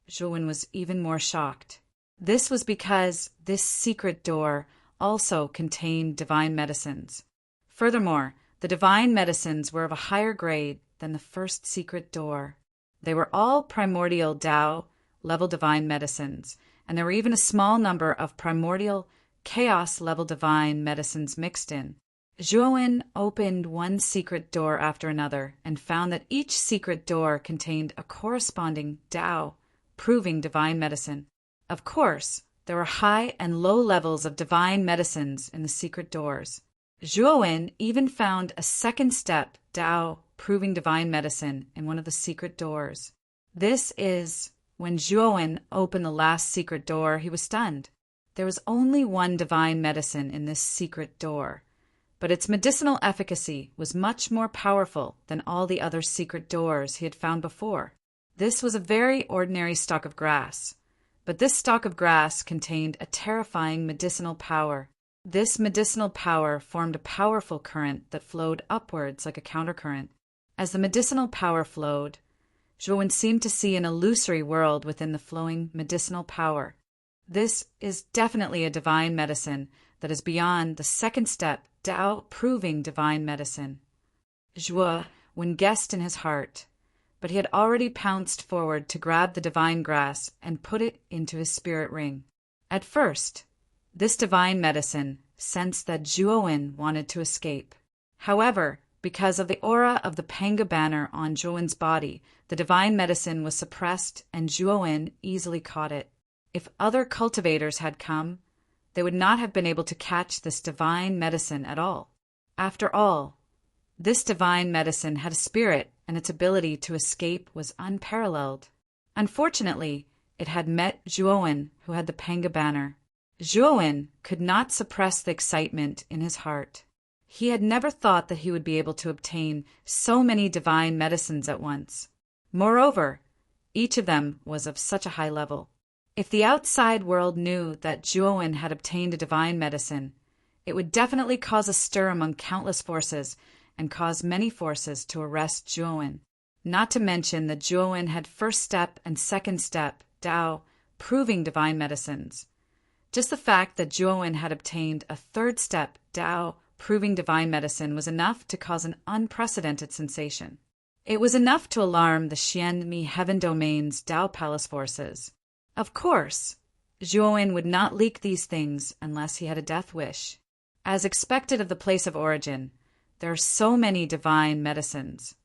Zhuowen was even more shocked. This was because this secret door also contained divine medicines. Furthermore, the divine medicines were of a higher grade than the first secret door. They were all primordial Tao level divine medicines, and there were even a small number of primordial chaos level divine medicines mixed in. Zhuowen opened one secret door after another and found that each secret door contained a corresponding Tao proving divine medicine. Of course, there were high and low levels of divine medicines in the secret doors. Zhuowen even found a second step Tao proving divine medicine in one of the secret doors. This is when Zhuowen opened the last secret door, he was stunned. There was only one divine medicine in this secret door, but its medicinal efficacy was much more powerful than all the other secret doors he had found before. This was a very ordinary stalk of grass, but this stalk of grass contained a terrifying medicinal power. This medicinal power formed a powerful current that flowed upwards like a countercurrent. As the medicinal power flowed, Zhuowen seemed to see an illusory world within the flowing medicinal power. This is definitely a divine medicine that is beyond the second step Tao proving divine medicine. Zhuowen guessed in his heart, but he had already pounced forward to grab the divine grass and put it into his spirit ring. At first, this divine medicine sensed that Zhuowen wanted to escape. However, because of the aura of the Panga banner on Zhuowen's body, the divine medicine was suppressed and Zhuowen easily caught it. If other cultivators had come, they would not have been able to catch this divine medicine at all. After all, this divine medicine had a spirit, and its ability to escape was unparalleled. Unfortunately, it had met Zhuowen, who had the Panga banner. Zhuowen could not suppress the excitement in his heart. He had never thought that he would be able to obtain so many divine medicines at once. Moreover, each of them was of such a high level. If the outside world knew that Zhuowen had obtained a divine medicine, it would definitely cause a stir among countless forces and cause many forces to arrest Zhuowen. Not to mention that Zhuowen had first step and second step Tao proving divine medicines. Just the fact that Zhuowen had obtained a third step Tao proving divine medicine was enough to cause an unprecedented sensation. It was enough to alarm the Xianmi Heaven Domain's Tao Palace forces. Of course, Zhuowen would not leak these things unless he had a death wish. As expected of the place of origin, there are so many divine medicines.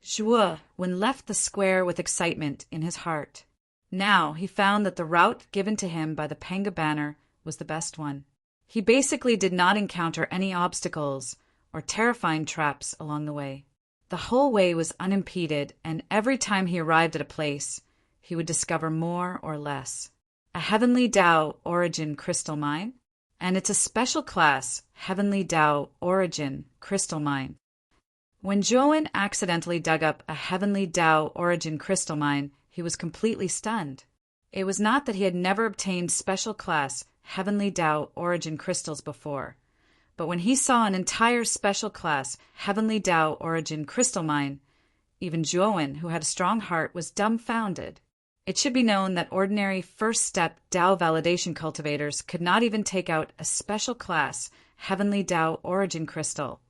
Zhuowen left the square with excitement in his heart. Now he found that the route given to him by the Panga banner was the best one. He basically did not encounter any obstacles or terrifying traps along the way. The whole way was unimpeded, and every time he arrived at a place, he would discover more or less. A heavenly Tao origin crystal mine, and it's a special class heavenly Tao origin crystal mine. When Zhuowen accidentally dug up a heavenly Tao origin crystal mine, he was completely stunned. It was not that he had never obtained special class heavenly Tao origin crystals before, but when he saw an entire special class heavenly Tao origin crystal mine, even Zhuowen, who had a strong heart, was dumbfounded. It should be known that ordinary first-step Tao validation cultivators could not even take out a special class heavenly Tao origin crystal,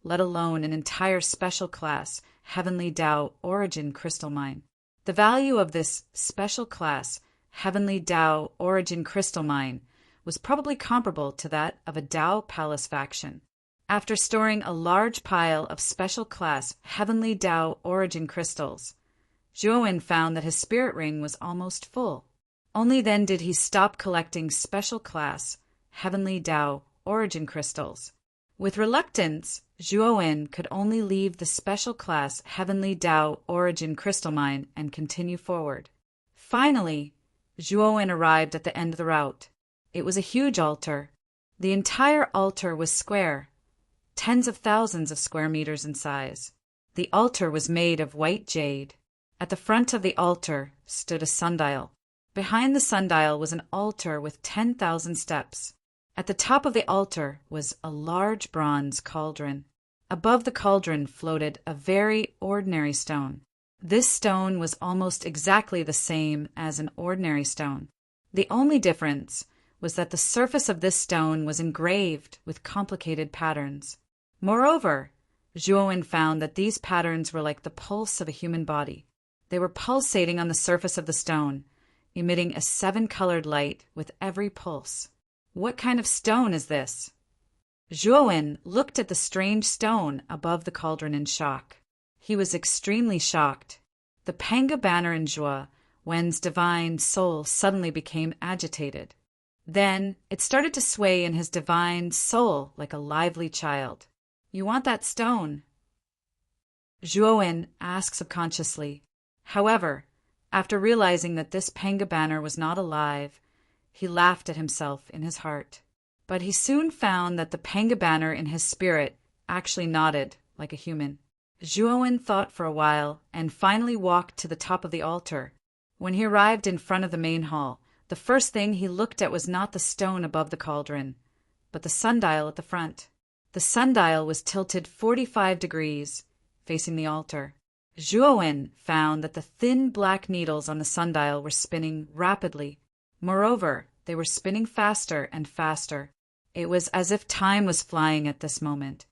let alone an entire special class heavenly Tao origin crystal mine. The value of this special class heavenly Tao origin crystal mine was probably comparable to that of a Tao Palace faction. After storing a large pile of special class heavenly Tao origin crystals, Zhuowen found that his spirit ring was almost full. Only then did he stop collecting special class heavenly Tao origin crystals. With reluctance, Zhuowen could only leave the special class Heavenly Tao Origin Crystal Mine and continue forward. Finally, Zhuowen arrived at the end of the route. It was a huge altar. The entire altar was square, tens of thousands of square meters in size. The altar was made of white jade. At the front of the altar stood a sundial. Behind the sundial was an altar with 10,000 steps. At the top of the altar was a large bronze cauldron. Above the cauldron floated a very ordinary stone. This stone was almost exactly the same as an ordinary stone. The only difference was that the surface of this stone was engraved with complicated patterns. Moreover, Zhuowen found that these patterns were like the pulse of a human body. They were pulsating on the surface of the stone, emitting a 7-colored light with every pulse. What kind of stone is this? Zhuowen looked at the strange stone above the cauldron in shock. He was extremely shocked. The Panga banner in Zhuo Wen's divine soul suddenly became agitated. Then it started to sway in his divine soul like a lively child. "You want that stone?" Zhuowen asked subconsciously. However, after realizing that this Panga banner was not alive, he laughed at himself in his heart. But he soon found that the Panga banner in his spirit actually nodded like a human. Zhuowen thought for a while and finally walked to the top of the altar. When he arrived in front of the main hall, the first thing he looked at was not the stone above the cauldron, but the sundial at the front. The sundial was tilted 45 degrees, facing the altar. Zhuowen found that the thin black needles on the sundial were spinning rapidly. Moreover, they were spinning faster and faster. It was as if time was flying at this moment.